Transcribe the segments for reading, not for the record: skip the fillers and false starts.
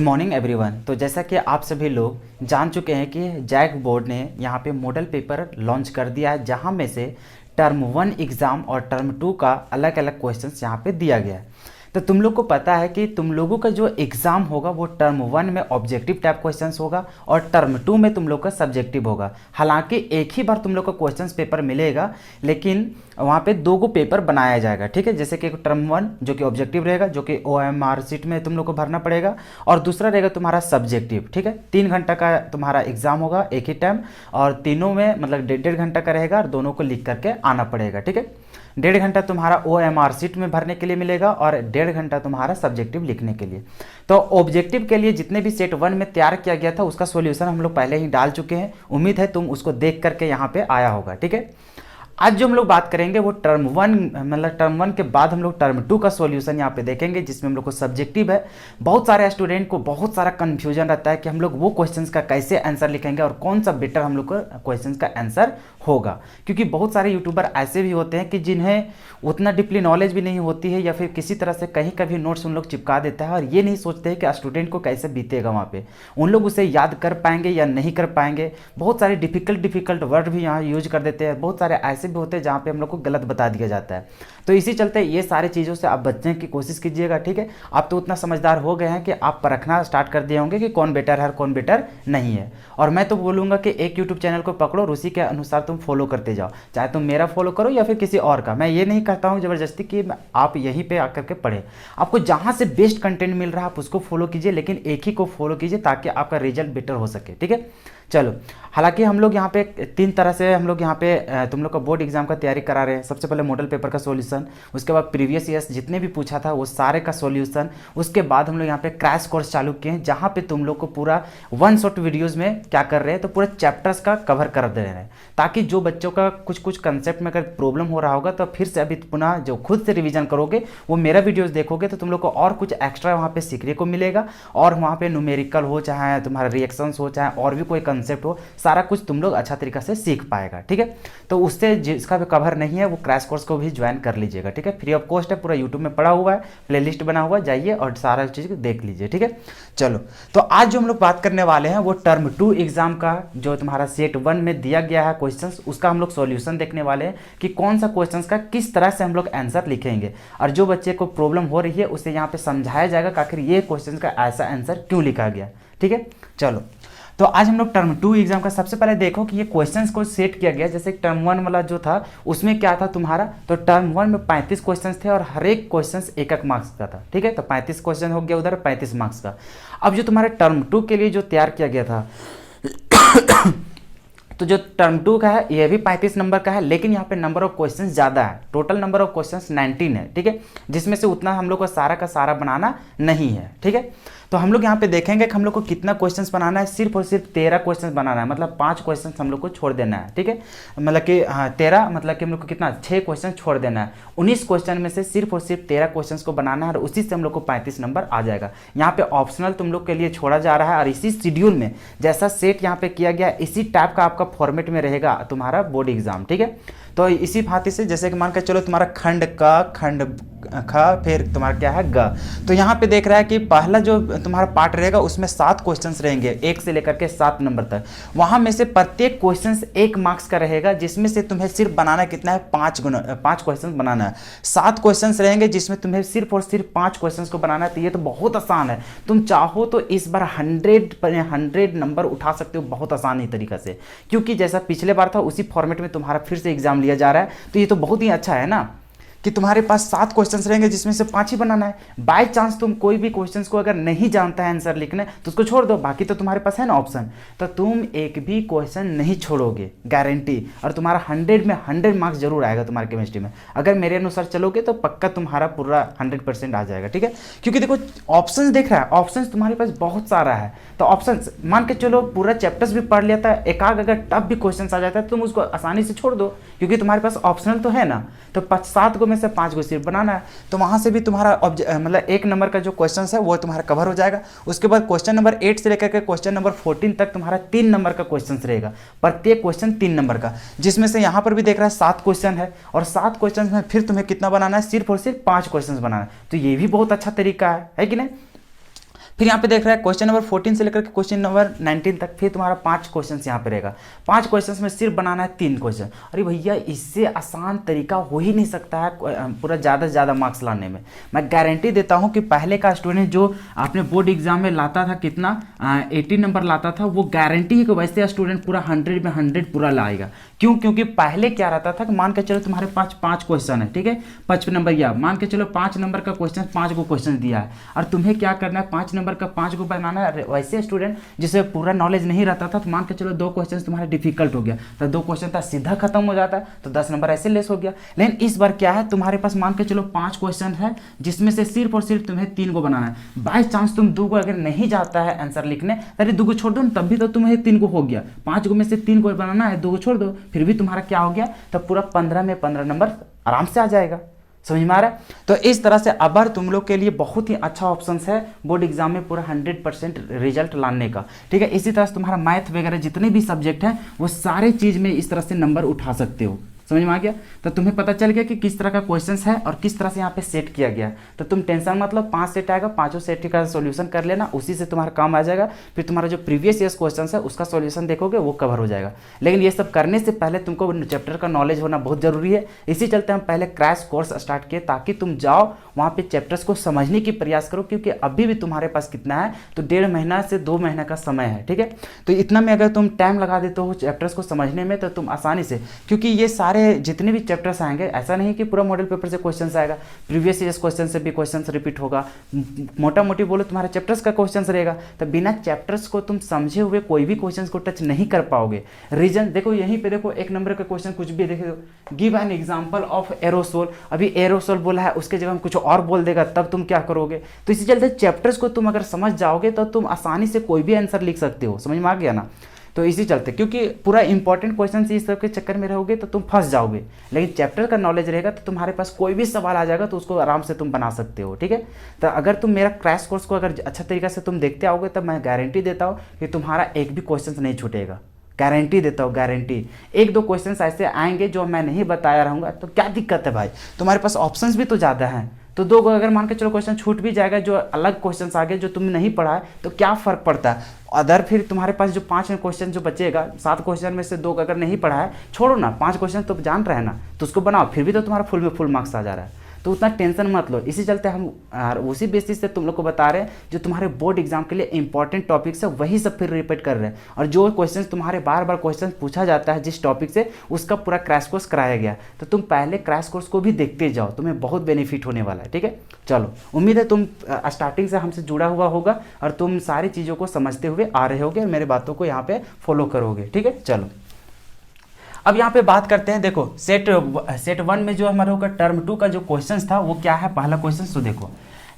Morning everyone. तो जैसा कि आप सभी लोग जान चुके हैं कि जैक बोर्ड ने यहाँ पे मॉडल पेपर लॉन्च कर दिया है, जहाँ में से टर्म 1 एग्ज़ाम और टर्म 2 का अलग अलग क्वेश्चंस यहाँ पे दिया गया है। तो तुम लोग को पता है कि तुम लोगों का जो एग्ज़ाम होगा वो टर्म 1 में ऑब्जेक्टिव टाइप क्वेश्चंस होगा और टर्म 2 में तुम लोग का सब्जेक्टिव होगा। हालांकि एक ही बार तुम लोग को क्वेश्चंस पेपर मिलेगा, लेकिन वहाँ पे दो गो पेपर बनाया जाएगा। ठीक है, जैसे कि टर्म 1 जो कि ऑब्जेक्टिव रहेगा, जो कि OMR शीट में तुम लोग को भरना पड़ेगा, और दूसरा रहेगा तुम्हारा सब्जेक्टिव। ठीक है, 3 घंटा का तुम्हारा एग्जाम होगा एक ही टाइम, और तीनों में मतलब 1.5 घंटा का रहेगा और दोनों को लिख करके आना पड़ेगा। ठीक है, 1.5 घंटा तुम्हारा OMR शीट में भरने के लिए मिलेगा और 1.5 घंटा तुम्हारा सब्जेक्टिव लिखने के लिए। तो ऑब्जेक्टिव के लिए जितने भी सेट 1 में तैयार किया गया था उसका सॉल्यूशन हम लोग पहले ही डाल चुके हैं। उम्मीद है तुम उसको देख करके यहाँ पे आया होगा। ठीक है, आज जो हम लोग बात करेंगे वो टर्म 1 मतलब टर्म 1 के बाद हम लोग टर्म 2 का सॉल्यूशन यहाँ पे देखेंगे, जिसमें हम लोग को सब्जेक्टिव है। बहुत सारे स्टूडेंट को बहुत सारा कंफ्यूजन रहता है कि हम लोग वो क्वेश्चंस का कैसे आंसर लिखेंगे और कौन सा बेटर हम लोग को क्वेश्चंस का आंसर होगा, क्योंकि बहुत सारे यूट्यूबर ऐसे भी होते हैं कि जिन्हें उतना डीपली नॉलेज भी नहीं होती है, या फिर किसी तरह से कहीं कभी नोट्स उन लोग चिपका देता है और ये नहीं सोचते हैं कि स्टूडेंट को कैसे बीतेगा वहाँ पे, उन लोग उसे याद कर पाएंगे या नहीं कर पाएंगे। बहुत सारे डिफिकल्ट वर्ड भी यहाँ यूज कर देते हैं, बहुत सारे ऐसे भी होते हैं जहाँ पे हम लोग को गलत बता दिया जाता है। तो इसी चलते ये सारी चीज़ों से आप बचने की कोशिश कीजिएगा। ठीक है, आप तो उतना समझदार हो गए हैं कि आप परखना स्टार्ट कर दिए होंगे कि कौन बेटर है और कौन बेटर नहीं है। और मैं तो बोलूँगा कि एक यूट्यूब चैनल को पकड़ो और उसी के अनुसार तुम फॉलो करते जाओ, चाहे तुम मेरा फॉलो करो या फिर किसी और का। मैं ये नहीं कहता हूँ ज़बरदस्ती कि आप यहीं पे आकर के पढ़ें, आपको जहाँ से बेस्ट कंटेंट मिल रहा है आप उसको फॉलो कीजिए, लेकिन एक ही को फॉलो कीजिए ताकि आपका रिजल्ट बेटर हो सके। ठीक है, चलो। हालांकि हम लोग यहाँ पे 3 तरह से हम लोग यहाँ पे तुम लोग का बोर्ड एग्जाम का तैयारी करा रहे हैं। सबसे पहले मॉडल पेपर का सॉल्यूशन, उसके बाद प्रीवियस ईयर्स जितने भी पूछा था वो सारे का सॉल्यूशन, उसके बाद हम लोग यहाँ पे क्रैश कोर्स चालू किए हैं, जहाँ पे तुम लोग को पूरा 1 शॉट वीडियोज़ में क्या कर रहे हैं, तो पूरे चैप्टर्स का कवर कर दे रहे हैं, ताकि जो बच्चों का कुछ कंसेप्ट में अगर प्रॉब्लम हो रहा होगा तो फिर से अभी पुनः जो खुद से रिविजन करोगे वो मेरा वीडियोज़ देखोगे तो तुम लोग को और कुछ एक्स्ट्रा वहाँ पे सीखने को मिलेगा, और वहाँ पे न्यूमेरिकल हो, चाहे तुम्हारा रिएक्शंस हो, चाहे और भी कोई कंसेप्ट हो, सारा कुछ तुम लोग अच्छा तरीका से सीख पाएगा। ठीक है, तो उससे जिसका भी कवर नहीं है वो क्रैश कोर्स को भी ज्वाइन कर लीजिएगा। ठीक है, फ्री ऑफ कॉस्ट है, पूरा यूट्यूब में पड़ा हुआ है, प्लेलिस्ट बना हुआ है, जाइए और सारा चीज़ देख लीजिए। ठीक है, चलो। तो आज जो हम लोग बात करने वाले हैं वो टर्म 2 एग्जाम का जो तुम्हारा सेट 1 में दिया गया है क्वेश्चंस, उसका हम लोग सॉल्यूशन देखने वाले हैं कि कौन सा क्वेश्चंस का किस तरह से हम लोग आंसर लिखेंगे, और जो बच्चे को प्रॉब्लम हो रही है उसे यहाँ पे समझाया जाएगा कि आखिर ये क्वेश्चन का ऐसा आंसर क्यों लिखा गया। ठीक है, चलो। तो आज हम लोग टर्म 2 एग्जाम का सबसे पहले देखो कि ये क्वेश्चंस को सेट किया गया। जैसे टर्म 1 वाला जो था उसमें क्या था तुम्हारा, तो टर्म 1 में 35 क्वेश्चंस थे और हर एक क्वेश्चंस 1-1 मार्क्स का था। ठीक है, तो 35 क्वेश्चन हो गया उधर, 35 मार्क्स का। अब जो तुम्हारे टर्म 2 के लिए जो तैयार किया गया था तो जो टर्म 2 का है ये भी 35 नंबर का है, लेकिन यहाँ पे नंबर ऑफ क्वेश्चंस ज़्यादा है। टोटल नंबर ऑफ क्वेश्चंस 19 है। ठीक है, जिसमें से उतना हम लोग को सारा का सारा बनाना नहीं है। ठीक है, तो हम लोग यहाँ पे देखेंगे कि हम लोग को कितना क्वेश्चंस बनाना है। सिर्फ और सिर्फ 13 क्वेश्चंस बनाना है, मतलब 5 क्वेश्चंस हम लोग को छोड़ देना है। ठीक है, मतलब कि 13 मतलब कि हम लोग को कितना 6 क्वेश्चन छोड़ देना है। 19 क्वेश्चन में से सिर्फ और सिर्फ 13 क्वेश्चंस को बनाना है और उसी से हम लोग को 35 नंबर आ जाएगा। यहाँ पे ऑप्शनल तुम लोग के लिए छोड़ा जा रहा है, और इसी शेड्यूल में जैसा सेट यहाँ पे किया गया इसी टाइप का आपका फॉर्मेट में रहेगा तुम्हारा बोर्ड एग्जाम। ठीक है, तो इसी भांति से जैसे कि मान के चलो तुम्हारा खंड का खंड ख, फिर तुम्हारा क्या है ग, तो यहाँ पे देख रहा है कि पहला जो तुम्हारा पार्ट रहेगा उसमें 7 क्वेश्चंस रहेंगे, 1 से लेकर के 7 नंबर तक। वहाँ में से प्रत्येक क्वेश्चंस 1 मार्क्स का रहेगा, जिसमें से तुम्हें सिर्फ बनाना कितना है 5 क्वेश्चन बनाना है। 7 क्वेश्चंस रहेंगे जिसमें तुम्हें सिर्फ और सिर्फ 5 क्वेश्चंस को बनाना है। तो ये तो बहुत आसान है, तुम चाहो तो इस बार 100 नंबर उठा सकते हो बहुत आसानी तरीका से, क्योंकि जैसा पिछले बार था उसी फॉर्मेट में तुम्हारा फिर से एग्जाम लिया जा रहा है। तो ये तो बहुत ही अच्छा है ना कि तुम्हारे पास 7 क्वेश्चंस रहेंगे जिसमें से 5 ही बनाना है। बाय चांस तुम कोई भी क्वेश्चंस को अगर नहीं जानता है आंसर लिखना तो उसको छोड़ दो, बाकी तो तुम्हारे पास है ना ऑप्शन, तो तुम एक भी क्वेश्चन नहीं छोड़ोगे गारंटी, और तुम्हारा 100 में 100 मार्क्स जरूर आएगा तुम्हारे केमिस्ट्री में। अगर मेरे अनुसार चलोगे तो पक्का तुम्हारा पूरा 100% आ जाएगा। ठीक है, क्योंकि देखो ऑप्शन देख रहा है, ऑप्शन तुम्हारे पास बहुत सारा है। तो ऑप्शन मान के चलो पूरा चैप्टर्स भी पढ़ लिया था, एक आग अगर टफ भी क्वेश्चन आ जाता है तुम उसको आसानी से छोड़ दो, क्योंकि तुम्हारे पास ऑप्शनल तो है ना। तो 7 को में से 5 को सिर्फ बनाना है, तो वहां से भी तुम्हारा मतलब 1 नंबर का जो क्वेश्चन है वो तुम्हारा कवर हो जाएगा। उसके बाद क्वेश्चन नंबर 8 से लेकर के क्वेश्चन नंबर 14 तक तुम्हारा 3 नंबर का क्वेश्चन रहेगा, प्रत्येक क्वेश्चन 3 नंबर का, जिसमें से यहाँ पर भी देख रहा है 7 क्वेश्चन है, और 7 क्वेश्चन में फिर तुम्हें कितना बनाना है, सिर्फ और सिर्फ 5 क्वेश्चन बनाना है। तो ये भी बहुत अच्छा तरीका है कि नहीं। फिर यहाँ पे देख रहा है क्वेश्चन नंबर 14 से लेकर के क्वेश्चन नंबर 19 तक फिर तुम्हारा 5 क्वेश्चन यहाँ पे रहेगा। 5 क्वेश्चन में सिर्फ बनाना है 3 क्वेश्चन। अरे भैया इससे आसान तरीका हो ही नहीं सकता है पूरा ज़्यादा से ज़्यादा मार्क्स लाने में। मैं गारंटी देता हूँ कि पहले का स्टूडेंट जो आपने बोर्ड एग्जाम में लाता था कितना 80 नंबर लाता था, वो गारंटी है कि वैसे स्टूडेंट पूरा 100 में 100 पूरा लाएगा। क्यों? क्योंकि पहले क्या रहता था कि मान के चलो तुम्हारे पास 5 क्वेश्चन है, ठीक है, 55 नंबर या मान के चलो 5 नंबर का क्वेश्चन 5 को क्वेश्चन दिया है और तुम्हें क्या करना है 5 नंबर का 5 को बनाना है। वैसे स्टूडेंट जिसे पूरा नॉलेज नहीं रहता था तो मान के चलो 2 क्वेश्चन तुम्हारे डिफिकल्ट हो गया तो 2 क्वेश्चन था सीधा खत्म हो जाता है, तो 10 नंबर ऐसे लेस हो गया। लेकिन इस बार क्या है तुम्हारे पास मान के चलो 5 क्वेश्चन है जिसमें से सिर्फ और सिर्फ तुम्हें 3 को बनाना है। बाई चांस तुम 2 को अगर नहीं जाता है आंसर लिखने तभी 2 को छोड़ दो, तब भी तो तुम्हें 3 को हो गया। 5 को में से 3 को बनाना है, 2 को छोड़ दो, फिर भी तुम्हारा क्या हो गया, तब पूरा 15 में 15 नंबर आराम से आ जाएगा। समझ में आ रहा है? तो इस तरह से अबर तुम लोग के लिए बहुत ही अच्छा ऑप्शन है बोर्ड एग्जाम में पूरा 100% रिजल्ट लाने का, ठीक है। इसी तरह से तुम्हारा मैथ वगैरह जितने भी सब्जेक्ट हैं वो सारे चीज़ में इस तरह से नंबर उठा सकते हो। समझ में आ गया? तो तुम्हें पता चल गया कि किस तरह का क्वेश्चंस है और किस तरह से यहाँ पे सेट किया गया। तो तुम टेंशन मतलब 5 सेट आएगा, 5 सेट का सॉल्यूशन कर लेना, उसी से तुम्हारा काम आ जाएगा। फिर तुम्हारा जो प्रीवियस ईयर क्वेश्चन है उसका सॉल्यूशन देखोगे वो कवर हो जाएगा। लेकिन ये सब करने से पहले तुमको चैप्टर का नॉलेज होना बहुत जरूरी है। इसी चलते हम पहले क्रैश कोर्स स्टार्ट किए ताकि तुम जाओ वहाँ पे चैप्टर्स को समझने की प्रयास करो, क्योंकि अभी भी तुम्हारे पास कितना है तो 1.5 महीना से 2 महीना का समय है, ठीक है। तो इतना में अगर तुम टाइम लगा देते हो चैप्टर्स को समझने में तो तुम आसानी से, क्योंकि ये सारे जितने भी चैप्टर्स आएंगे ऐसा नहीं कि पूरा मॉडल पेपर से क्वेश्चंस आएगा, प्रीवियस ईयर क्वेश्चन से भी क्वेश्चंस रिपीट होगा। मोटा मोटी बोलो तुम्हारे चैप्टर्स का क्वेश्चंस रहेगा, तो बिना चैप्टर्स को तुम समझे हुए कोई भी क्वेश्चंस को टच नहीं कर पाओगे। रीजन देखो यहीं पे देखो 1 नंबर का क्वेश्चन कुछ भी देखो, give an example of aerosol. अभी एरोसोल बोला है उसके जगह में कुछ और बोल देगा, तब तुम क्या करोगे? तो इसी चलते चैप्टर्स को तुम अगर समझ जाओगे तो तुम आसानी से कोई भी आंसर लिख सकते हो। समझ में आ गया ना? तो इसी चलते, क्योंकि पूरा इंपॉर्टेंट क्वेश्चन इस सब के चक्कर में रहोगे तो तुम फंस जाओगे। लेकिन चैप्टर का नॉलेज रहेगा तो तुम्हारे पास कोई भी सवाल आ जाएगा तो उसको आराम से तुम बना सकते हो, ठीक है। तो अगर तुम मेरा क्रैश कोर्स को अगर अच्छा तरीके से तुम देखते आओगे तब मैं गारंटी देता हूँ कि तुम्हारा एक भी क्वेश्चन नहीं छूटेगा। गारंटी देता हूँ, गारंटी। 1-2 क्वेश्चंस ऐसे आएंगे जो मैं नहीं बताया रहूँगा तो क्या दिक्कत है भाई, तुम्हारे पास ऑप्शंस भी तो ज़्यादा हैं। तो 2 को अगर मान के चलो क्वेश्चन छूट भी जाएगा जो अलग क्वेश्चंस आ गए जो तुमने नहीं पढ़ा है तो क्या फ़र्क पड़ता है। अदर फिर तुम्हारे पास जो 5 क्वेश्चन जो बचेगा, 7 क्वेश्चन में से 2 अगर नहीं पढ़ा है छोड़ो ना, 5 क्वेश्चन तो जान रहे हैं ना, तो उसको बनाओ, फिर भी तो तुम्हारा फुल में फुल मार्क्स आ जा रहा है। तो उतना टेंशन मत लो। इसी चलते हम उसी बेसिस से तुम लोग को बता रहे हैं जो तुम्हारे बोर्ड एग्जाम के लिए इंपॉर्टेंट टॉपिक्स है वही सब फिर रिपीट कर रहे हैं। और जो क्वेश्चंस तुम्हारे बार बार क्वेश्चन पूछा जाता है जिस टॉपिक से, उसका पूरा क्रैश कोर्स कराया गया। तो तुम पहले क्रैश कोर्स को भी देखते जाओ, तुम्हें बहुत बेनिफिट होने वाला है, ठीक है। चलो, उम्मीद है तुम स्टार्टिंग से हमसे जुड़ा हुआ होगा और तुम सारी चीज़ों को समझते हुए आ रहे होगे और मेरे बातों को यहाँ पे फॉलो करोगे, ठीक है। चलो अब यहाँ पे बात करते हैं। देखो सेट 1 में जो हमारे होगा टर्म 2 का जो क्वेश्चन था वो क्या है, पहला क्वेश्चन तो देखो,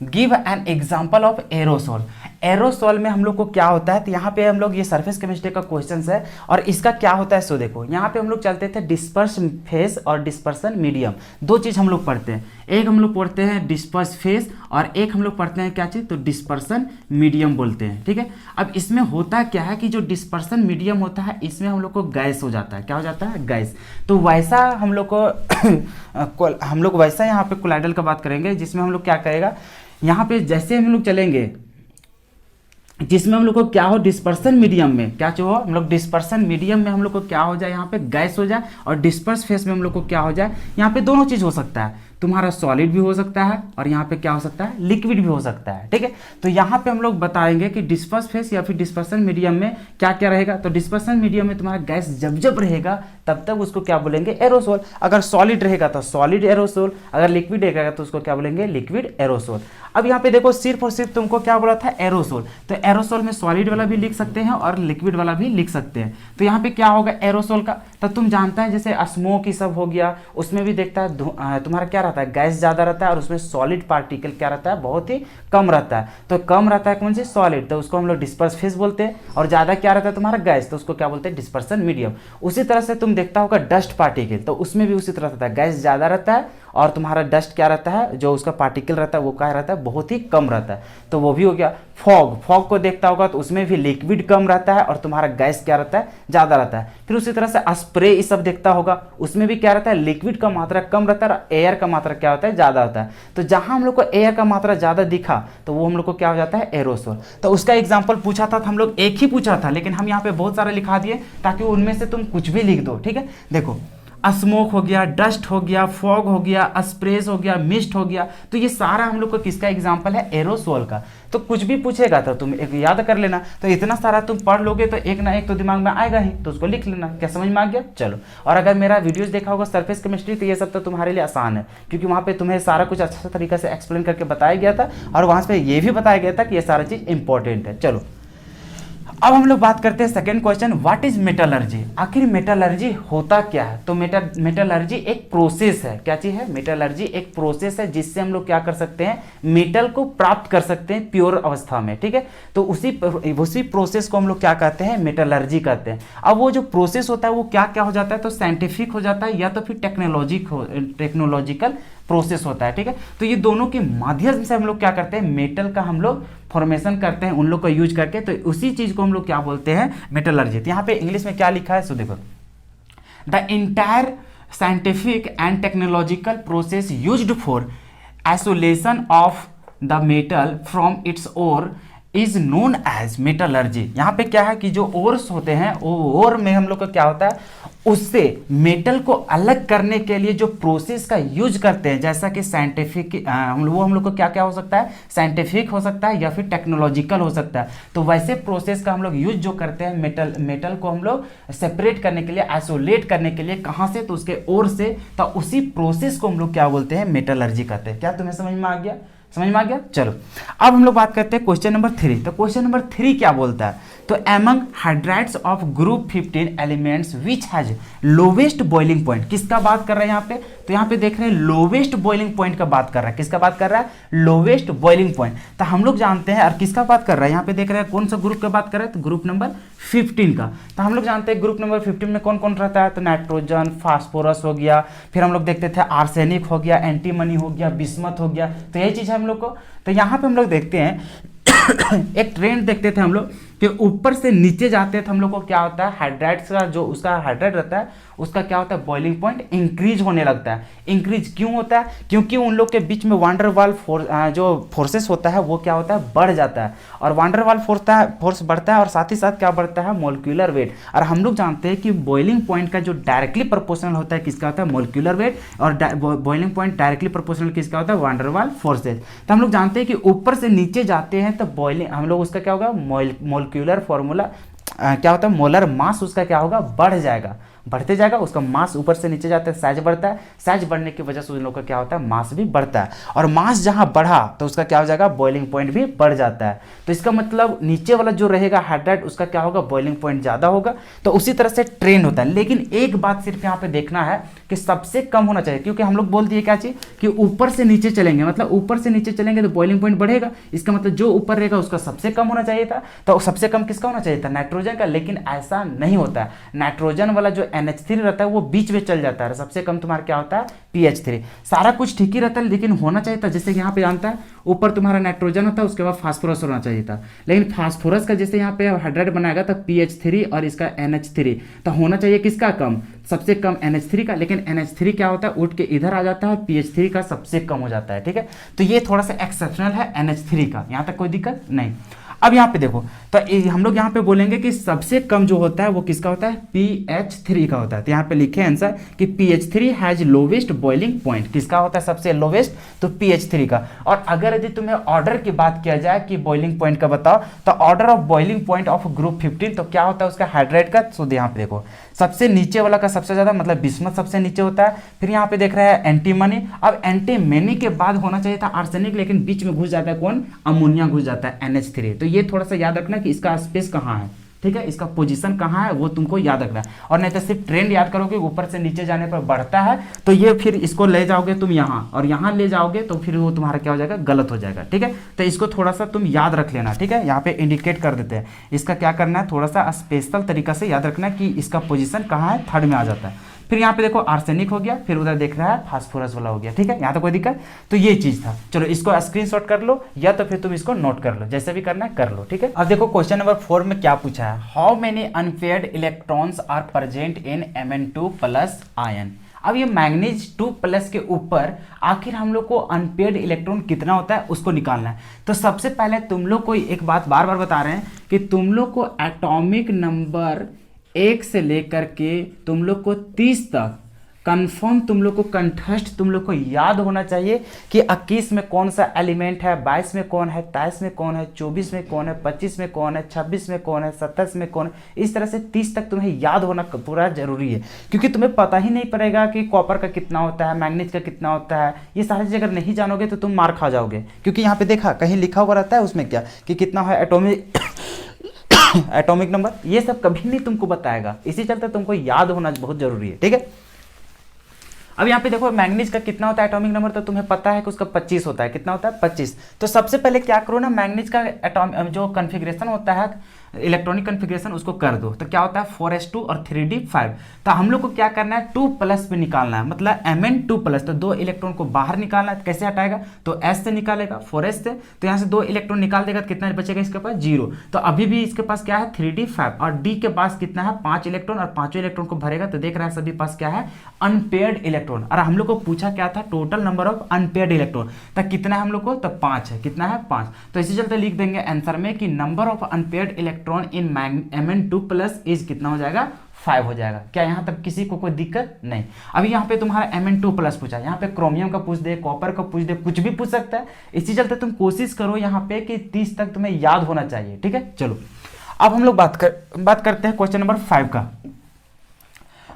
give an example of aerosol. Aerosol में हम लोग को क्या होता है, तो यहाँ पे हम लोग ये सरफेस केमिस्ट्री का क्वेश्चन है और इसका क्या होता है। सो देखो यहाँ पे हम लोग चलते थे डिस्पर्स फेस और डिस्पर्सन मीडियम, 2 चीज़ हम लोग पढ़ते हैं। एक हम लोग पढ़ते हैं डिस्पर्स फेस और एक हम लोग पढ़ते हैं क्या चीज़, तो डिस्पर्सन मीडियम बोलते हैं, ठीक है। अब इसमें होता क्या है कि जो डिस्पर्सन मीडियम होता है इसमें हम लोग को गैस हो जाता है, क्या हो जाता है, गैस। तो वैसा हम लोग को हम लोग वैसा यहाँ पे कोलाइडल का बात करेंगे जिसमें हम लोग क्या करेगा, यहाँ पे जैसे हम लोग चलेंगे जिसमें हम लोग को क्या हो, डिस्पर्सन मीडियम में क्या हो, हम लोग डिस्पर्सन मीडियम में हम लोग को क्या हो जाए, यहाँ पे गैस हो जाए, और डिस्पर्स फेस में हम लोग को क्या हो जाए, यहाँ पे दोनों चीज़ हो सकता है, तुम्हारा सॉलिड भी हो सकता है और यहाँ पे क्या हो सकता है, लिक्विड भी हो सकता है, ठीक है। तो यहाँ पे हम लोग बताएंगे कि डिस्पर्स फेस या फिर डिस्पर्सन मीडियम में क्या क्या रहेगा। तो डिस्पर्सन मीडियम में तुम्हारा गैस जब जब रहेगा तब तक उसको क्या बोलेंगे, एरोसोल। अगर सॉलिड रहेगा तो सॉलिड एरोसोल, अगर लिक्विड रहेगा तो उसको क्या बोलेंगे, लिक्विड एरोसोल। अब यहाँ पे देखो सिर्फ और सिर्फ तुमको क्या बोला था, एरोसोल। तो एरोसोल में सॉलिड वाला भी लिख सकते हैं और लिक्विड वाला भी लिख सकते हैं। तो यहाँ पे क्या होगा एरोसोल का, तो तुम जानता है जैसे स्मोक ही सब हो गया, उसमें भी देखता है तुम्हारा क्या रहता है, गैस ज़्यादा रहता है और उसमें सॉलिड पार्टिकल क्या रहता है, बहुत ही कम रहता है। तो कम रहता है कौन सी, सॉलिड, तो उसको हम लोग डिस्पर्स फेस बोलते हैं। और ज़्यादा क्या रहता है तुम्हारा, गैस, तो उसको क्या बोलते हैं, डिस्पर्सन मीडियम। उसी तरह से तुम देखता होगा डस्ट पार्टिकल, तो उसमें भी उसी तरह रहता है, गैस ज़्यादा रहता है और तुम्हारा डस्ट क्या रहता है, जो उसका पार्टिकल रहता है वो क्या रहता है, बहुत ही कम रहता है, तो वो भी हो गया। फॉग, फॉग को देखता होगा तो उसमें भी लिक्विड कम रहता है और तुम्हारा गैस क्या रहता है, ज़्यादा रहता है। फिर उसी तरह से स्प्रे ये सब देखता होगा, उसमें भी क्या रहता है, लिक्विड का मात्रा कम रहता है और एयर का मात्रा क्या होता है, ज़्यादा होता है। तो जहाँ हम लोग को एयर का मात्रा ज़्यादा दिखा तो वो हम लोग को क्या हो जाता है, एरोसोल। तो उसका एग्जाम्पल पूछा था तो हम लोग एक ही पूछा था, लेकिन हम यहाँ पे बहुत सारे लिखा दिए ताकि उनमें से तुम कुछ भी लिख दो, ठीक है। देखो स्मोक हो गया, डस्ट हो गया, फॉग हो गया, स्प्रेस हो गया, मिस्ट हो गया, तो ये सारा हम लोग को किसका एग्जाम्पल है, एरोसोल का। तो कुछ भी पूछेगा तो तुम एक याद कर लेना, तो इतना सारा तुम पढ़ लोगे तो एक ना एक तो दिमाग में आएगा ही, तो उसको लिख लेना। क्या समझ में आ गया? चलो, और अगर मेरा वीडियोस देखा होगा सरफेस केमिस्ट्री तो ये सब तो तुम्हारे लिए आसान है, क्योंकि वहाँ पे तुम्हें सारा कुछ अच्छा तरीका से एक्सप्लेन करके बताया गया था और वहाँ पे ये भी बताया गया था कि ये सारा चीज़ इंपॉर्टेंट है। चलो अब हम लोग बात करते हैं second question, what is metallurgy. आखिर मेटलर्जी होता क्या है? तो मेटलर्जी एक प्रोसेस है। क्या चीज है? मेटलर्जी एक प्रोसेस है जिससे हम लोग क्या कर सकते हैं, मेटल को प्राप्त कर सकते हैं प्योर अवस्था में, ठीक है। तो उसी प्रोसेस को हम लोग क्या कहते हैं, मेटलर्जी कहते हैं। अब वो जो प्रोसेस होता है वो क्या क्या हो जाता है, तो साइंटिफिक हो जाता है या तो फिर टेक्नोलॉजिकल प्रोसेस होता है, ठीक है। तो ये दोनों के माध्यम से हम लोग क्या करते हैं, मेटल का हम लोग फॉर्मेशन करते हैं उन लोग को यूज करके, तो उसी चीज को हम लोग क्या बोलते हैं, मेटलर्जी। तो यहाँ पे इंग्लिश में क्या लिखा है, सो देखो, the entire scientific and technological process used for isolation of the metal from its ore is known as metallurgy. यहाँ पे क्या है कि जो ओर्स होते हैं वो ओर में हम लोग का क्या होता है, उससे मेटल को अलग करने के लिए जो प्रोसेस का यूज करते हैं, जैसा कि साइंटिफिक हम लोग को क्या क्या हो सकता है, साइंटिफिक हो सकता है या फिर टेक्नोलॉजिकल हो सकता है। तो वैसे प्रोसेस का हम लोग यूज जो करते हैं मेटल को हम लोग सेपरेट करने के लिए, आइसोलेट करने के लिए, कहाँ से, तो उसके ओर से, तो उसी प्रोसेस को हम लोग क्या बोलते हैं, मेटलर्जी कहते हैं। क्या तुम्हें समझ में आ गया? समझ में आ गया? चलो अब हम लोग बात करते हैं क्वेश्चन नंबर 3। तो क्वेश्चन नंबर 3 क्या बोलता है, तो among hydrides of group 15 elements which has lowest boiling point, किसका बात कर रहा है यहाँ पे, तो यहाँ पे देख रहे हैं लोवेस्ट बॉइलिंग पॉइंट का बात कर रहा है। किसका बात कर रहा है, लोवेस्ट बॉइलिंग पॉइंट। तो हम लोग जानते हैं, और किसका बात कर रहा है, यहाँ पे देख रहे हैं कौन सा ग्रुप का बात कर रहा है, तो ग्रुप नंबर 15 का। तो हम लोग जानते हैं ग्रुप नंबर 15 में कौन कौन रहता है, तो नाइट्रोजन, फास्फोरस हो गया, फिर हम लोग देखते थे आर्सेनिक हो गया, एंटीमनी हो गया, बिस्मथ हो गया, तो यही चीज़ है हम लोग को। तो यहाँ पे हम लोग देखते हैं एक ट्रेंड देखते थे हम लोग कि ऊपर से नीचे जाते हैं तो हम लोग को क्या होता है, हाइड्राइड्स का जो उसका हाइड्राइड रहता है उसका क्या होता है, बॉइलिंग पॉइंट इंक्रीज होने लगता है। इंक्रीज क्यों होता है, क्योंकि उन लोग के बीच में वांडर वाल जो फोर्सेस होता है वो क्या होता है, बढ़ जाता है, और वांडर वाल फोर्स बढ़ता है और साथ ही साथ क्या बढ़ता है, मोलिक्यूलर वेट। और हम लोग जानते हैं कि बॉइलिंग पॉइंट का जो डायरेक्टली प्रोपोर्शनल होता है किसका होता है, मोलिक्यूलर वेट, और बॉइलिंग पॉइंट डायरेक्टली प्रोपोर्शनल किसका होता है, वांडर वाल फोर्सेज। तो हम लोग जानते हैं कि ऊपर से नीचे जाते हैं तो बॉइलिंग हम लोग उसका क्या होगा, मोलिक्यूलर फॉर्मूला क्या होता है, मोलर मास उसका क्या होगा, बढ़ जाएगा, बढ़ते जाएगा, उसका मास ऊपर से नीचे जाता है, साइज बढ़ता है, साइज बढ़ने की वजह से उन लोगों का क्या होता है, मास भी बढ़ता है, और मास जहां बढ़ा तो उसका क्या हो जाएगा, बॉइलिंग पॉइंट भी बढ़ जाता है। तो इसका मतलब नीचे वाला जो रहेगा हाइड्राइड उसका क्या होगा, बॉइलिंग पॉइंट ज्यादा होगा। तो उसी तरह से ट्रेंड होता है, लेकिन एक बात सिर्फ यहाँ पे देखना है कि सबसे कम होना चाहिए, क्योंकि हम लोग बोल दिए क्या चीज कि ऊपर से नीचे चलेंगे, मतलब ऊपर से नीचे चलेंगे तो बॉइलिंग पॉइंट बढ़ेगा, इसका मतलब जो ऊपर रहेगा उसका सबसे कम होना चाहिए था। तो सबसे कम किसका होना चाहिए था, नाइट्रोजन का, लेकिन ऐसा नहीं होता है। नाइट्रोजन वाला जो NH3 रहता है वो बीच में चल जाता है, सबसे कम तुम्हारा क्या होता है, PH3। सारा कुछ ठीक ही रहता है, लेकिन होना चाहिए था, जैसे यहाँ पे जानता है ऊपर तुम्हारा नाइट्रोजन होता है, उसके बाद फास्फोरस होना चाहिए था, लेकिन फास्फोरस का जैसे यहाँ पे हाइड्राइड बनाएगा तो PH3 और इसका NH3, तो होना चाहिए किसका कम, सबसे कम NH3 का, लेकिन NH3 क्या होता है, उठ के इधर आ जाता है, PH3 का सबसे कम हो जाता है, ठीक है। तो ये थोड़ा सा एक्सेप्शनल है NH3 का, यहाँ तक कोई दिक्कत नहीं। अब यहाँ पे देखो, तो हम लोग यहाँ पे बोलेंगे कि सबसे कम जो होता है वो किसका होता है, PH3 का होता है। तो यहाँ पे लिखे आंसर कि PH3 has lowest boiling point, किसका होता है सबसे लोवेस्ट, तो PH3 का। और अगर यदि तुम्हें ऑर्डर की बात किया जाए कि बॉइलिंग पॉइंट का बताओ, तो order of boiling point of group 15 तो क्या होता है उसका, हाइड्राइड का। तो यहाँ पे देखो सबसे नीचे वाला का सबसे ज्यादा, मतलब बिस्मथ सबसे नीचे होता है, फिर यहाँ पे देख रहे हैं एंटीमनी। अब एंटीमनी के बाद होना चाहिए था आर्सेनिक, लेकिन बीच में घुस जाता है कौन, अमोनिया घुस जाता है, NH3। तो ये थोड़ा सा याद रखना कि इसका स्पेस कहाँ है, ठीक है, इसका पोजीशन कहाँ है वो तुमको याद रखना है। और नहीं तो सिर्फ ट्रेंड याद करोगे, ऊपर से नीचे जाने पर बढ़ता है, तो ये फिर इसको ले जाओगे तुम यहाँ और यहाँ ले जाओगे तो फिर वो तुम्हारा क्या हो जाएगा, गलत हो जाएगा, ठीक है। तो इसको थोड़ा सा तुम याद रख लेना, ठीक है, यहाँ पे इंडिकेट कर देते हैं, इसका क्या करना है, थोड़ा सा स्पेशल तरीका से याद रखना है कि इसका पोजीशन कहाँ है, थर्ड में आ जाता है। फिर यहाँ पे देखो आर्सेनिक हो गया, फिर उधर देख रहा है फास्फोरस वाला हो गया, ठीक है, यहाँ तो कोई दिक्कत। तो ये चीज था, चलो इसको स्क्रीनशॉट कर लो या तो फिर तुम इसको नोट कर लो, जैसे भी करना है कर लो, ठीक है। अब देखो क्वेश्चन नंबर 4 में क्या पूछा है, how many unpaired electrons are present in Mn2 plus ion. अब ये मैग्नीज 2 प्लस के ऊपर आखिर हम लोग को अनपेयर्ड इलेक्ट्रॉन कितना होता है उसको निकालना है। तो सबसे पहले तुम लोग को एक बात बार बार बता रहे हैं कि तुम लोग को एटॉमिक नंबर 1 से लेकर के तुम लोग को 30 तक कंफर्म तुम लोग को कंठस्थ तुम लोग को याद होना चाहिए कि 21 में कौन सा एलिमेंट है, 22 में कौन है, 23 में कौन है, 24 में कौन है, 25 में कौन है, 26 में कौन है, 27 में कौन है। इस तरह से 30 तक तुम्हें याद होना पूरा जरूरी है, क्योंकि तुम्हें पता ही नहीं पड़ेगा कि कॉपर का कितना होता है, मैग्नीज का कितना होता है। ये सारी चीज़ अगर नहीं जानोगे तो तुम मार खा जाओगे, क्योंकि यहाँ पे देखा कहीं लिखा हुआ रहता है उसमें क्या कि कितना है एटॉमिक एटॉमिक नंबर, ये सब कभी नहीं तुमको बताएगा। इसी चलते तुमको याद होना बहुत जरूरी है, ठीक है। अब यहाँ पे देखो मैग्नीज का कितना होता है एटॉमिक नंबर, तो तुम्हें पता है कि उसका 25 होता है। कितना होता है 25। तो सबसे पहले क्या करो ना, मैग्नीज का जो कन्फिग्रेशन होता है इलेक्ट्रॉनिक कन्फिग्रेशन उसको कर दो। तो क्या होता है 4s2 और 3d5। तो हम लोग को क्या करना है 2 प्लस पे निकालना है, मतलब Mn2 प्लस। तो 2 इलेक्ट्रॉन को बाहर निकालना है, कैसे हटाएगा तो s से निकालेगा 4s से। तो यहाँ से 2 इलेक्ट्रॉन निकाल देगा तो कितना बचेगा इसके पास 0। तो अभी भी इसके पास क्या है 3d5 और d के पास कितना है 5 इलेक्ट्रॉन और 5 इलेक्ट्रॉन को भरेगा। तो देख रहा है सभी पास क्या है अनपेयर्ड इलेक्ट्रॉन। और हम लोग को पूछा क्या था total number of unpaired electron, तो कितना है हम लोग को तो 5 है। कितना है 5। तो इसी चलते लिख देंगे आंसर में कि number of unpaired electron in Mn2 plus is कितना हो जाएगा 5 हो जाएगा। क्या यहाँ तक किसी को कोई दिक्कत नहीं। अभी यहाँ पे तुम्हारा Mn2 प्लस पूछा, यहाँ पे क्रोमियम का पूछ दे, कॉपर का पूछ दे, कुछ भी पूछ सकता है। इसी चलते तुम कोशिश करो यहाँ पे कि 30 तक तुम्हें याद होना चाहिए, ठीक है। चलो अब हम लोग बात करते हैं क्वेश्चन नंबर 5 का।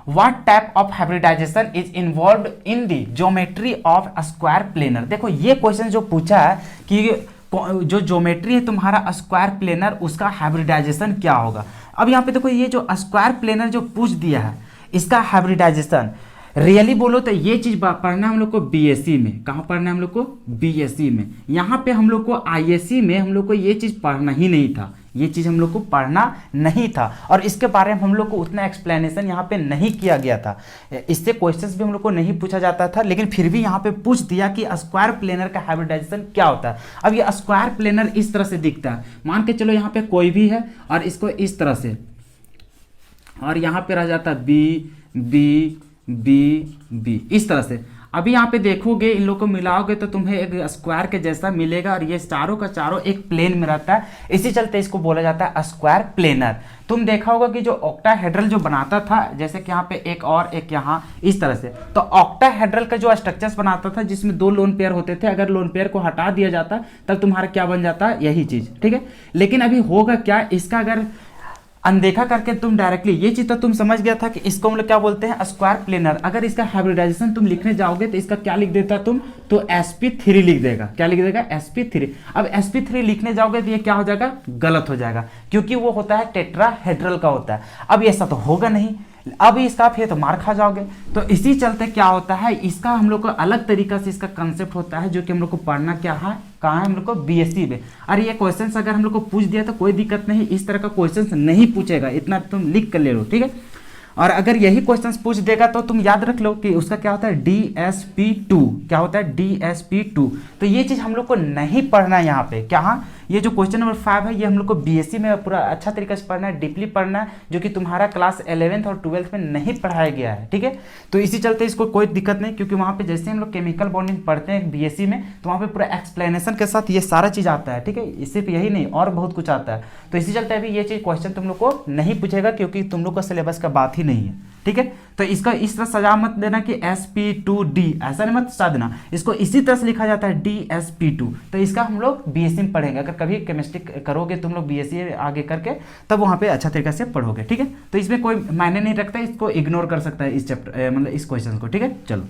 What type of hybridization is involved in the geometry of a square planar। देखो ये क्वेश्चन जो पूछा है कि जो ज्योमेट्री है तुम्हारा स्क्वायर प्लेनर उसका हाइब्रिडाइजेशन क्या होगा। अब यहाँ पे देखो ये जो स्क्वायर प्लेनर जो पूछ दिया है इसका हाइब्रिडाइजेशन रियली बोलो तो ये चीज पढ़ना हम लोग को बीएससी में। कहाँ पढ़ना है हम लोग को बीएससी में। यहाँ पे हम लोग को आईएससी में हम लोग को ये चीज पढ़ना ही नहीं था, ये चीज हम लोग को पढ़ना नहीं था और इसके बारे में हम लोग को उतना एक्सप्लेनेशन यहाँ पे नहीं किया गया था। इससे क्वेश्चंस भी हम लोग को नहीं पूछा जाता था, लेकिन फिर भी यहाँ पे पूछ दिया कि स्क्वायर प्लेनर का हाइब्रिडाइजेशन क्या होता है। अब ये स्क्वायर प्लेनर इस तरह से दिखता है, मान के चलो यहाँ पे कोई भी है और इसको इस तरह से, और यहाँ पे रह जाता है बी बी बी बी इस तरह से। अभी यहाँ पे देखोगे इन लोग को मिलाओगे तो तुम्हें एक स्क्वायर के जैसा मिलेगा और ये चारों का चारों एक प्लेन में रहता है। इसी चलते इसको बोला जाता है स्क्वायर प्लेनर। तुम देखा होगा कि जो ऑक्टाहेड्रल जो बनाता था, जैसे कि यहाँ पे एक और एक यहाँ इस तरह से, तो ऑक्टाहेड्रल का जो स्ट्रक्चर्स बनाता था जिसमें 2 लोन पेयर होते थे, अगर लोन पेयर को हटा दिया जाता तब तुम्हारा क्या बन जाता यही चीज, ठीक है। लेकिन अभी होगा क्या, इसका अगर अनदेखा करके तुम डायरेक्टली ये चीज तो तुम समझ गया था कि इसको हम लोग क्या बोलते हैं स्क्वायर प्लेनर। अगर इसका हाइब्रिडाइजेशन तुम लिखने जाओगे तो इसका क्या लिख देता तुम तो sp3 लिख देगा। क्या लिख देगा sp3। अब sp3 लिखने जाओगे तो ये क्या हो जाएगा गलत हो जाएगा, क्योंकि वो होता है टेट्राहेड्रल का होता है। अब ऐसा तो होगा नहीं, अब इसका फिर तो मार खा जाओगे। तो इसी चलते क्या होता है इसका हम लोग को अलग तरीका से इसका कंसेप्ट होता है जो कि हम लोग को पढ़ना क्या है, कहाँ है हम लोग को बीएससी में। अरे ये क्वेश्चंस अगर हम लोग को पूछ दिया तो कोई दिक्कत नहीं, इस तरह का क्वेश्चंस नहीं पूछेगा, इतना तुम लिख कर ले लो, ठीक है। और अगर यही क्वेश्चंस पूछ देगा तो तुम याद रख लो कि उसका क्या होता है DSP2। क्या होता है DSP2। तो ये चीज हम लोग को नहीं पढ़ना है यहाँ पे। क्या ये जो क्वेश्चन नंबर 5 है ये हम लोग को बीएससी में पूरा अच्छा तरीके से पढ़ना है, डीपली पढ़ना है, जो कि तुम्हारा क्लास 11th और 12th में नहीं पढ़ाया गया है, ठीक है। तो इसी चलते इसको कोई दिक्कत नहीं, क्योंकि वहाँ पे जैसे हम लोग केमिकल बॉन्डिंग पढ़ते हैं बीएससी में तो वहाँ पे पूरा एक्सप्लेनेशन के साथ ये सारा चीज़ आता है, ठीक है। सिर्फ यही नहीं और बहुत कुछ आता है। तो इसी चलते अभी ये चीज़ क्वेश्चन तुम लोग को नहीं पूछेगा, क्योंकि तुम लोग का सिलेबस का बात ही नहीं है, ठीक है। तो इसका इस तरह सजा मत देना कि sp2d, ऐसा नहीं मत सजा देना, इसको इसी तरह से लिखा जाता है DSP2। तो इसका हम लोग बीएससी में पढ़ेंगे। अगर कभी केमिस्ट्री करोगे तुम लोग बीएससी आगे करके तब वहाँ पे अच्छा तरीके से पढ़ोगे, ठीक है। तो इसमें कोई मायने नहीं रखता, इसको इग्नोर कर सकता है इस चैप्टर मतलब इस क्वेश्चन को, ठीक है। चलो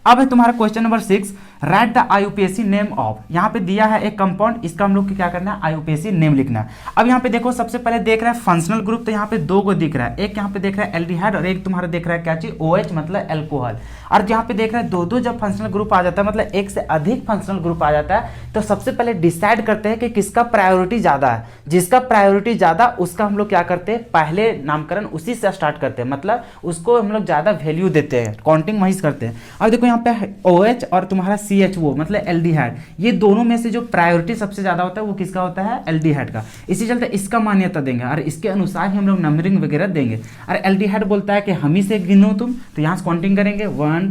अब है तुम्हारा question number 6, right the IUPAC name of, यहाँ पे दिया है एक कंपाउंड, इसका हम लोग को क्या करना है, आईयूपीएसी नेम लिखना है। अब यहाँ पे देखो सबसे पहले देख रहा है फंक्शनल ग्रुप, तो यहाँ पे दो को दिख रहा है, एक यहाँ पे देख रहा है एल्डिहाइड और एक तुम्हारा देख रहा है क्या चीज, OH मतलब एल्कोहल। और जहाँ पे देख रहा है दो दो जब फंक्शनल ग्रुप आ जाता है, मतलब एक से अधिक फंक्शनल ग्रुप आ जाता है, तो सबसे पहले डिसाइड करते हैं कि किसका प्रायोरिटी ज्यादा है। जिसका प्रायोरिटी ज्यादा उसका हम लोग क्या करते हैं, पहले नामकरण उसी से स्टार्ट करते हैं, मतलब उसको हम लोग ज्यादा वैल्यू देते हैं, काउंटिंग वहीं से करते हैं। अब देखो यहाँ पे OH और तुम्हारा CHO मतलब एल्डिहाइड, ये दोनों में से जो प्रायोरिटी सबसे ज्यादा होता है वो किसका होता है, एल्डिहाइड का। इसी चलते इसका मान्यता देंगे और इसके अनुसार ही हम लोग नंबरिंग वगैरह देंगे। और एल्डिहाइड बोलता है कि हम ही से गिनो तुम, तो यहाँ से काउंटिंग करेंगे 1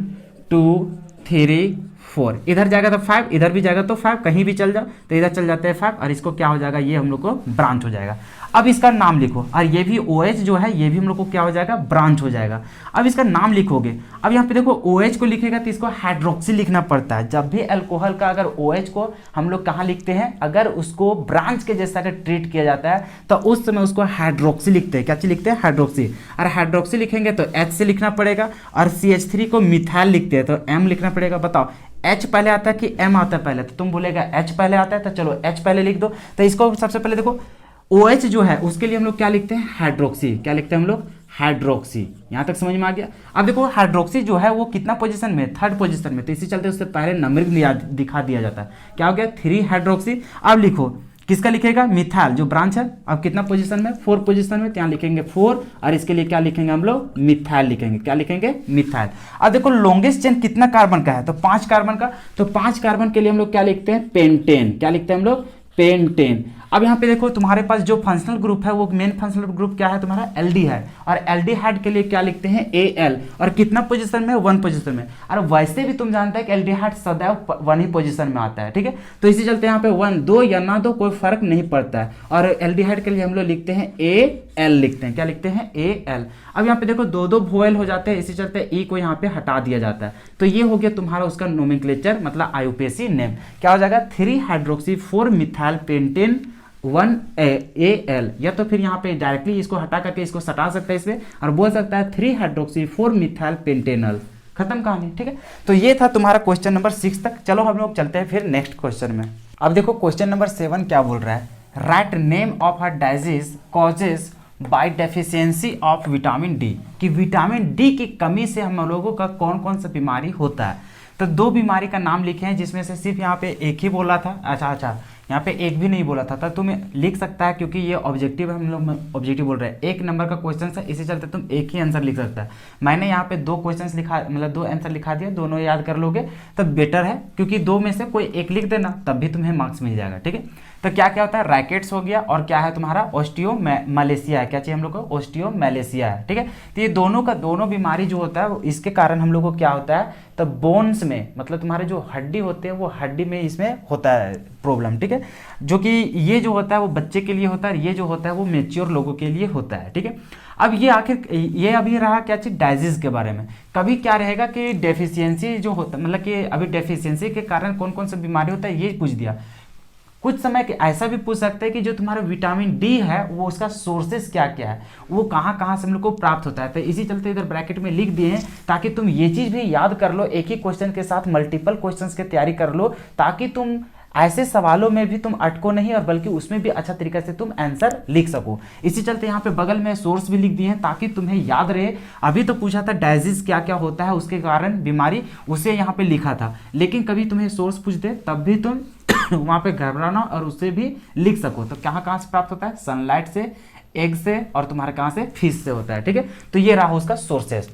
2 3 4, इधर जाएगा तो 5, इधर भी जाएगा तो 5, कहीं भी चल जाओ तो इधर चल जाते हैं 5, और इसको क्या हो जाएगा, ये हम लोग को ब्रांच हो जाएगा। अब इसका नाम लिखो, और ये भी OH जो है ये भी हम लोग को क्या हो जाएगा, ब्रांच हो जाएगा। अब इसका नाम लिखोगे, अब यहाँ पे देखो OH को लिखेगा तो इसको हाइड्रोक्सी लिखना पड़ता है। जब भी अल्कोहल का अगर OH को हम लोग कहाँ लिखते हैं, अगर उसको ब्रांच के जैसा अगर ट्रीट किया जाता है तो उस समय उसको हाइड्रोक्सी लिखते हैं। क्या चीज लिखते हैं, हाइड्रोक्सी। और हाइड्रोक्सी लिखेंगे तो H से लिखना पड़ेगा, और CH3 को मिथाइल लिखते हैं तो M लिखना पड़ेगा। बताओ H पहले आता है कि M आता है पहले, तो तुम बोलेगा H पहले आता है, तो चलो H पहले लिख दो। तो इसको सबसे पहले देखो OH जो है उसके लिए हम लोग क्या लिखते हैं, हाइड्रोक्सी। क्या लिखते हैं हम लोग, हाइड्रोक्सी। यहाँ तक समझ में आ गया। अब देखो हाइड्रोक्सी जो है वो कितना पोजीशन में, थर्ड पोजीशन में, तो इसी चलते उससे पहले नंबरिंग दिखा दिया जाता है। क्या हो गया, 3 हाइड्रोक्सी। अब लिखो किसका लिखेगा, मिथाइल जो ब्रांच है, अब कितना पोजीशन में, 4 पोजीशन में, तो यहाँ लिखेंगे 4, और इसके लिए क्या लिखेंगे हम लोग, मिथाइल लिखेंगे। क्या लिखेंगे, मिथाइल। अब देखो लॉन्गेस्ट चेन कितना कार्बन का है, तो 5 कार्बन का, तो 5 कार्बन के लिए हम लोग क्या लिखते हैं, पेंटेन। क्या लिखते हैं हम लोग, पेंटेन। अब यहाँ पे देखो तुम्हारे पास जो फंक्शनल ग्रुप है वो मेन फंक्शनल ग्रुप क्या है तुम्हारा, एल्डिहाइड, और एल्डिहाइड के लिए क्या लिखते हैं, Al, और कितना पोजीशन में, 1 पोजीशन में। और वैसे भी तुम जानते हैं कि एल्डिहाइड सदैव 1 ही पोजीशन में आता है, ठीक है। तो इसी चलते यहाँ पे 1 2 या ना दो कोई फर्क नहीं पड़ता है। और एल्डिहाइड के लिए हम लोग लिखते हैं Al लिखते हैं। क्या लिखते हैं, Al। अब यहाँ पे देखो दो दो वोवेल हो जाते हैं, इसी चलते E को यहाँ पे हटा दिया जाता है। तो ये हो गया तुम्हारा उसका नोमेनक्लेचर, मतलब आईयूपीएसी नेम। क्या हो जाएगा, 3 हाइड्रोक्सी 4 मिथाइल पेंटेन 1 Al, या तो फिर यहाँ पे डायरेक्टली इसको हटा करके इसको सटा सकता है इसमें, और बोल सकता है 3 हाइड्रोक्सी 4 मिथाइल पेंटेनल। खत्म कहानी, ठीक है। तो ये था तुम्हारा क्वेश्चन नंबर 6 तक। चलो हम लोग चलते हैं फिर नेक्स्ट क्वेश्चन में। अब देखो क्वेश्चन नंबर 7 क्या बोल रहा है, write name of a disease causes bye deficiency of vitamin D, कि विटामिन डी की कमी से हम लोगों का कौन कौन सा बीमारी होता है। तो 2 बीमारी का नाम लिखे हैं, जिसमें से सिर्फ यहाँ पे एक ही बोला था। अच्छा यहाँ पे एक भी नहीं बोला था, तो तुम लिख सकता है, क्योंकि ये ऑब्जेक्टिव हम लोग ऑब्जेक्टिव बोल रहे हैं, 1 नंबर का क्वेश्चन है, इसी चलते तुम एक ही आंसर लिख सकता है। मैंने यहाँ पे 2 क्वेश्चन लिखा, मतलब 2 आंसर लिखा दिया, दोनों याद कर लोगे तब बेटर है, क्योंकि 2 में से कोई एक लिख देना तब भी तुम्हें मार्क्स मिल जाएगा, ठीक है। तो क्या क्या होता है, रैकेट्स हो गया, और क्या है तुम्हारा ऑस्टियोमैलेशिया है। क्या चाहिए हम लोग को, ऑस्टियोमैलेशिया है, ठीक है। तो ये दोनों का दोनों बीमारी जो होता है इसके कारण हम लोग को क्या होता है, तो बोन्स में, मतलब तुम्हारे जो हड्डी होते हैं वो हड्डी में इसमें होता है प्रॉब्लम, ठीक है। जो कि ये जो होता है वो बच्चे के लिए होता है, ये जो होता है वो मेच्योर लोगों के लिए होता है, ठीक है। अब ये आखिर ये अभी रहा क्या चीज, डाइजीज के बारे में। कभी क्या रहेगा कि डेफिशिएंसी जो होता है, मतलब कि अभी डेफिशिएंसी के कारण कौन कौन सा बीमारी होता है ये पूछ दिया। कुछ समय के ऐसा भी पूछ सकते हैं कि जो तुम्हारा विटामिन डी है वो उसका सोर्सेस क्या क्या है, वो कहाँ कहाँ से हम लोग को प्राप्त होता है। तो इसी चलते इधर ब्रैकेट में लिख दिए हैं, ताकि तुम ये चीज़ भी याद कर लो, एक ही क्वेश्चन के साथ मल्टीपल क्वेश्चंस की तैयारी कर लो, ताकि तुम ऐसे सवालों में भी तुम अटको नहीं, और बल्कि उसमें भी अच्छा तरीके से तुम आंसर लिख सको। इसी चलते यहाँ पे बगल में सोर्स भी लिख दिए हैं, ताकि तुम्हें याद रहे। अभी तो पूछा था डाइजीज क्या क्या होता है उसके कारण बीमारी, उसे यहाँ पे लिखा था, लेकिन कभी तुम्हें सोर्स पूछ दे तब भी तुम वहां पे घबराना और उससे भी लिख सको। तो कहाँ से प्राप्त होता है, सनलाइट से, एग से, और तुम्हारे कहाँ से, फिश से होता है, ठीक है। तो ये रहा उसका सोर्सेस।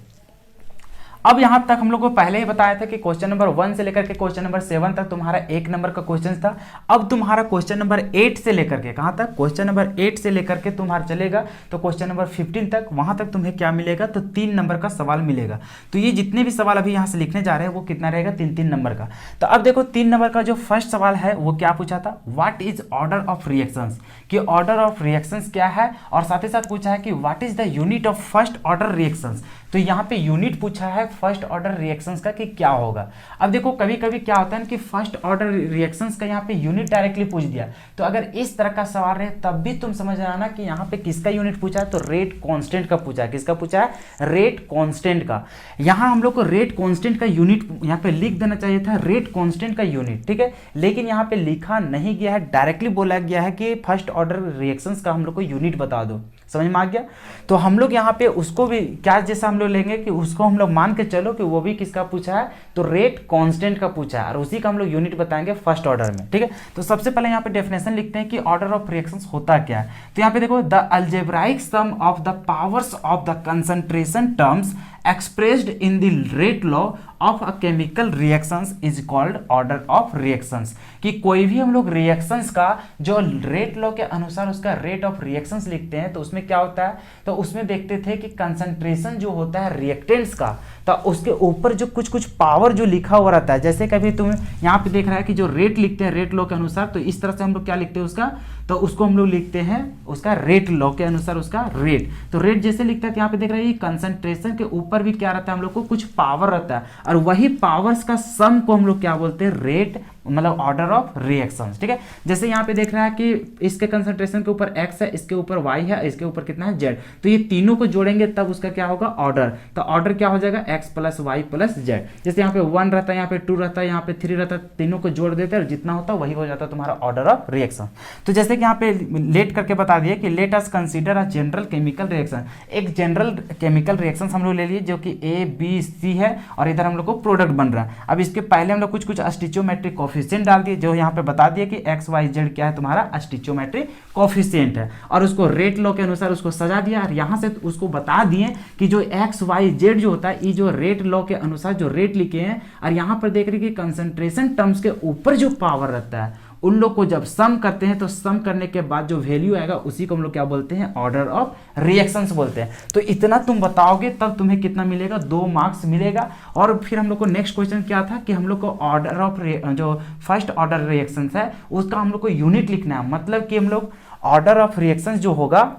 अब यहां तक हम लोग को पहले ही बताया था कि क्वेश्चन नंबर 1 से लेकर के क्वेश्चन नंबर 7 तक तुम्हारा 1 नंबर का क्वेश्चन था। अब तुम्हारा क्वेश्चन नंबर 8 से लेकर के कहां तक, क्वेश्चन नंबर 8 से लेकर के तुम्हारा चलेगा तो क्वेश्चन नंबर 15 तक, वहां तक तुम्हें क्या मिलेगा, तो 3 नंबर का सवाल मिलेगा। तो ये जितने भी सवाल अभी यहां से लिखने जा रहे हैं वो कितना रहेगा, 3-3 नंबर का। तो अब देखो 3 नंबर का जो फर्स्ट सवाल है वो क्या पूछा था, what is order of reactions, कि ऑर्डर ऑफ रिएक्शंस क्या है, और साथ ही साथ पूछा है कि what is the unit of first order reactions. तो यहाँ पे यूनिट पूछा है फर्स्ट ऑर्डर रिएक्शंस का कि क्या होगा। अब देखो कभी कभी क्या होता है कि फर्स्ट ऑर्डर रिएक्शंस का यहाँ पे यूनिट डायरेक्टली पूछ दिया, तो अगर इस तरह का सवाल रहे तब भी तुम समझ आना कि यहाँ पे किसका यूनिट पूछा है, तो रेट कांस्टेंट का पूछा है। किसका पूछा है? रेट कांस्टेंट का। यहाँ हम लोग को रेट कांस्टेंट का यूनिट यहाँ पे लिख देना चाहिए था, रेट कांस्टेंट का यूनिट, ठीक है, लेकिन यहाँ पे लिखा नहीं गया है, डायरेक्टली बोला गया है कि फर्स्ट ऑर्डर रिएक्शंस का हम लोग को यूनिट बता दो। समझ में आ गया? तो हम लोग यहाँ पे उसको भी क्या जैसा हम लोग लेंगे कि उसको हम लोग मान के चलो कि वो भी किसका पूछा है, तो रेट कांस्टेंट का पूछा है, और उसी का हम लोग यूनिट बताएंगे फर्स्ट ऑर्डर में, ठीक है। तो सबसे पहले यहाँ पे डेफिनेशन लिखते हैं कि ऑर्डर ऑफ रिएक्शंस होता क्या है। तो यहाँ पे देखो, the algebraic sum of the powers of the concentration terms expressed in the rate law of a chemical reactions is called order of reactions। कि कोई भी हम लोग रिएक्शंस का जो रेट लॉ के अनुसार उसका रेट ऑफ रिएक्शंस लिखते हैं, तो उसमें क्या होता है, तो उसमें देखते थे कि कंसंट्रेशन जो होता है रिएक्टेंट्स का, तो उसके ऊपर जो कुछ कुछ पावर जो लिखा हुआ रहता है, जैसे कभी तुम यहाँ पे देख रहा है कि जो रेट लिखते हैं रेट लॉ के अनुसार, तो इस तरह से हम लोग क्या लिखते हैं उसका, तो उसको हम लोग लिखते हैं उसका रेट लॉ के अनुसार उसका रेट। तो रेट जैसे लिखता है, तो यहाँ पे देख रहे हैं कंसंट्रेशन के ऊपर भी क्या रहता है, हम लोग को कुछ पावर रहता है, और वही पावर्स का सम को हम लोग क्या बोलते हैं, रेट, मतलब ऑर्डर ऑफ रिएक्शंस, ठीक है। जैसे यहाँ पे देख रहा है कि इसके कंसंट्रेशन के ऊपर x है, इसके ऊपर y है, इसके ऊपर कितना है z, तो ये तीनों को जोड़ेंगे तब उसका क्या होगा, ऑर्डर। तो ऑर्डर क्या हो जाएगा, x plus y plus z। जैसे यहाँ पे 1 रहता है, यहाँ पे 2 रहता है, यहाँ पे 3 रहता है, तीनों को जोड़ देते हैं और जितना होता है वही हो जाता है तुम्हारा ऑर्डर ऑफ रिएक्शन। तो जैसे कि यहाँ पे लेट करके बता दिए कि let us consider a general chemical reaction, एक जनरल केमिकल रिएक्शन हम लोग ले लिए जो कि A B C है, और इधर हम लोग को प्रोडक्ट बन रहा है। अब इसके पहले हम लोग कुछ कुछ स्टिचोमेट्रिक कोफिशिएंट डाल दिए, जो यहाँ पे बता दिए कि एक्स वाई जेड क्या है, तुम्हारा स्टिचोमेट्रिक कोफिशिएंट है, और उसको रेट लॉ के अनुसार उसको सजा दिया, और यहाँ से उसको बता दिए कि जो एक्स वाई जेड जो होता है, ये जो रेट लॉ के अनुसार जो रेट लिखे हैं, और यहाँ पर देख रहे कि कंसंट्रेशन टर्म्स के ऊपर जो पावर रहता है, उन लोग को जब सम करते हैं, तो सम करने के बाद जो वैल्यू आएगा उसी को हम लोग क्या बोलते हैं, ऑर्डर ऑफ रिएक्शंस बोलते हैं। तो इतना तुम बताओगे तब तुम्हें कितना मिलेगा, 2 मार्क्स मिलेगा। और फिर हम लोग को नेक्स्ट क्वेश्चन क्या था कि हम लोग को ऑर्डर ऑफ जो फर्स्ट ऑर्डर रिएक्शंस है उसका हम लोग को यूनिट लिखना है, मतलब कि हम लोग ऑर्डर ऑफ रिएक्शंस जो होगा,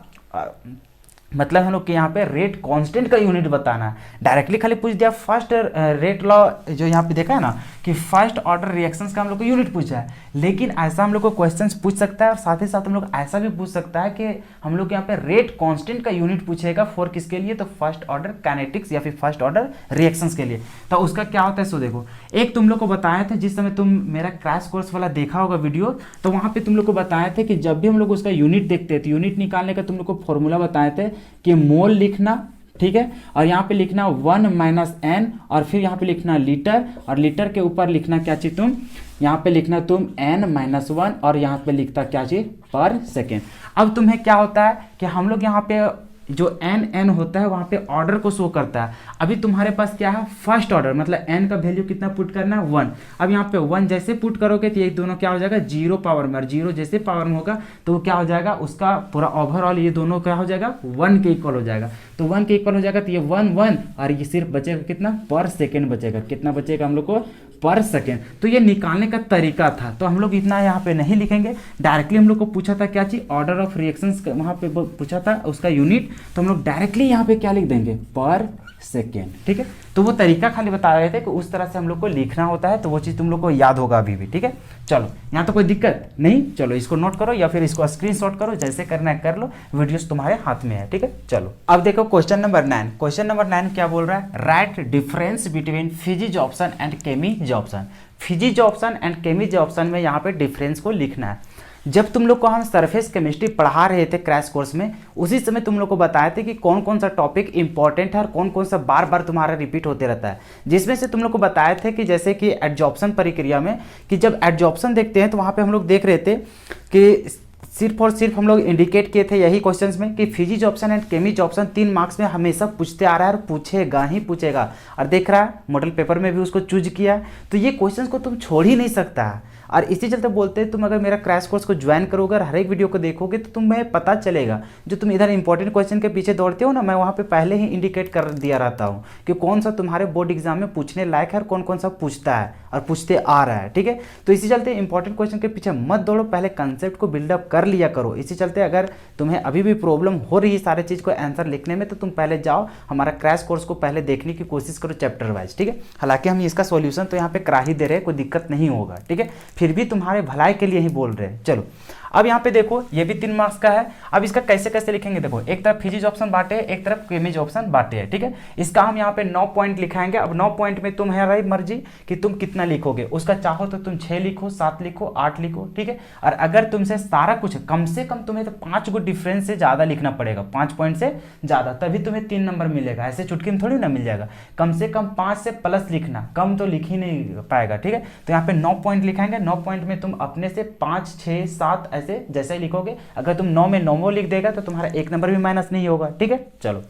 मतलब हम लोग के यहाँ पे रेट कांस्टेंट का यूनिट बताना है। डायरेक्टली खाली पूछ दिया फर्स्ट रेट लॉ, जो यहाँ पे देखा है ना कि फर्स्ट ऑर्डर रिएक्शंस का हम लोग को यूनिट पूछा है, लेकिन ऐसा हम लोग को क्वेश्चंस पूछ सकता है, और साथ ही साथ हम लोग ऐसा भी पूछ सकता है कि हम लोग यहाँ पे रेट कांस्टेंट का यूनिट पूछेगा फॉर किसके लिए, तो फर्स्ट ऑर्डर काइनेटिक्स या फिर फर्स्ट ऑर्डर रिएक्शंस के लिए। तो उसका क्या होता है, सो देखो, एक तुम लोग को बताया था जिस समय तुम मेरा क्रैश कोर्स वाला देखा होगा वीडियो, तो वहाँ पे तुम लोग को बताया थे कि जब भी हम लोग उसका यूनिट देखते हैं, तो यूनिट निकालने का तुम लोग को फॉर्मूला बताए थे कि मोल लिखना, ठीक है, और यहाँ पे लिखना 1 माइनस n, और फिर यहाँ पे लिखना लीटर, और लीटर के ऊपर लिखना क्या चीज, तुम यहाँ पे लिखना तुम n माइनस 1, और यहाँ पे लिखता क्या चीज, पर सेकेंड। अब तुम्हें क्या होता है कि हम लोग यहाँ पे जो n होता है वहाँ पे ऑर्डर को शो करता है। अभी तुम्हारे पास क्या है, फर्स्ट ऑर्डर, मतलब n का वैल्यू कितना पुट करना है, 1। अब यहाँ पे 1 जैसे पुट करोगे तो ये दोनों क्या हो जाएगा, 0 पावर में, और 0 जैसे पावर में होगा तो वो क्या हो जाएगा, उसका पूरा ओवरऑल ये दोनों क्या हो जाएगा, 1 के इक्वल हो जाएगा। तो 1 के इक्वल हो जाएगा, तो ये 1 1, और ये सिर्फ बचेगा कितना, पर सेकेंड बचेगा, कितना बचेगा हम लोग को, पर सेकेंड। तो ये निकालने का तरीका था, तो हम लोग इतना यहाँ पे नहीं लिखेंगे, डायरेक्टली हम लोग को पूछा था क्या चीज, ऑर्डर ऑफ रिएक्शंस वहाँ पे पूछा था उसका यूनिट, तो हम लोग डायरेक्टली यहाँ पे क्या लिख देंगे, पर सेकेंड, ठीक है। तो वो तरीका खाली बता रहे थे कि उस तरह से हम लोग को लिखना होता है, तो वो चीज़ तुम लोग को याद होगा अभी भी, ठीक है। चलो यहाँ तो कोई दिक्कत नहीं, चलो इसको नोट करो या फिर इसको स्क्रीनशॉट करो, जैसे करना है कर लो, वीडियोस तुम्हारे हाथ में है, ठीक है। चलो अब देखो क्वेश्चन नंबर 9। क्वेश्चन नंबर 9 क्या बोल रहा है, right difference between physics option and chemistry option. Physics option and chemistry option में यहाँ पे डिफरेंस को लिखना है। जब तुम लोग को हम सरफेस केमिस्ट्री पढ़ा रहे थे क्रैश कोर्स में, उसी समय तुम लोग को बताए थे कि कौन कौन सा टॉपिक इंपॉर्टेंट है और कौन कौन सा बार बार तुम्हारा रिपीट होते रहता है, जिसमें से तुम लोग को बताए थे कि जैसे कि एडजॉर्प्शन प्रक्रिया में, कि जब एडजॉर्प्शन देखते हैं तो वहाँ पे हम लोग देख रहे थे कि सिर्फ और सिर्फ हम लोग इंडिकेट किए थे यही क्वेश्चंस में कि physics option and chemistry option 3 marks में हमेशा पूछते आ रहा है और पूछेगा ही पूछेगा, और देख रहा है मॉडल पेपर में भी उसको चूज किया। तो ये क्वेश्चंस को तुम छोड़ ही नहीं सकता। और इसी चलते बोलते हैं तुम अगर मेरा क्रैश कोर्स को ज्वाइन करोगे और हर एक वीडियो को देखोगे तो तुम्हें पता चलेगा, जो तुम इधर इंपॉर्टेंट क्वेश्चन के पीछे दौड़ते हो ना, मैं वहाँ पे पहले ही इंडिकेट कर दिया रहता हूँ कि कौन सा तुम्हारे बोर्ड एग्जाम में पूछने लायक है और कौन कौन सा पूछता है और पूछते आ रहा है, ठीक है। तो इसी चलते इंपॉर्टेंट क्वेश्चन के पीछे मत दौड़ो, पहले कंसेप्ट को बिल्डअप कर लिया करो। इसी चलते अगर तुम्हें अभी भी प्रॉब्लम हो रही है सारे चीज़ को आंसर लिखने में, तो तुम पहले जाओ हमारा क्रैश कोर्स को पहले देखने की कोशिश करो चैप्टर वाइज, ठीक है। हालांकि हम इसका सॉल्यूशन तो यहाँ पे करा ही दे रहे हैं, कोई दिक्कत नहीं होगा, ठीक है, फिर भी तुम्हारे भलाई के लिए ही बोल रहे हैं। चलो अब यहाँ पे देखो ये भी 3 मार्क्स का है। अब इसका कैसे कैसे लिखेंगे, देखो एक तरफ फिजिक्स ऑप्शन बांटे है, एक तरफ केमिस्ट्री ऑप्शन बांटे है, ठीक है। इसका हम यहाँ पे 9 पॉइंट लिखाएंगे। अब 9 पॉइंट में तुम्हारी मर्जी कि तुम कितना लिखोगे, उसका चाहो तो तुम 6 लिखो, 7 लिखो, 8 लिखो, ठीक है। और अगर तुमसे सारा कुछ कम से कम तुम्हें तो 5 को डिफरेंस से ज़्यादा लिखना पड़ेगा, 5 पॉइंट से ज़्यादा, तभी तुम्हें 3 नंबर मिलेगा। ऐसे चुटकी में थोड़ी ना मिल जाएगा, कम से कम 5 से प्लस लिखना, कम तो लिख ही नहीं पाएगा, ठीक है। तो यहाँ पे 9 पॉइंट लिखाएंगे। 9 पॉइंट में तुम अपने से 5, 6, 7 ऐसे जैसे ही लिखो, अगर तुम 9 में 9 लिख देगा तो तुम्हारा 1 नंबर भी माइनस नहीं होगा, ठीक है। चलो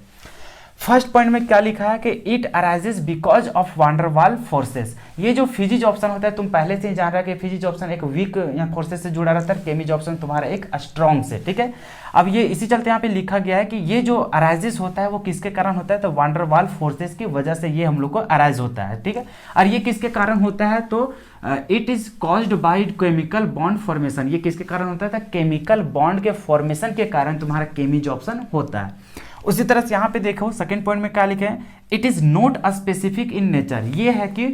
फर्स्ट पॉइंट में क्या लिखा है कि it arises because of van der Waal forces. ये जो फिजिक्स ऑप्शन होता है तुम पहले से ही जान रहे हो कि फिजिक्स ऑप्शन एक वीक या फोर्सेस से जुड़ा रहता है, केमिस्ट्री ऑप्शन तुम्हारा एक स्ट्रॉन्ग से, ठीक है। अब ये इसी चलते यहाँ पे लिखा गया है कि ये जो अराइजेस होता है वो किसके कारण होता है, तो वांडरवाल फोर्सेस की वजह से ये हम लोग को अराइज होता है, ठीक है। और ये किसके कारण होता है, तो it is caused by chemical bond formation. ये किसके कारण होता है, तो केमिकल बॉन्ड के फॉर्मेशन के कारण तुम्हारा केमिस्ट्री ऑप्शन होता है। उसी तरह से यहाँ पे देखो सेकंड पॉइंट में क्या लिखे हैं, it is not specific in nature. ये है कि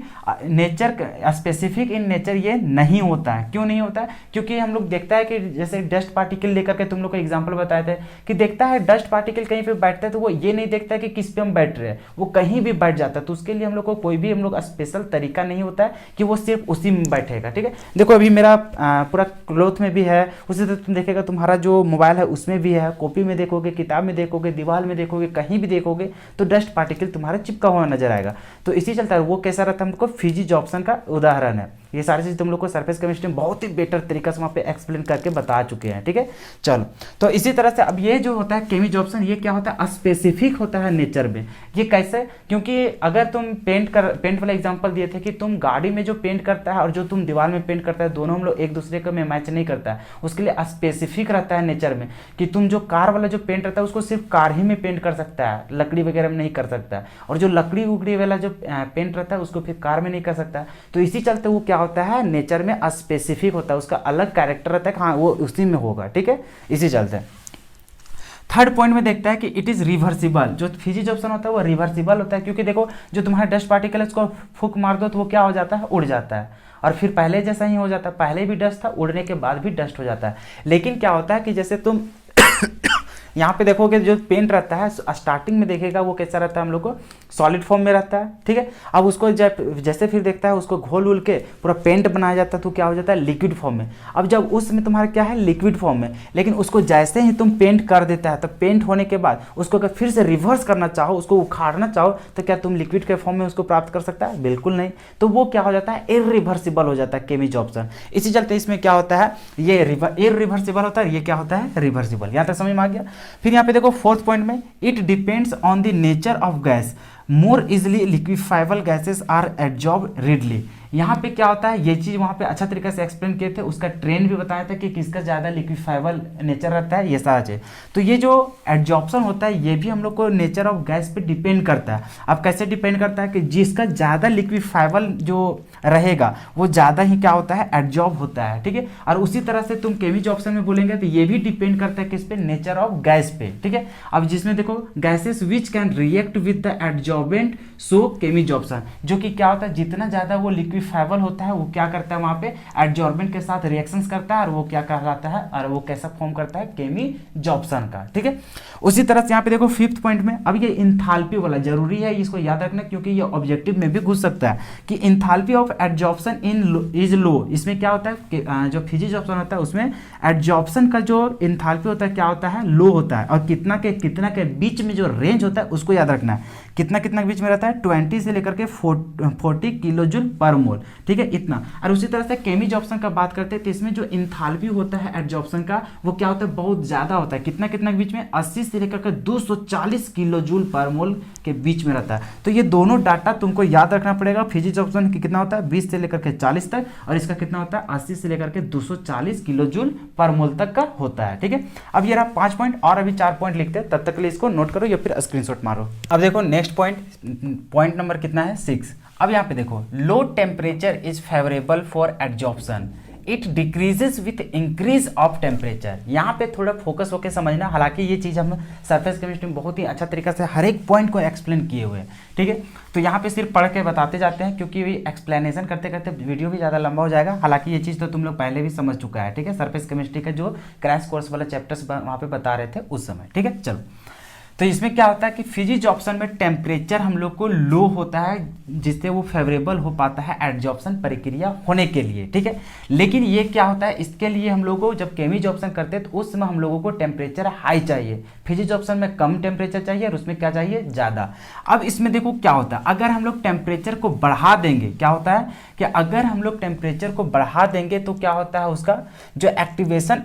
नेचर स्पेसिफिक इन नेचर ये नहीं होता है। क्यों नहीं होता है, क्योंकि हम लोग देखता है कि जैसे डस्ट पार्टिकल लेकर के तुम लोग को एग्जांपल बताए थे कि देखता है डस्ट पार्टिकल कहीं पे बैठता है तो वो ये नहीं देखता है कि किस पे हम बैठ रहे हैं, वो कहीं भी बैठ जाता है। तो उसके लिए हम लोग को कोई भी हम लोग स्पेशल तरीका नहीं होता है कि वो सिर्फ उसी में बैठेगा, ठीक है। देखो अभी मेरा पूरा क्लोथ में भी है, उसी तरह तुम देखेगा तुम्हारा जो मोबाइल है उसमें भी है, कॉपी में देखोगे, किताब में देखोगे, दीवार में देखोगे, कहीं भी देखोगे तो डस्ट पार्टिकल तुम्हारा चिपका हुआ नजर आएगा। तो इसी चलता है वो कैसा रहता है, हमको फिजिक्स ऑप्शन का उदाहरण है। ये सारी चीज तुम लोग को सरफेस केमिस्ट्री में बहुत ही बेटर तरीका से वहाँ पे एक्सप्लेन करके बता चुके हैं, ठीक है। चलो तो इसी तरह से अब ये जो होता है केमिस्ट्री ऑप्शन, ये क्या होता है, स्पेसिफिक होता है नेचर में। ये कैसे, क्योंकि अगर तुम पेंट वाला एग्जांपल दिए थे कि तुम गाड़ी में जो पेंट करता है और जो तुम दीवार में पेंट करता है, दोनों हम लोग एक दूसरे को में मैच नहीं करता है। उसके लिए स्पेसिफिक रहता है नेचर में कि तुम जो कार वाला जो पेंट रहता है उसको सिर्फ कार ही में पेंट कर सकता है, लकड़ी वगैरह में नहीं कर सकता है। और जो लकड़ी उकड़ी वाला जो पेंट रहता है उसको फिर कार में नहीं कर सकता है। तो इसी चलते वो क्या होता है, नेचर में स्पेसिफिक होता है, उसका अलग कैरेक्टर रहता है, हाँ वो उसी में होगा, ठीक है। इसी चलते थर्ड पॉइंट में देखता है कि इट इज रिवर्सिबल। जो फिजिक्स ऑप्शन होता है वो रिवर्सिबल होता है, क्योंकि देखो जो तुम्हारा डस्ट पार्टिकल है उसको फूंक मार दो तो वो क्या हो जाता है, उड़ जाता है और फिर पहले जैसा ही हो जाता है, पहले भी डस्ट था, उड़ने के बाद भी डस्ट हो जाता है। लेकिन क्या होता है कि जैसे तुम यहाँ पे देखोगे जो पेंट रहता है स्टार्टिंग में देखेगा वो कैसा रहता है, हम लोग को सॉलिड फॉर्म में रहता है, ठीक है। अब उसको जैसे फिर देखता है उसको घोल उल के पूरा पेंट बनाया जाता है तो क्या हो जाता है, लिक्विड फॉर्म में। अब जब उसमें तुम्हारा क्या है, लिक्विड फॉर्म में, लेकिन उसको जैसे ही तुम पेंट कर देता है तो पेंट होने के बाद उसको अगर फिर से रिवर्स करना चाहो, उसको उखाड़ना चाहो, तो क्या तुम लिक्विड के फॉर्म में उसको प्राप्त कर सकता है, बिल्कुल नहीं। तो वो क्या हो जाता है, इरिवर्सिबल हो जाता है केमिस्ट्री ऑप्शन। इसी चलते इसमें क्या होता है, ये इरिवर्सिबल होता है, ये क्या होता है, रिवर्सिबल। यहाँ तक समझ में आ गया। फिर यहाँ पे देखो फोर्थ पॉइंट में, it depends on the nature of gas, more easily liquefiable gases are absorb readily. यहाँ पे क्या होता है, ये चीज वहाँ पे अच्छा तरीके से एक्सप्लेन किए थे, उसका ट्रेंड भी बताया था कि किसका ज्यादा लिक्विफाइबल नेचर रहता है, ये सारा चीज। तो ये जो एब्जॉर्प्शन होता है ये भी हम लोग को नेचर ऑफ गैस पे डिपेंड करता है। अब कैसे डिपेंड करता है कि जिसका ज्यादा लिक्विफाइबल जो रहेगा वो ज्यादा ही क्या होता है, एब्जॉर्ब होता है, ठीक है। और उसी तरह से तुम केमिस्ट्री ऑप्शन में बोलेंगे तो ये भी डिपेंड करता है किस पे, नेचर ऑफ गैस पे, ठीक है। अब जिसमें देखो gases which can react with the absorbent, so chemistry option, जो कि क्या होता है, जितना ज्यादा वो लिक्विफाइबल होता है वो क्या करता है, वहां पे एब्जॉर्बेंट के साथ रिएक्शंस करता है और वो क्या कहलाता है, और वो कैसा फॉर्म करता है, केमिस्ट्री ऑप्शन का, ठीक है। उसी तरह से यहाँ पे देखो फिफ्थ पॉइंट में, अब ये इंथाल्पी वाला जरूरी है, इसको याद रखना क्योंकि ये ऑब्जेक्टिव में भी घुस सकता है कि enthalpy of absorption in is low. इसमें क्या होता है कि जो फिजिक्स ऑप्शन होता है उसमें एब्जॉर्प्शन का जो इंथाल्पी होता है क्या होता है, लो होता है। और कितना के बीच में जो रेंज होता है उसको याद रखना है, कितना के बीच में रहता है, 20 से लेकर के 40 किलो जूल पर मोल। मोल, ठीक है इतना। और उसी तरह से केमी जॉब्सन का बात करते हैं तो इसमें जो इंथाल्पी होता है एडजॉर्प्शन का वो क्या होता है, बहुत ज़्यादा होता है। कितना कितना के बीच में, 80 से लेकर के 240 किलो जूल पर मोल के बीच में रहता है। तो ये दोनों डाटा तुमको याद रखना पड़ेगा। फिजिक्स ऑप्शन कितना होता है 20 से लेकर के 40 तक, और इसका कितना होता है 80 से लेकर के 240 किलो जूल पर मोल तक का होता है, ठीक है। अब ये रहा 5 पॉइंट, और अभी 4 पॉइंट लिखते हैं, तब तक के लिए इसको नोट करो या फिर स्क्रीनशॉट मारो। अब देखो नेक्स्ट पॉइंट नंबर कितना है 6। अब यहाँ पे देखो, low temperature is favourable for adsorption, it decreases with increase of temperature. यहाँ पे थोड़ा फोकस होकर समझना, हालांकि ये चीज़ हम सरफेस केमिस्ट्री में बहुत ही अच्छा तरीका से हर एक पॉइंट को एक्सप्लेन किए हुए हैं, ठीक है। तो यहाँ पे सिर्फ पढ़ के बताते जाते हैं, क्योंकि एक्सप्लेनेशन करते करते वीडियो भी ज़्यादा लंबा हो जाएगा। हालांकि ये चीज़ तो तुम लोग पहले भी समझ चुका है, ठीक है। सरफेस केमिस्ट्री का जो क्रैश कोर्स वाला चैप्टर्स वहाँ पे बता रहे थे उस समय, ठीक है। चलो, तो इसमें क्या होता है कि फिजिक्स ऑप्शन में टेम्परेचर हम लोग को लो होता है, जिससे वो फेवरेबल हो पाता है एडजॉर्प्शन प्रक्रिया होने के लिए, ठीक है। लेकिन ये क्या होता है, इसके लिए हम लोगों को जब केमिज ऑप्शन करते हैं तो उस समय हम लोगों को टेम्परेचर हाई चाहिए, फिजिक्स ऑप्शन में कम टेम्परेचर चाहिए और उसमें क्या चाहिए, ज़्यादा। अब इसमें देखो क्या होता है, अगर हम लोग टेम्परेचर को बढ़ा देंगे, क्या होता है कि अगर हम लोग टेम्परेचर को बढ़ा देंगे तो क्या होता है, उसका जो एक्टिवेशन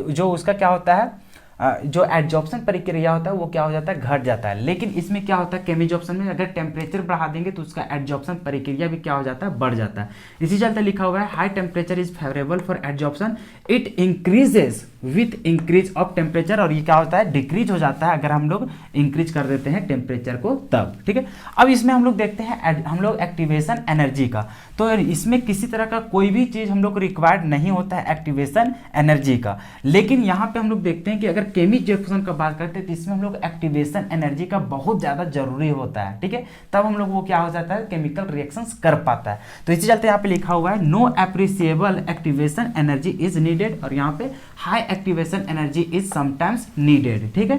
जो उसका क्या होता है, जो एडजॉर्प्शन प्रक्रिया होता है वो क्या हो जाता है, घट जाता है। लेकिन इसमें क्या होता है, केमिज ऑप्शन में अगर टेम्परेचर बढ़ा देंगे तो उसका एडजॉर्प्शन प्रक्रिया भी क्या हो जाता है, बढ़ जाता है। इसी चलते लिखा हुआ है high temperature is favourable for adsorption, it increases with increase of temperature, और ये क्या होता है, डिक्रीज हो जाता है अगर हम लोग इंक्रीज कर देते हैं टेम्परेचर को तब, ठीक है। अब इसमें हम लोग देखते हैं हम लोग एक्टिवेशन एनर्जी का, तो इसमें किसी तरह का कोई भी चीज़ हम लोग को रिक्वायर्ड नहीं होता है एक्टिवेशन एनर्जी का। लेकिन यहाँ पे हम लोग देखते हैं कि अगर केमिक रिएक्शन का बात करते हैं तो इसमें हम लोग एक्टिवेशन एनर्जी का बहुत ज़्यादा जरूरी होता है, ठीक है। तब हम लोग वो क्या हो जाता है, केमिकल रिएक्शंस कर पाता है। तो इसी चलते यहाँ पे लिखा हुआ है no appreciable activation energy is needed, और यहाँ पे high activation energy is sometimes needed, ठीक है।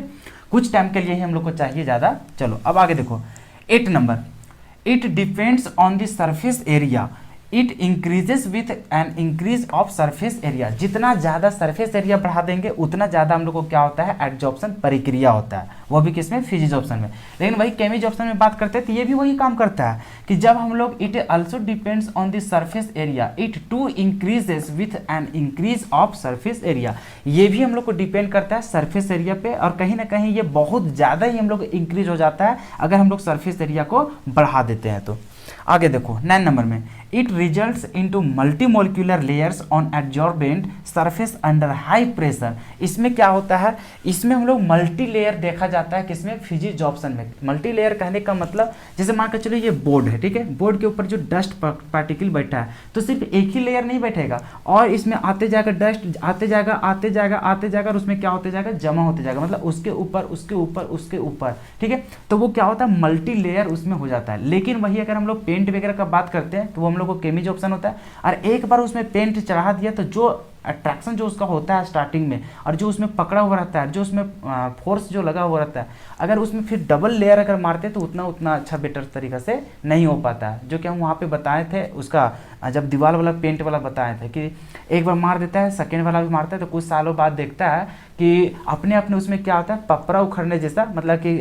कुछ टाइम के लिए ही हम लोग को चाहिए ज़्यादा। चलो अब आगे देखो 8 number, it depends on the surface area, it increases with an increase of surface area. जितना ज़्यादा सरफेस एरिया बढ़ा देंगे उतना ज़्यादा हम लोग को क्या होता है, एडजॉर्प्शन प्रक्रिया होता है, वो भी किसमें, फिजिक्स ऑप्शन में। लेकिन वही केमिज ऑप्शन में बात करते हैं तो ये भी वही काम करता है कि जब हम लोग it also depends on the surface area, it too increases with an increase of surface area. ये भी हम लोग को डिपेंड करता है सरफेस एरिया पे, और कहीं ना कहीं ये बहुत ज़्यादा ही हम लोग इंक्रीज हो जाता है अगर हम लोग सरफेस एरिया को बढ़ा देते हैं तो। आगे देखो 9 नंबर में, it results into multimolecular layers on adsorbent surface under high pressure. इसमें क्या होता है, इसमें हम लोग मल्टी लेयर देखा जाता है किसमें, फिजिक्स ऑप्शन में। मल्टी लेयर कहने का मतलब जैसे मान के चलो ये बोर्ड है, ठीक है, बोर्ड के ऊपर जो डस्ट पार्टिकल बैठा है तो सिर्फ एक ही लेयर नहीं बैठेगा, और इसमें आते जाएगा डस्ट, आते जाएगा आते जाएगा आते जाएगा, और उसमें क्या होते जाएगा, जमा होते जाएगा, मतलब उसके ऊपर उसके ऊपर उसके ऊपर, ठीक है। तो वो क्या होता है, मल्टी लेयर उसमें हो जाता है। लेकिन वही अगर हम लोग पेंट वगैरह का बात करते हैं तो वो हम लोग को केमिज ऑप्शन होता है, और एक बार उसमें पेंट चढ़ा दिया तो जो अट्रैक्शन जो उसका होता है स्टार्टिंग में, और जो उसमें पकड़ा हुआ रहता है, जो उसमें फोर्स जो लगा हुआ रहता है, अगर उसमें फिर डबल लेयर अगर मारते तो उतना अच्छा बेटर तरीका से नहीं हो पाता है। जो कि हम वहाँ पे बताए थे, उसका जब दीवार वाला पेंट वाला बताए थे कि एक बार मार देता है, सेकेंड वाला भी मारता है, तो कुछ सालों बाद देखता है कि अपने अपने उसमें क्या होता है, पपरा उखड़ने जैसा, मतलब कि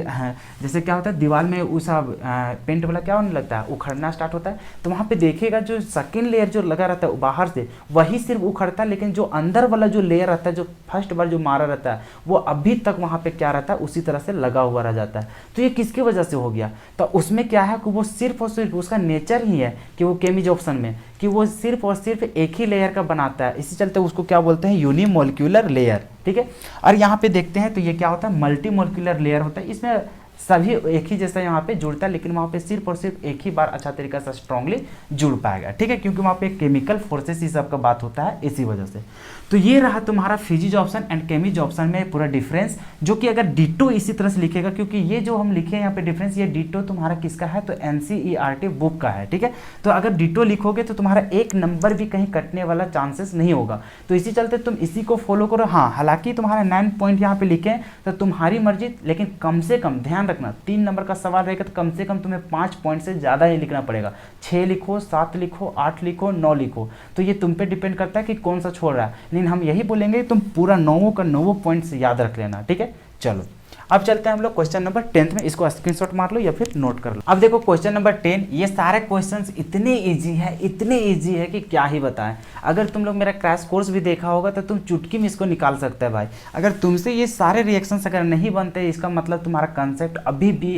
जैसे क्या होता है दीवार में उस पेंट वाला क्या होने लगता है, उखड़ना स्टार्ट होता है। तो वहाँ पे देखिएगा जो सेकेंड लेयर जो लगा रहता है बाहर से वही सिर्फ उखड़ता है, लेकिन जो अंदर वाला जो लेयर रहता है, जो फर्स्ट बार जो मारा रहता है, वो अभी तक वहाँ पे क्या रहता है, उसी तरह से लगा हुआ रह जाता है। तो ये किसकी वजह से हो गया, तो उसमें क्या है कि वो सिर्फ और सिर्फ उसका नेचर ही है कि वो केमिज ऑप्शन में कि वो सिर्फ और सिर्फ एक ही लेयर का बनाता है, इसी चलते उसको क्या बोलते हैं, यूनिमोलिक्यूलर लेयर, ठीक है। और यहाँ पे देखते हैं तो ये क्या होता है, मल्टी मोलिक्यूलर लेयर होता है। इसमें सभी एक ही जैसा यहाँ पे जुड़ता है, लेकिन वहाँ पे सिर्फ और सिर्फ एक ही बार अच्छा तरीका से स्ट्रांगली जुड़ पाएगा, ठीक है, क्योंकि वहाँ पे केमिकल फोर्सेस ही सब का बात होता है इसी वजह से। तो ये रहा तुम्हारा फिजिक्स ऑप्शन एंड केमिज ऑप्शन में पूरा डिफरेंस, जो कि अगर डिटो इसी तरह से लिखेगा, क्योंकि ये जो हम लिखे यहाँ पे डिफरेंस, ये डिटो तुम्हारा किसका है, तो NCERT बुक का है, ठीक है। तो अगर डिटो लिखोगे तो तुम्हारा एक नंबर भी कहीं कटने वाला चांसेस नहीं होगा। तो इसी चलते तुम इसी को फॉलो करो। हाँ, हालांकि तुम्हारा 9 पॉइंट यहाँ पे लिखे तो तुम्हारी मर्जी, लेकिन कम से कम ध्यान रखना 3 नंबर का सवाल रहेगा तो कम से कम तुम्हें 5 पॉइंट से ज़्यादा ही लिखना पड़ेगा। 6 लिखो, 7 लिखो, 8 लिखो, 9 लिखो, तो ये तुम पे डिपेंड करता है कि कौन सा छोड़ रहा है। लेकिन हम यही बोलेंगे तुम पूरा 9 का 9 पॉइंट्स याद रख लेना, ठीक है। चलो अब चलते हैं हम लोग क्वेश्चन नंबर 10 में, इसको स्क्रीनशॉट मार लो या फिर नोट कर लो। अब देखो क्वेश्चन नंबर 10, ये सारे क्वेश्चंस इतने इजी है कि क्या ही बताएं। अगर तुम लोग मेरा क्रैश कोर्स भी देखा होगा तो तुम चुटकी में इसको निकाल सकते हैं भाई। अगर तुमसे ये सारे रिएक्शंस अगर नहीं बनते, इसका मतलब तुम्हारा कंसेप्ट अभी भी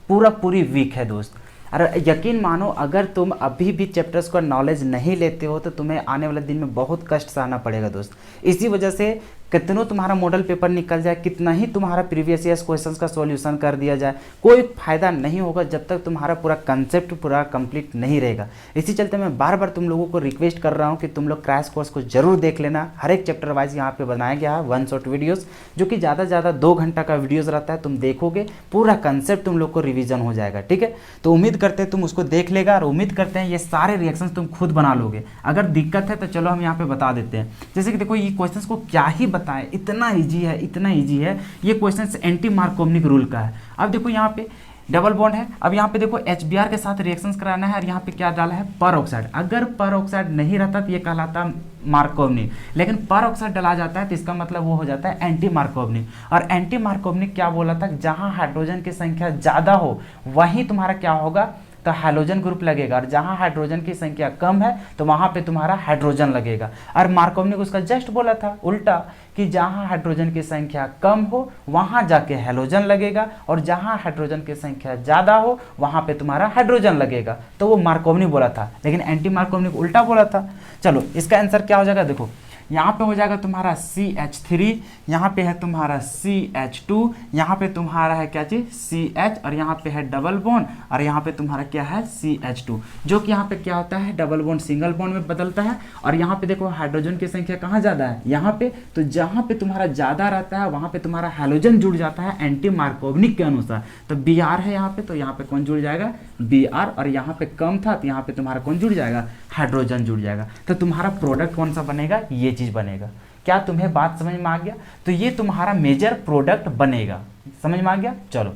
पूरी वीक है दोस्त। अरे यकीन मानो, अगर तुम अभी भी चैप्टर्स का नॉलेज नहीं लेते हो तो तुम्हें आने वाले दिन में बहुत कष्ट सहना पड़ेगा दोस्त। इसी वजह से कितनों तुम्हारा मॉडल पेपर निकल जाए, कितना ही तुम्हारा प्रीवियस ईयर्स क्वेश्चंस का सॉल्यूशन कर दिया जाए, कोई फायदा नहीं होगा जब तक तुम्हारा पूरा कंसेप्ट पूरा कंप्लीट नहीं रहेगा। इसी चलते मैं बार बार तुम लोगों को रिक्वेस्ट कर रहा हूँ कि तुम लोग क्रैश कोर्स को जरूर देख लेना। हर एक चैप्टर वाइज यहाँ पे बनाया गया है 1 शॉट वीडियोज़, जो कि ज़्यादा से ज़्यादा 2 घंटा का वीडियोज़ रहता है। तुम देखोगे पूरा कंसेप्ट तुम लोग को रिविजन हो जाएगा, ठीक है। तो उम्मीद करते हैं तुम उसको देख लेगा और उम्मीद करते हैं ये सारे रिएक्शंस तुम खुद बना लोगे। अगर दिक्कत है तो चलो हम यहाँ पे बता देते हैं। जैसे कि देखो ये क्वेश्चंस को क्या ही बताएं, इतना इजी है। ये क्वेश्चंस एंटी मार्कोवनिक रूल का है। अब देखो यहाँ पे डबल बॉन्ड है, अब यहाँ पे देखो HBr के साथ रिएक्शंस कराना है और यहाँ पे क्या डाला है, पर ऑक्साइड। अगर पर ऑक्साइड नहीं रहता तो ये कहलाता मार्कोवनिक, लेकिन पर ऑक्साइड डाला जाता है तो इसका मतलब वो हो जाता है एंटी मार्कोवनिक। और एंटी मार्कोवनिक क्या बोला था, जहाँ हाइड्रोजन की संख्या ज़्यादा हो वहीं तुम्हारा क्या होगा, तो हाइड्रोजन ग्रुप लगेगा, और जहां हाइड्रोजन की संख्या कम है तो वहां पे तुम्हारा हाइड्रोजन लगेगा। और मार्कोवनिक उसका जस्ट बोला था उल्टा, कि जहां हाइड्रोजन की संख्या कम हो वहां जाके हैलोजन लगेगा, और जहां हाइड्रोजन की संख्या ज्यादा हो वहां पे तुम्हारा हाइड्रोजन लगेगा। तो वो मार्कोवनिक बोला था, लेकिन एंटी मार्कोवनिक उल्टा बोला था। चलो इसका आंसर क्या हो जाएगा, देखो यहाँ पे हो जाएगा तुम्हारा CH3, यहाँ पे है तुम्हारा CH2, यहाँ पे तुम्हारा है क्या चीज CH, और यहाँ पे है डबल बॉन्ड, और यहाँ पे तुम्हारा क्या है CH2, जो कि यहाँ पे क्या होता है डबल बॉन्ड सिंगल बॉन्ड में बदलता है। और यहाँ पे देखो हाइड्रोजन की संख्या कहाँ ज़्यादा है, यहाँ पे, तो जहाँ पे तुम्हारा ज़्यादा रहता है वहाँ पे तुम्हारा हैलोजन जुड़ जाता है एंटी मार्कोवनिक के अनुसार। तो Br है यहाँ पे, तो यहाँ पे कौन जुड़ जाएगा Br, और यहाँ पे कम था तो यहाँ पे तुम्हारा कौन जुड़ जाएगा, हाइड्रोजन जुड़ जाएगा। तो तुम्हारा प्रोडक्ट कौन सा बनेगा, ये चीज बनेगा। क्या तुम्हें बात समझ में आ गया? तो ये तुम्हारा मेजर प्रोडक्ट बनेगा, समझ में आ गया। चलो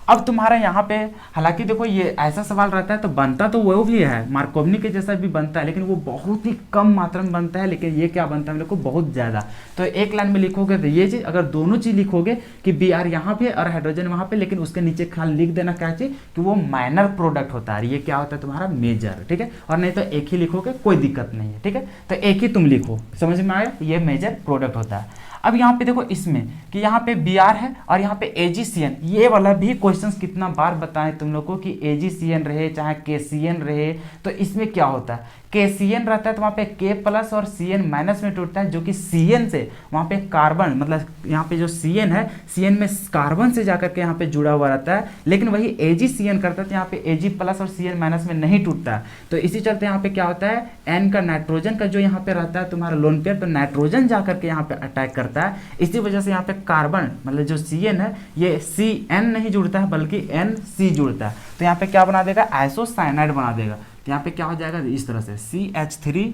अब तुम्हारा यहाँ पे, हालांकि देखो ये ऐसा सवाल रहता है तो बनता तो वो भी है मार्कोवनिक के जैसा भी बनता है, लेकिन वो बहुत ही कम मात्रा में बनता है, लेकिन ये क्या बनता है हम लोग को बहुत ज़्यादा। तो एक लाइन में लिखोगे तो ये चीज़, अगर दोनों चीज़ लिखोगे कि Br यहाँ पे और हाइड्रोजन वहाँ पे, लेकिन उसके नीचे खाली लिख देना क्या चीज़ कि वो माइनर प्रोडक्ट होता है, ये क्या होता है तुम्हारा मेजर, ठीक है। और नहीं तो एक ही लिखोगे कोई दिक्कत नहीं है, ठीक है। तो एक ही तुम लिखो, समझ में आया, ये मेजर प्रोडक्ट होता है। अब यहाँ पे देखो इसमें कि यहाँ पे Br है और यहाँ पे AgCN, ये वाला भी क्वेश्चंस कितना बार बताएं तुम लोग को कि AgCN रहे चाहे KCN रहे, तो इसमें क्या होता है, KCN रहता है तो वहाँ पे K प्लस और CN माइनस में टूटता है, जो कि CN से वहाँ पे कार्बन, मतलब यहाँ पे जो CN है, CN में कार्बन से जाकर के यहाँ पे जुड़ा हुआ रहता है, लेकिन वही AgCN करता है तो यहाँ पे Ag प्लस और CN माइनस में नहीं टूटता है। तो इसी चलते यहाँ पे क्या होता है, N का नाइट्रोजन का जो यहाँ पे रहता है तुम्हारा लोन पेयर, तो नाइट्रोजन जाकर के यहाँ पे अटैक करता है। इसी वजह से यहाँ पे कार्बन मतलब जो CN है ये CN नहीं जुड़ता है बल्कि NC जुड़ता है, तो यहाँ पे क्या बना देगा, आइसोसाइनाइड बना देगा। तो यहाँ पे क्या हो जाएगा इस तरह से CH3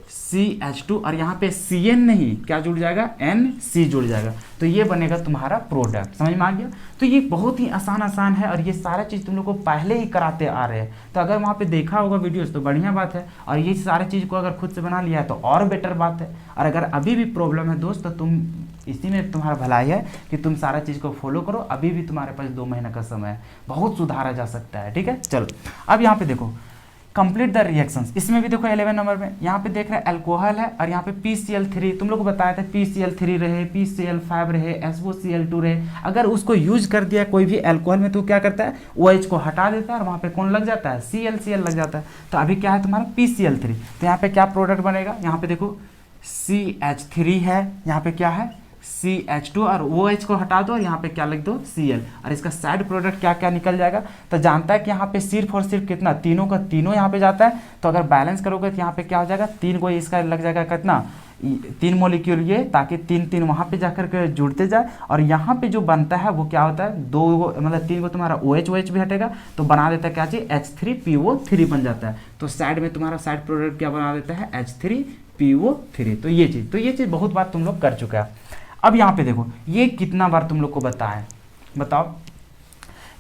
CH2, और यहाँ पे CN नहीं क्या जुड़ जाएगा, NC जुड़ जाएगा। तो ये बनेगा तुम्हारा प्रोडक्ट, समझ में आ गया। तो ये बहुत ही आसान है और ये सारा चीज़ तुम लोग को पहले ही कराते आ रहे हैं, तो अगर वहाँ पे देखा होगा वीडियोस तो बढ़िया बात है, और ये सारी चीज़ को अगर खुद से बना लिया है तो और बेटर बात है। और अगर अभी भी प्रॉब्लम है दोस्त तो तुम, इसी में तुम्हारा भलाई है कि तुम सारा चीज़ को फॉलो करो, अभी भी तुम्हारे पास 2 महीने का समय है, बहुत सुधारा जा सकता है, ठीक है। चलो अब यहाँ पे देखो कंप्लीट द रिएक्शंस, इसमें भी देखो 11 नंबर में यहाँ पे देख रहे हैं अल्कोहल है, और यहाँ पे PCl3 तुम लोग को बताया था PCl3 रहे, PCl5 रहे, SOCl2 रहे, अगर उसको यूज कर दिया कोई भी अल्कोहल में तो क्या करता है, OH को हटा देता है और वहाँ पे कौन लग जाता है, Cl लग जाता है। तो अभी क्या है तुम्हारा PCl3, तो यहाँ पे क्या प्रोडक्ट बनेगा, यहाँ पे देखो CH3 है, यहाँ पे क्या है CH2, और OH को हटा दो और यहाँ पे क्या लिख दो Cl, और इसका साइड प्रोडक्ट क्या क्या निकल जाएगा। तो जानता है कि यहाँ पे सिर्फ और सिर्फ कितना, तीनों का तीनों यहाँ पे जाता है, तो अगर बैलेंस करोगे तो यहाँ पे क्या हो जाएगा, 3 को इसका लग जाएगा कितना, 3 मोलिक्यूल ये, ताकि 3 वहाँ पे जाकर के जुड़ते जाए, और यहाँ पे जो बनता है वो क्या होता है, 2 मतलब 3 को तुम्हारा OH भी हटेगा तो बना देता है क्या चीज़, H3PO3 बन जाता है। तो साइड में तुम्हारा साइड प्रोडक्ट क्या बना देता है, H3PO3। तो ये चीज़ बहुत बार तुम लोग कर चुका है। अब यहाँ पे देखो ये कितना बार तुम लोग को बताएं, बताओ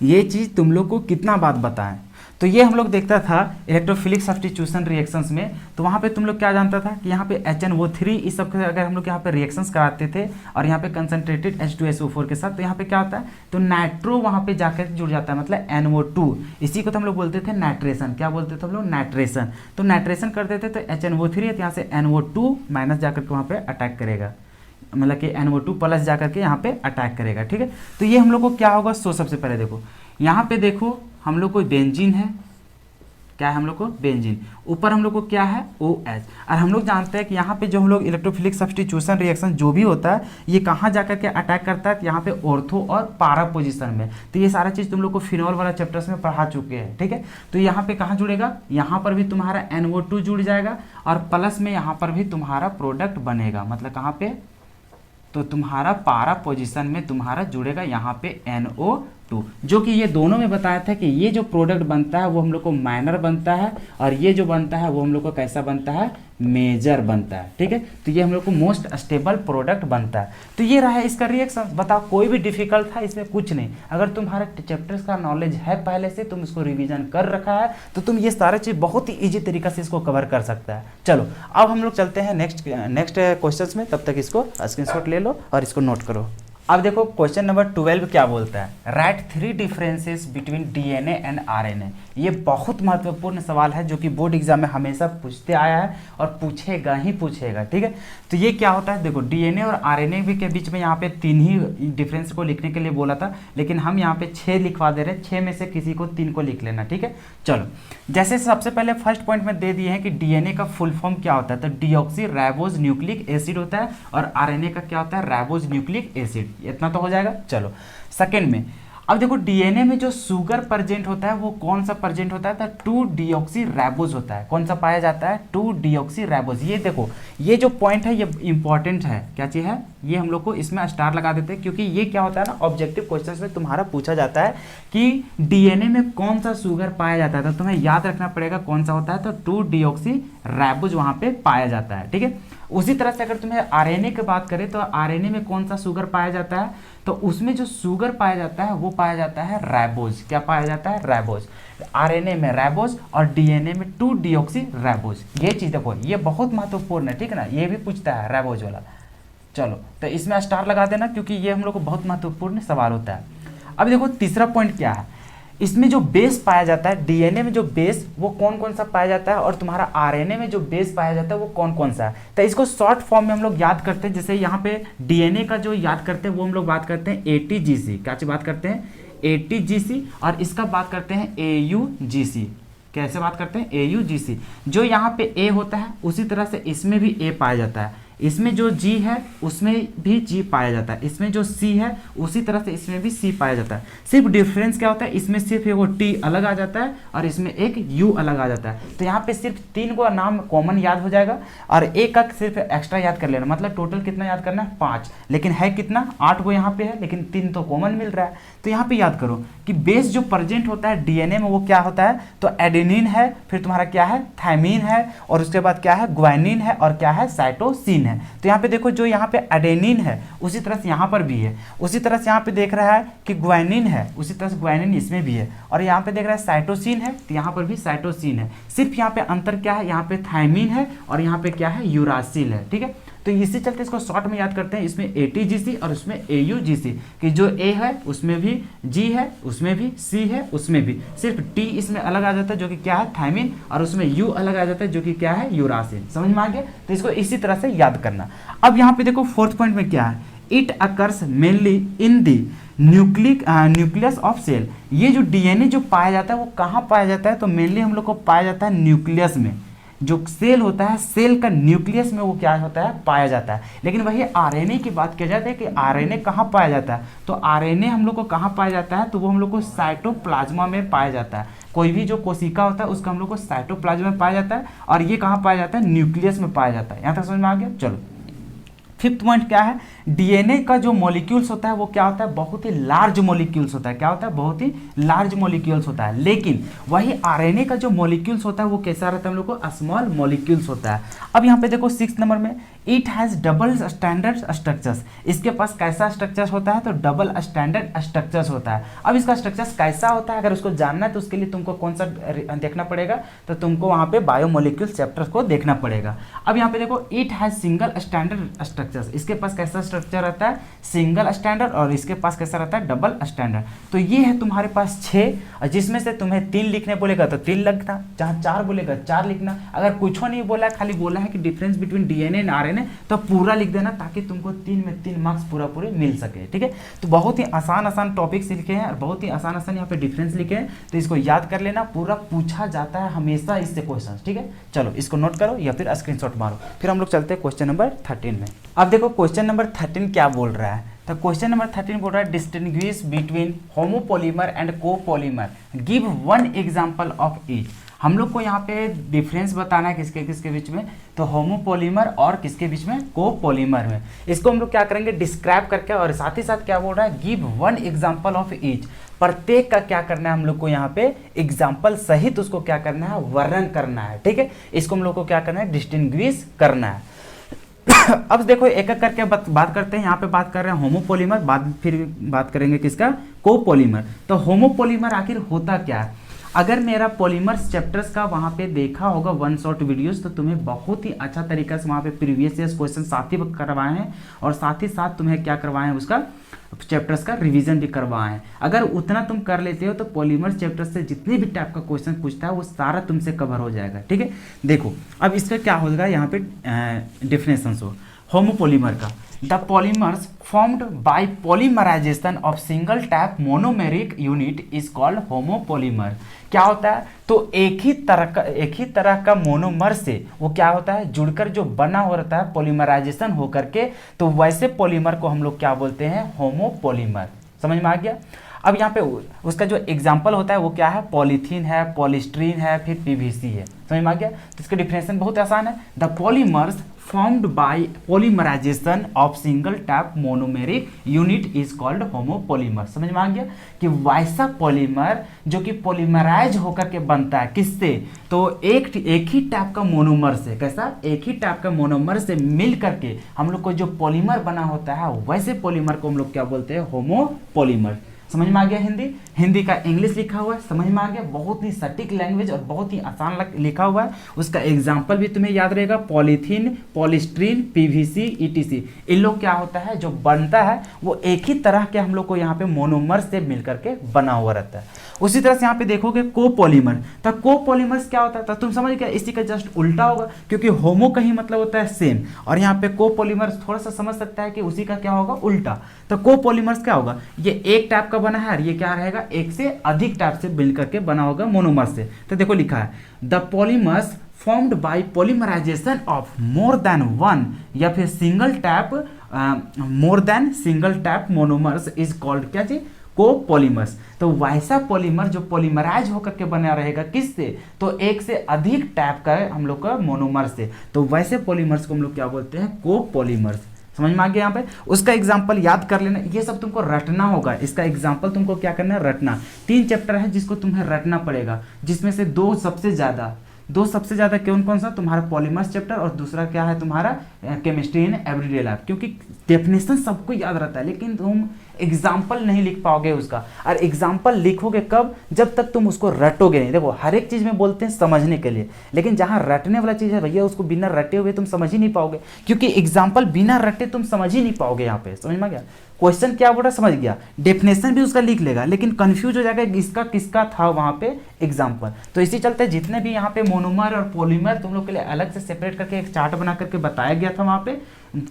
ये चीज़ तुम लोग को कितना बार बताएं। तो ये हम लोग देखता था इलेक्ट्रोफिलिक सब्स्टिट्यूशन रिएक्शंस में, तो वहाँ पे तुम लोग क्या जानता था कि यहाँ पे HNO3 इस सब के अगर हम लोग यहाँ पे रिएक्शंस कराते थे और यहाँ पे कंसनट्रेटेड H2SO4 के साथ, तो यहाँ पे क्या होता है, तो नाइट्रो वहाँ पे जाकर जुड़ जाता है, मतलब NO2, इसी को तो हम लोग बोलते थे नाइट्रेशन। क्या बोलते थे हम लोग? नाइट्रेशन। तो नाइट्रेशन करते थे तो HNO3 है, यहाँ से NO2 माइनस जाकर के वहाँ पे अटैक करेगा, मतलब कि NO2 प्लस जाकर के यहाँ पे अटैक करेगा। ठीक है, तो ये हम लोग को क्या होगा, सो सबसे पहले देखो यहाँ पे देखो हम लोग को बेंजीन है, क्या है हम लोग को? बेंजीन। ऊपर हम लोग को क्या है? OH। और हम लोग जानते हैं कि यहाँ पे जो हम लोग इलेक्ट्रोफिलिक सब्स्टिट्यूशन रिएक्शन जो भी होता है ये कहाँ जाकर के अटैक करता है? यहाँ पे ऑर्थो और पारा पोजीशन में। तो ये सारा चीज़ तुम लोग को फिनॉल वाला चैप्टर्स में पढ़ा चुके हैं। ठीक है, तो यहाँ पे कहाँ जुड़ेगा? यहाँ पर भी तुम्हारा NO2 जुड़ जाएगा और प्लस में यहाँ पर भी तुम्हारा प्रोडक्ट बनेगा, मतलब कहाँ पे? तो तुम्हारा पारा पोजीशन में तुम्हारा जुड़ेगा यहाँ पे NO2, जो कि ये दोनों में बताया था कि ये जो प्रोडक्ट बनता है वो हम लोग को माइनर बनता है और ये जो बनता है वो हम लोग को कैसा बनता है? मेजर बनता है। ठीक है, तो ये हम लोग को मोस्ट स्टेबल प्रोडक्ट बनता है। तो ये रहा है इसका रिएक्शन। बताओ कोई भी डिफिकल्ट था इसमें? कुछ नहीं। अगर तुम्हारे चैप्टर्स का नॉलेज है पहले से, तुम इसको रिवीजन कर रखा है, तो तुम ये सारे चीज़ बहुत ही ईजी तरीका से इसको कवर कर सकता है। चलो अब हम लोग चलते हैं नेक्स्ट क्वेश्चन में, तब तक इसको स्क्रीनशॉट ले लो और इसको नोट करो। अब देखो क्वेश्चन नंबर 12 क्या बोलता है? Right 3 differences between DNA and RNA। ये बहुत महत्वपूर्ण सवाल है जो कि बोर्ड एग्जाम में हमेशा पूछते आया है और पूछेगा ही पूछेगा। ठीक है, तो ये क्या होता है? देखो DNA और RNA भी के बीच में यहाँ पे 3 ही डिफरेंस को लिखने के लिए बोला था, लेकिन हम यहाँ पे 6 लिखवा दे रहे हैं। 6 में से किसी को 3 को लिख लेना। ठीक है, चलो जैसे सबसे पहले फर्स्ट पॉइंट में दे दिए हैं कि DNA का फुल फॉर्म क्या होता है, तो डीऑक्सी राइबोज न्यूक्लिक एसिड होता है और RNA का क्या होता है? Ribose nucleic acid. इतना तो हो जाएगा। चलो सेकंड में, अब देखो DNA में जो शुगर प्रेजेंट होता है वो कौन सा प्रेजेंट होता है? तो 2-डीऑक्सी राइबोज होता है। कौन सा पाया जाता है? 2-डीऑक्सी राइबोज। ये देखो ये जो पॉइंट है ये इंपॉर्टेंट है। क्या चीज़ है? ये हम लोग को इसमें स्टार लगा देते हैं, क्योंकि ये क्या होता है ना, ऑब्जेक्टिव क्वेश्चंस में तुम्हारा पूछा जाता है कि DNA में कौन सा शुगर पाया जाता है, तो तुम्हें याद रखना पड़ेगा कौन सा होता है। तो 2-डीऑक्सी राइबोज वहाँ पे पाया जाता है। ठीक है, उसी तरह से अगर तुम्हें RNA की बात करें तो RNA में कौन सा शुगर पाया जाता है? तो उसमें जो शुगर पाया जाता है वो पाया जाता है राइबोज। क्या पाया जाता है? राइबोज। RNA में राइबोज और DNA में 2-डीऑक्सी राइबोज। ये चीज़ देखो ये बहुत महत्वपूर्ण है। ठीक है ना, ये भी पूछता है राइबोज वाला। चलो तो इसमें स्टार लगा देना, क्योंकि ये हम लोग को बहुत महत्वपूर्ण सवाल होता है। अब देखो तीसरा पॉइंट क्या है, इसमें जो बेस पाया जाता है DNA में जो बेस वो कौन कौन सा पाया जाता है और तुम्हारा RNA में जो बेस पाया जाता है वो कौन कौन सा है। तो इसको शॉर्ट फॉर्म में हम लोग याद करते हैं। जैसे यहाँ पे DNA का जो याद करते हैं वो हम लोग बात करते हैं ATGC। क्या चीज बात करते हैं? ATGC। और इसका बात करते हैं AUGC। कैसे बात करते हैं? AUGC। जो यहाँ पे A होता है उसी तरह से इसमें भी A पाया जाता है, इसमें जो G है उसमें भी G पाया जाता है, इसमें जो C है उसी तरह से इसमें भी C पाया जाता है। सिर्फ डिफरेंस क्या होता है, इसमें सिर्फ एगो T अलग आ जाता है और इसमें एक U अलग आ जाता है। तो यहाँ पे सिर्फ 3 को नाम कॉमन याद हो जाएगा और एक का सिर्फ एक्स्ट्रा याद कर लेना। मतलब टोटल कितना याद करना है? 5। लेकिन है कितना? 8 को यहाँ पे है, लेकिन 3 तो कॉमन मिल रहा है। तो यहाँ पे याद करो कि बेस जो प्रेजेंट होता है DNA में वो क्या होता है? तो एडेनिन है, फिर तुम्हारा क्या है? थायमिन है, और उसके बाद क्या है? ग्वानिन है, और क्या है? साइटोसिन है। तो यहाँ पे देखो जो यहाँ पे एडेनिन है उसी तरह से यहाँ पर भी है, उसी तरह से यहाँ पे देख रहा है कि ग्वानिन है, उसी तरह से ग्वानिन इसमें भी है, और यहाँ पे देख रहा है साइटोसिन है तो यहाँ पर भी साइटोसिन है। सिर्फ यहाँ पे अंतर क्या है? यहाँ पे थायमिन है और यहाँ पे क्या है? यूरासिल है। ठीक है, तो इसी चलते इसको शॉर्ट में याद करते हैं। इसमें ATGC और उसमें AUGC कि जो A है उसमें भी G है, उसमें भी C है, उसमें भी सिर्फ T इसमें अलग आ जाता है जो कि क्या है? थायमिन, और उसमें U अलग आ जाता है जो कि क्या है? यूरासिल। समझ में आ गया? तो इसको इसी तरह से याद करना। अब यहाँ पे देखो फोर्थ पॉइंट में क्या है? It occurs mainly in the nucleus of cell. ये जो DNA जो पाया जाता है वो कहाँ पाया जाता है? तो मेनली हम लोग को पाया जाता है न्यूक्लियस में। जो सेल होता है, सेल का न्यूक्लियस में वो क्या होता है? पाया जाता है। लेकिन वही RNA की बात किया जाता है कि RNA कहाँ पाया जाता है? तो RNA हम लोग को कहाँ पाया जाता है? तो वो हम लोग को साइटोप्लाज्मा में पाया जाता है। कोई भी जो कोशिका होता है उसका हम लोग को साइटोप्लाज्मा में पाया जाता है, और ये कहाँ पाया जाता है? न्यूक्लियस में पाया जाता है। यहाँ तक समझ में आ गया? चलो फिफ्थ पॉइंट क्या है, डीएनए का जो मॉलिक्यूल्स होता है वो क्या होता है, बहुत ही लार्ज मॉलिक्यूल्स होता है। क्या होता है, बहुत ही लार्ज मॉलिक्यूल्स होता है। लेकिन वही आरएनए का जो मॉलिक्यूल्स होता है वो कैसा रहता है, हम लोग को स्मॉल मॉलिक्यूल्स होता है। अब यहाँ पे देखो 6 नंबर में, it has double standard structures, इसके पास कैसा स्ट्रक्चर्स होता है, तो डबल स्टैंडर्ड स्ट्रक्चर्स होता है। अब इसका स्ट्रक्चर्स कैसा होता है, अगर उसको जानना है तो उसके लिए तुमको कौन सा देखना पड़ेगा, तो तुमको वहाँ पे बायोमोलिक्यूल्स चैप्टर्स को देखना पड़ेगा। अब यहाँ पे देखो, it has single standard structures, इसके पास कैसा स्ट्रक्चर रहता है, सिंगल स्टैंडर्ड, और इसके पास कैसा रहता है, डबल स्टैंडर्ड। तो ये है तुम्हारे पास 6, और जिसमें से तुम्हें 3 लिखने बोलेगा तो 3 लिखना, जहाँ 4 बोलेगा 4 लिखना। अगर कुछ नहीं बोला, खाली बोला है कि difference between DNA and RNA, तो पूरा लिख देना, ताकि तुमको 3 में 3 मार्क्स पूरे मिल सके। ठीक है, तो बहुत ही आसान टॉपिक्स लिखे हैं और बहुत ही आसान यहाँ पे डिफरेंस लिखे हैं, तो इसको याद कर लेना, पूरा पूछा जाता है हमेशा इससे क्वेश्चन। ठीक है, चलो इसको नोट करो या फिर स्क्रीनशॉट मारो। फिर हम लोग चलते हैं क्वेश्चन नंबर 13 में। अब देखो क्वेश्चन नंबर 13 क्या बोल रहा है, तो क्वेश्चन नंबर 13 बोल रहा है, distinguish between homopolymer and copolymer, give 1 example of each. हम लोग को यहाँ पे डिफरेंस बताना है किसके किसके बीच में, तो होमोपॉलीमर और किसके बीच में, कोपॉलीमर में। इसको हम लोग क्या करेंगे, डिस्क्राइब करके, और साथ ही साथ क्या बोल रहा है, गिव 1 एग्जांपल ऑफ ईच। प्रत्येक का क्या करना है हम लोग को यहाँ पे, एग्जाम्पल सहित उसको क्या करना है, वर्णन करना है। ठीक है, इसको हम लोग को क्या करना है, डिस्टिंग्विश करना है। अब देखो एक एक करके बात करते हैं। यहाँ पे बात कर रहे हैं होमोपॉलीमर, बाद फिर बात करेंगे किसका, कोपॉलीमर। तो होमोपॉलीमर आखिर होता क्या है, अगर मेरा पॉलीमर्स चैप्टर्स का वहाँ पे देखा होगा 1 शॉट वीडियोस, तो तुम्हें बहुत ही अच्छा तरीका से वहाँ पे प्रीवियस ईयर्स क्वेश्चन साथ ही करवाए हैं, और साथ ही साथ तुम्हें क्या करवाए हैं, उसका चैप्टर्स का रिवीजन भी करवाए हैं। अगर उतना तुम कर लेते हो तो पॉलीमर्स चैप्टर से जितने भी टाइप का क्वेश्चन पूछता है वो सारा तुमसे कवर हो जाएगा। ठीक है, देखो अब इसका क्या होगा, यहाँ पे डिफिनेशन हो होमोपॉलीमर का, the polymers formed by polymerisation of single type monomeric unit is called homopolymer. क्या होता है, तो एक ही तरह का मोनोमर से वो क्या होता है, जुड़कर जो बना हो रहता है, पॉलीमराइजेशन होकर के, तो वैसे पॉलीमर को हम लोग क्या बोलते हैं, होमोपॉलीमर। समझ में आ गया। अब यहाँ पे उसका जो एग्जाम्पल होता है वो क्या है, पॉलीथीन है, पॉलीस्ट्रीन है, फिर पीवीसी है। समझ में आ गया। तो इसका डिफरेंशिएशन बहुत आसान है, the polymers formed by polymerization of single type monomeric unit is called homopolymer। समझ में आ गया कि वैसा पॉलीमर जो कि पॉलीमराइज होकर के बनता है, किससे, तो एक ही टाइप का मोनोमर से, कैसा, एक ही टाइप का मोनोमर से मिल करके हम लोग को जो पॉलीमर बना होता है, वैसे पॉलीमर को हम लोग क्या बोलते हैं, होमोपॉलीमर। समझ में आ गया। हिंदी का इंग्लिश लिखा हुआ है, समझ में आ गया। बहुत ही सटीक लैंग्वेज और बहुत ही आसान लिखा हुआ है। उसका एग्जाम्पल भी तुम्हें याद रहेगा, पॉलीथीन, पॉलीस्ट्रीन, पीवीसी, ईटीसी। इन लोग क्या होता है, जो बनता है वो एक ही तरह के हम लोग को यहाँ पे मोनोमर से मिलकर के बना हुआ रहता है। उसी तरह से यहाँ पे देखोगे कोपॉलीमर, तो कोपॉलीमर्स क्या होता है, तो तुम समझ गया, इसी का जस्ट उल्टा होगा, क्योंकि होमो का ही मतलब होता है सेम, और यहाँ पे कोपॉलीमर्स थोड़ा सा समझ सकता है कि उसी का क्या होगा, उल्टा। तो कोपॉलीमर्स क्या होगा, ये एक टाइप का बना है और ये क्या रहेगा, एक से अधिक टाइप से मिल करके बना होगा मोनोमर से। तो देखो लिखा है, the polymers formed by polymerisation of more than one या फिर single type more than single type monomers is called क्या चीज, कोपॉलीमर्स। तो वैसा पॉलीमर जो पॉलीमराइज होकर के बना रहेगा, किससे, तो एक से अधिक टाइप का हम लोग का मोनोमर से, तो वैसे पॉलीमर्स को हम लोग क्या बोलते हैं, कोपॉलीमर्स। समझ में आ गया। यहाँ पे उसका एग्जाम्पल याद कर लेना, ये सब तुमको रटना होगा। इसका एग्जाम्पल तुमको क्या करना है, रटना। 3 चैप्टर है जिसको तुम्हें रटना पड़ेगा, जिसमें से दो सबसे ज्यादा कौन सा, तुम्हारा पॉलीमर्स चैप्टर, और दूसरा क्या है तुम्हारा केमिस्ट्री इन एवरीडे लाइफ। क्योंकि डेफिनेशन सबको याद रहता है, लेकिन तुम एग्जाम्पल नहीं लिख पाओगे उसका। और एग्जाम्पल लिखोगे कब, जब तक तुम उसको रटोगे नहीं। देखो हर एक चीज में बोलते हैं समझने के लिए, लेकिन जहां रटने वाला चीज है भैया, उसको बिना रटे हुए तुम समझ ही नहीं पाओगे, क्योंकि एग्जाम्पल बिना रटे तुम समझ ही नहीं पाओगे। यहाँ पे समझ में आ गया, क्वेश्चन क्या बोल रहा समझ गया, डेफिनेशन भी उसका लिख लेगा, लेकिन कंफ्यूज हो जाएगा इसका किसका था वहां पे एग्जाम्पल। तो इसी चलते जितने भी यहाँ पे मोनोमर और पॉलीमर तुम लोग के लिए अलग से सेपरेट करके एक चार्ट बना करके बताया गया था वहाँ पे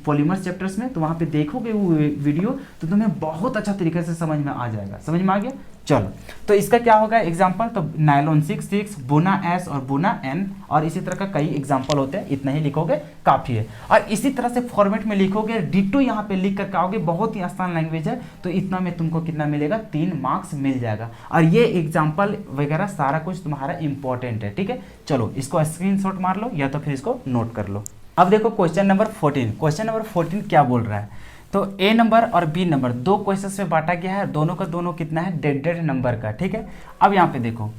पॉलीमर्स चैप्टर्स में, तो वहाँ पे देखोगे वो वीडियो तो तुम्हें बहुत अच्छा तरीके से समझ में आ जाएगा। समझ में आ गया। चलो तो इसका क्या होगा एग्जाम्पल, तो नायलॉन 6, बुना S और बुना N, और इसी तरह का कई एग्जाम्पल होते हैं। इतना ही लिखोगे काफ़ी है, और इसी तरह से फॉर्मेट में लिखोगे, डिटो यहाँ पे लिख करके आओगे। बहुत ही आसान लैंग्वेज है, तो इतना में तुमको कितना मिलेगा, 3 मार्क्स मिल जाएगा। और ये एग्जाम्पल वगैरह सारा कुछ तुम्हारा इंपॉर्टेंट है। ठीक है, चलो इसको स्क्रीनशॉट मार लो या तो फिर इसको नोट कर लो। अब देखो क्वेश्चन नंबर 14, क्वेश्चन नंबर 14 क्या बोल रहा है, तो ए नंबर और बी नंबर दो क्वेश्चन में बांटा गया है, दोनों का दोनों कितना है, 1.5 नंबर का, ठीक है। अब यहाँ पे देखो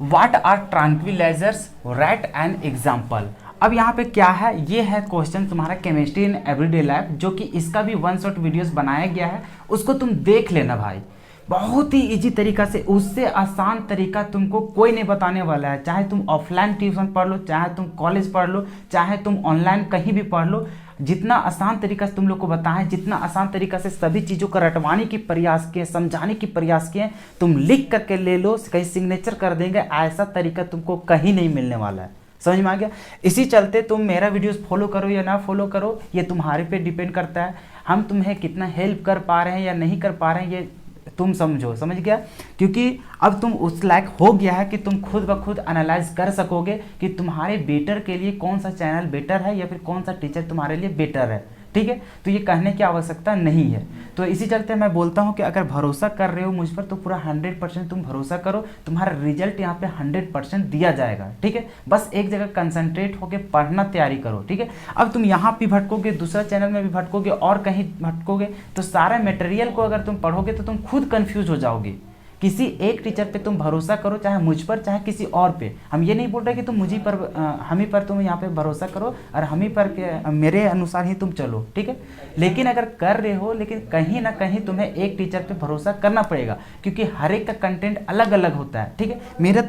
what are tranquillisers, right an example. अब यहाँ पे क्या है, ये है क्वेश्चन तुम्हारा केमिस्ट्री इन एवरीडे लाइफ, जो कि इसका भी वन शॉट वीडियोस बनाया गया है, उसको तुम देख लेना भाई, बहुत ही इजी तरीका से, उससे आसान तरीका तुमको कोई नहीं बताने वाला है। चाहे तुम ऑफलाइन ट्यूशन पढ़ लो, चाहे तुम कॉलेज पढ़ लो, चाहे तुम ऑनलाइन कहीं भी पढ़ लो, जितना आसान तरीका से तुम लोग को बताएं, जितना आसान तरीका से सभी चीज़ों को रटवाने की प्रयास किए, समझाने की प्रयास किए, तुम लिख करके ले लो, कहीं सिग्नेचर कर देंगे, ऐसा तरीका तुमको कहीं नहीं मिलने वाला है। समझ में आ गया? इसी चलते तुम मेरा वीडियोस फॉलो करो या ना फॉलो करो, ये तुम्हारे पे डिपेंड करता है। हम तुम्हें कितना हेल्प कर पा रहे हैं या नहीं कर पा रहे हैं, ये तुम समझो, समझ गया? क्योंकि अब तुम उस लायक हो गया है कि तुम खुद ब खुद एनालाइज कर सकोगे कि तुम्हारे बेटर के लिए कौन सा चैनल बेटर है या फिर कौन सा टीचर तुम्हारे लिए बेटर है, ठीक है। तो ये कहने की आवश्यकता नहीं है। तो इसी चलते मैं बोलता हूँ कि अगर भरोसा कर रहे हो मुझ पर तो पूरा 100% तुम भरोसा करो, तुम्हारा रिजल्ट यहाँ पे 100% दिया जाएगा, ठीक है। बस एक जगह कंसंट्रेट होकर पढ़ना तैयारी करो, ठीक है। अब तुम यहाँ भी भटकोगे, दूसरा चैनल में भी भटकोगे और कहीं भटकोगे, तो सारा मटेरियल को अगर तुम पढ़ोगे तो तुम खुद कन्फ्यूज हो जाओगे। किसी एक टीचर पे तुम भरोसा करो, चाहे मुझ पर चाहे किसी और पे। हम ये नहीं बोल रहे कि तुम मुझी पर हम ही पर तुम यहाँ पे भरोसा करो और हम ही पर के मेरे अनुसार ही तुम चलो, ठीक है। लेकिन अगर कर रहे हो, लेकिन कहीं ना कहीं तुम्हें एक टीचर पे भरोसा करना पड़ेगा, क्योंकि हर एक का कंटेंट अलग अलग होता है, ठीक है। मेरा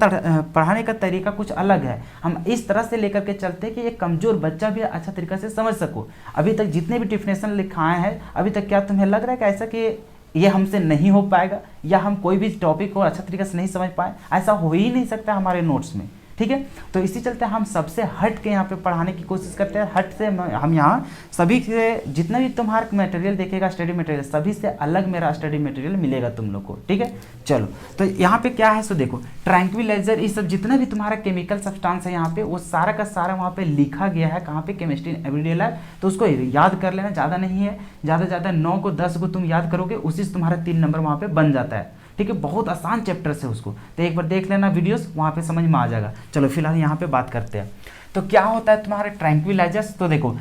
पढ़ाने का तरीका कुछ अलग है, हम इस तरह से लेकर के चलते हैं कि एक कमज़ोर बच्चा भी अच्छा तरीका से समझ सको। अभी तक जितने भी डिफिनेशन लिखाए हैं, अभी तक क्या तुम्हें लग रहा है कि ऐसा कि ये हमसे नहीं हो पाएगा या हम कोई भी टॉपिक को अच्छा तरीके से नहीं समझ पाए? ऐसा हो ही नहीं सकता हमारे नोट्स में, ठीक है। तो इसी चलते हम सबसे हट के यहाँ पे पढ़ाने की कोशिश करते हैं। हट से हम यहाँ सभी से जितना भी तुम्हारा मटेरियल देखेगा, स्टडी मटेरियल, सभी से अलग मेरा स्टडी मटेरियल मिलेगा तुम लोग को, ठीक है। चलो, तो यहाँ पे क्या है, सो देखो ट्रैंक्विलाइजर, ये सब जितना भी तुम्हारा केमिकल सब्सटेंस है यहाँ पे, वो सारा का सारा वहाँ पे लिखा गया है। कहाँ पे? Chemistry everyday life. तो उसको याद कर लेना, ज़्यादा नहीं है, ज़्यादा से ज़्यादा 9 को 10 को तुम याद करोगे, उसी से तुम्हारा 3 नंबर वहाँ पे बन जाता है, ठीक है। बहुत आसान चैप्टर से उसको, तो एक बार देख लेना वीडियोस, वहाँ पे समझ में आ जाएगा। चलो फिलहाल यहाँ पे बात करते हैं। तो क्या होता है तुम्हारे ट्रैंक्विलाइजर्स? तो देखो,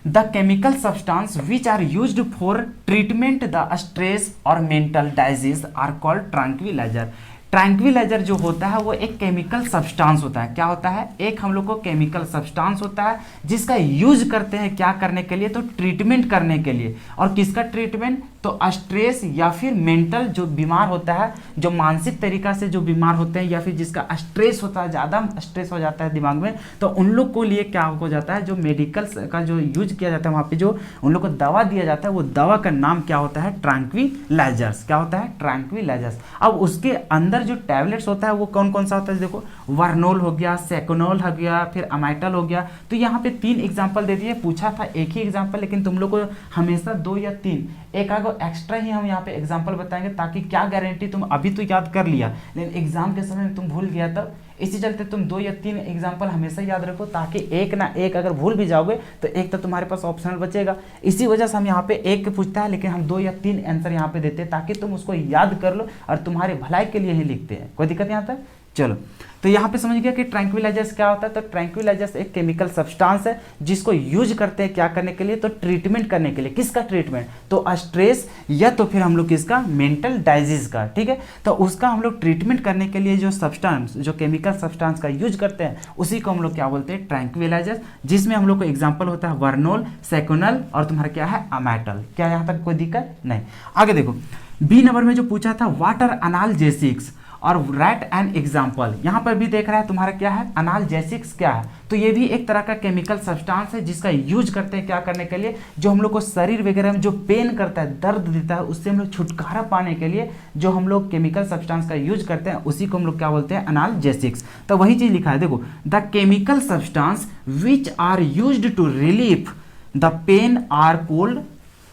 the chemical substance which are used for treatment the stress और mental disease are called tranquilliser. Tranquilliser जो होता है वो एक केमिकल सब्सटेंस होता है। क्या होता है? एक हम लोग को केमिकल सब्सटेंस होता है जिसका यूज करते हैं क्या करने के लिए? तो ट्रीटमेंट करने के लिए। और किसका ट्रीटमेंट? तो स्ट्रेस या फिर मेंटल, जो बीमार होता है, जो मानसिक तरीका से जो बीमार होते हैं, या फिर जिसका स्ट्रेस होता है, ज़्यादा स्ट्रेस हो जाता है दिमाग में, तो उन लोग को लिए क्या हो जाता है, जो मेडिकल का जो यूज किया जाता है वहाँ पे, जो उन लोग को दवा दिया जाता है, वो दवा का नाम क्या होता है? ट्रैंक्विलाइजर्स। क्या होता है? ट्रैंक्विलाइजर्स। अब उसके अंदर जो टैबलेट्स होता है वो कौन कौन सा होता है? देखो, वर्नोल हो गया, सेकोनोल हो गया, फिर अमाइटल हो गया। तो यहाँ पे 3 एग्जाम्पल दे दिए, पूछा था एक ही एग्जाम्पल, लेकिन तुम लोग को हमेशा 2 या 3 एक आगो एक्स्ट्रा ही हम यहाँ पे एग्जाम्पल बताएंगे, ताकि क्या गारंटी तुम अभी तो याद कर लिया लेकिन एग्जाम के समय में तुम भूल गया तब। इसी चलते तुम 2 या 3 एग्जाम्पल हमेशा याद रखो, ताकि एक ना एक अगर भूल भी जाओगे तो एक तो तुम्हारे पास ऑप्शनल बचेगा। इसी वजह से हम यहाँ पे एक पूछता है, लेकिन हम 2 या 3 आंसर यहाँ पे देते हैं, ताकि तुम उसको याद कर लो, और तुम्हारे भलाई के लिए ही लिखते हैं। कोई दिक्कत यहाँ तक? चलो, तो यहाँ पे समझ गया कि ट्रैंक्विलाइजर्स क्या होता है। तो ट्रैंक्विलाइजर्स एक केमिकल सब्सटेंस है जिसको यूज करते हैं क्या करने के लिए? तो ट्रीटमेंट करने के लिए। किसका ट्रीटमेंट? तो स्ट्रेस या तो फिर हम लोग किसका? मेंटल डाइजीज का, ठीक है। तो उसका हम लोग ट्रीटमेंट करने के लिए जो सब्सटेंस, जो केमिकल सब्सटेंस का यूज करते हैं, उसी को हम लोग क्या बोलते हैं? ट्रैंक्विलाइजर्स। जिसमें हम लोग को एग्जाम्पल होता है वर्नोल, सेकोनल और तुम्हारा क्या है? अमाइटल। क्या यहाँ तक कोई दिक्कत नहीं? आगे देखो, बी नंबर में जो पूछा था वाट आर एनाल्जेसिक्स और राइट एन एग्जाम्पल। यहाँ पर भी देख रहा है तुम्हारा क्या है? एनाल्जेसिक्स क्या है? तो ये भी एक तरह का केमिकल सब्सटेंस है जिसका यूज करते हैं क्या करने के लिए? जो हम लोग को शरीर वगैरह में जो पेन करता है, दर्द देता है, उससे हम लोग छुटकारा पाने के लिए जो हम लोग केमिकल सब्सटेंस का यूज करते हैं, उसी को हम लोग क्या बोलते हैं? एनाल्जेसिक्स। तो वही चीज लिखा है, देखो, the chemical substance which are used to relief the pain are called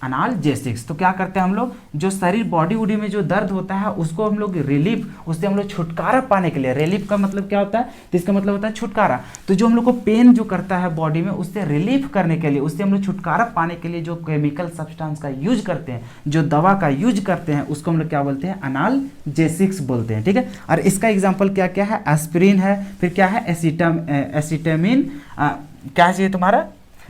analgesics. तो क्या करते हैं हम लोग? जो शरीर बॉडी वॉडी में जो दर्द होता है उसको हम लोग रिलीफ, उससे हम लोग छुटकारा पाने के लिए, रिलीफ का मतलब क्या होता है? तो इसका मतलब होता है छुटकारा। तो जो हम लोग को पेन जो करता है बॉडी में, उससे रिलीफ करने के लिए, उससे हम लोग छुटकारा पाने के लिए जो केमिकल सब्सटेंस का यूज करते हैं, जो दवा का यूज करते हैं, उसको हम लोग क्या बोलते हैं? एनाल्जेसिक्स बोलते हैं, ठीक है। और इसका एग्जाम्पल क्या क्या है? एस्पिरिन है, फिर क्या है? एसिटामिन, क्या चाहिए तुम्हारा?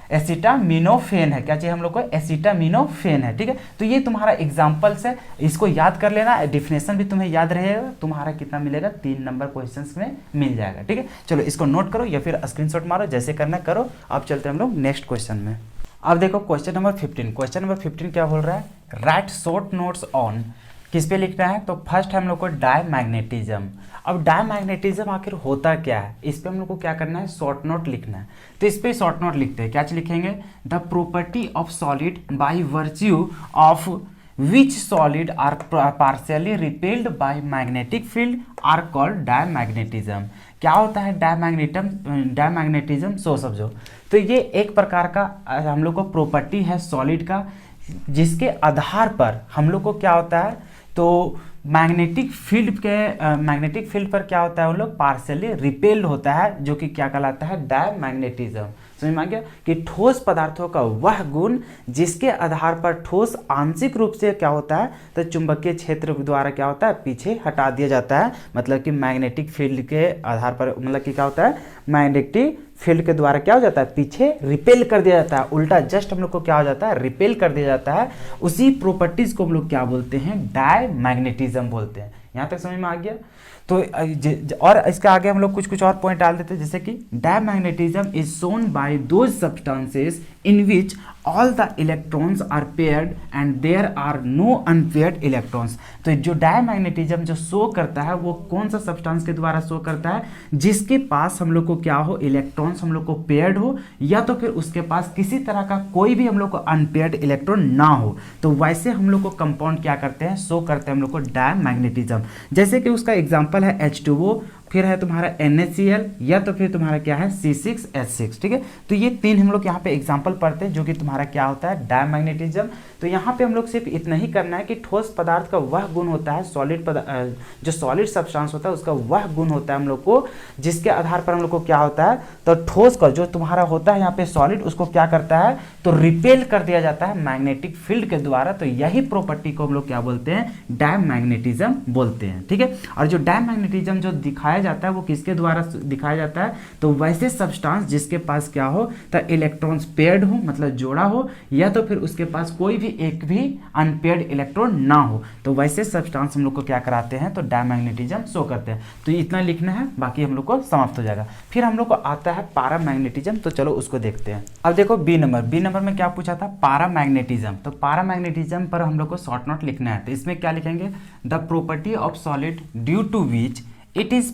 एसिटामिनोफेन है, क्या चाहिए हम लोग को, एसिटामिनोफेन है, ठीक है। तो ये तुम्हारा एग्जाम्पल्स है, इसको याद कर लेना, डेफिनेशन भी तुम्हें याद रहेगा, तुम्हारा कितना मिलेगा 3 नंबर क्वेश्चंस में मिल जाएगा, ठीक है। चलो इसको नोट करो या फिर स्क्रीनशॉट मारो, जैसे करना करो। अब चलते हैं हम लोग नेक्स्ट क्वेश्चन में। अब देखो क्वेश्चन नंबर 15, क्वेश्चन नंबर 15 क्या बोल रहा है, राइट शॉर्ट नोट्स ऑन, किस पे लिखना है, तो फर्स्ट हम लोग को डायमैग्नेटिज्म। अब डायमैग्नेटिज्म आखिर होता क्या है, इस पे हम लोग को क्या करना है, शॉर्ट नोट लिखना है। तो इस पे शॉर्ट नोट लिखते हैं, क्या लिखेंगे, the property of solid by virtue of which solid are partially repelled by magnetic field are called diamagnetism. क्या होता है डायमैग्नेटिज्म, सो समझो। तो ये एक प्रकार का हम लोग को प्रॉपर्टी है सॉलिड का, जिसके आधार पर हम लोग को क्या होता है, तो मैग्नेटिक फील्ड पर क्या होता है, उन लोग पार्शियली रिपेल्ड होता है, जो कि क्या कहलाता है, डायमैग्नेटिज्म। समझ में आ गया कि ठोस पदार्थों का वह गुण जिसके आधार पर ठोस आंशिक रूप से क्या होता है, तो चुंबकीय क्षेत्र द्वारा क्या होता है, पीछे हटा दिया जाता है। मतलब कि मैग्नेटिक फील्ड के आधार पर, मतलब कि क्या होता है, मैग्नेटिक फील्ड के द्वारा क्या हो जाता है, पीछे रिपेल कर दिया जाता है, उल्टा जस्ट हम लोग को क्या हो जाता है, रिपेल कर दिया जाता है। उसी प्रॉपर्टीज को हम लोग क्या बोलते हैं, डायमैग्नेटिज्म बोलते हैं। यहाँ तक समझ में आ गया। तो और इसके आगे हम लोग कुछ और पॉइंट डाल देते हैं, जैसे कि diamagnetism is shown by those substances in which all the electrons are paired and there are no unpaired electrons. तो जो डायमैग्नेटिज्म जो शो करता है वो कौन सा सब्सटेंस के द्वारा शो करता है, जिसके पास हम लोग को क्या हो, इलेक्ट्रॉन्स हम लोग को पेयर्ड हो, या तो फिर उसके पास किसी तरह का कोई भी हम लोग को अनपेयर्ड इलेक्ट्रॉन ना हो। तो वैसे हम लोग को कंपाउंड क्या करते हैं, शो करते हैं हम लोग को डायमैग्नेटिज्म। जैसे कि उसका एग्जाम्पल है H2O, फिर है तुम्हारा NaCl, या तो फिर तुम्हारा क्या है C6H6, ठीक है। तो ये 3 हम लोग यहाँ पे एग्जांपल पढ़ते हैं, जो कि तुम्हारा क्या होता है, डायमैग्नेटिज्म। तो यहाँ पे हम लोग सिर्फ इतना ही करना है कि ठोस पदार्थ का वह गुण होता है, जो सॉलिड सब्सटेंस होता है उसका वह गुण होता है हम लोग को, जिसके आधार पर हम लोग को क्या होता है, तो ठोस का जो तुम्हारा होता है यहाँ पे सॉलिड, उसको क्या करता है, तो रिपेल कर दिया जाता है मैग्नेटिक फील्ड के द्वारा। तो यही प्रॉपर्टी को हम लोग क्या बोलते हैं, डायमैग्नेटिज्म बोलते हैं, ठीक है। और जो डायमैग्नेटिज्म जो दिखाया जाता है वो किसके द्वारा दिखाया जाता है, तो वैसे सब्सटेंस जिसके पास क्या हो, तो इलेक्ट्रॉन्स पेयर्ड हो, मतलब जोड़ा हो, या तो फिर उसके पास कोई भी एक भी अनपेयर्ड इलेक्ट्रॉन ना हो, तो वैसे सब्सटेंस हम लोग को क्या कराते हैं, तो डायमैग्नेटिज्म शो करते हैं। तो इतना लिखना है, बाकी हम लोग को समाप्त हो जाएगा। फिर हम लोग को आता है पैरामैग्नेटिज्म, तो चलो उसको देखते हैं। अब देखो बी नंबर में क्या पूछा था, पैरामैग्नेटिज्म। तो पैरामैग्नेटिज्म पर हम लोग को शॉर्ट नोट लिखना है। तो इसमें क्या लिखेंगे, the property of solid due to which it is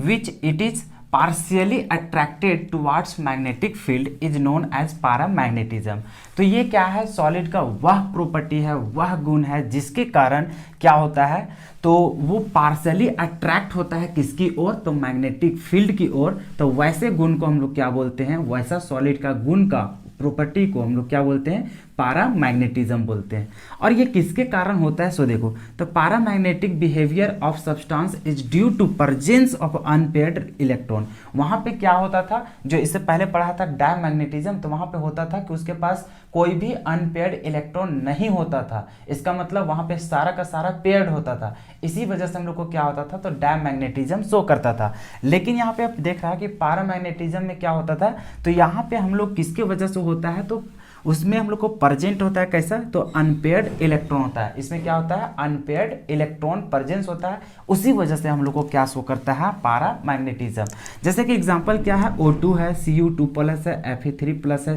which it is partially attracted towards magnetic field is known as paramagnetism। तो ये क्या है, सॉलिड का वह प्रॉपर्टी है, वह गुण है, जिसके कारण क्या होता है, तो वो पार्शियली अट्रैक्ट होता है किसकी ओर, तो मैग्नेटिक फील्ड की ओर। तो वैसे गुण को हम लोग क्या बोलते हैं, वैसा सॉलिड का गुण का प्रॉपर्टी को हम लोग क्या बोलते हैं, पैरामैग्नेटिज्म बोलते हैं। और ये किसके कारण होता है, सो देखो, तो paramagnetic behaviour of substance is due to presence of unpaired electron. वहां पे क्या होता था, जो इससे पहले पढ़ा था डायमैग्नेटिज्म, तो वहां पे होता था कि उसके पास कोई भी अनपेयर्ड इलेक्ट्रॉन नहीं होता था। इसका मतलब वहां पे सारा का सारा पेयर्ड होता था, इसी वजह से हम लोग को क्या होता था, तो डायमैग्नेटिज्म शो करता था। लेकिन यहाँ पे आप देख रहा है कि पैरामैग्नेटिज्म में क्या होता था, तो यहाँ पे हम लोग किसके वजह से होता है, तो उसमें हम लोग को प्रेजेंट होता है कैसा, तो अनपेयर्ड इलेक्ट्रॉन होता है। इसमें क्या होता है, अनपेयर्ड इलेक्ट्रॉन प्रेजेंस होता है, उसी वजह से हम लोग को क्या शो करता है, पैरामैग्नेटिज्म। जैसे कि एग्जांपल क्या है, O2 है, Cu2+ है, Fe3+ है,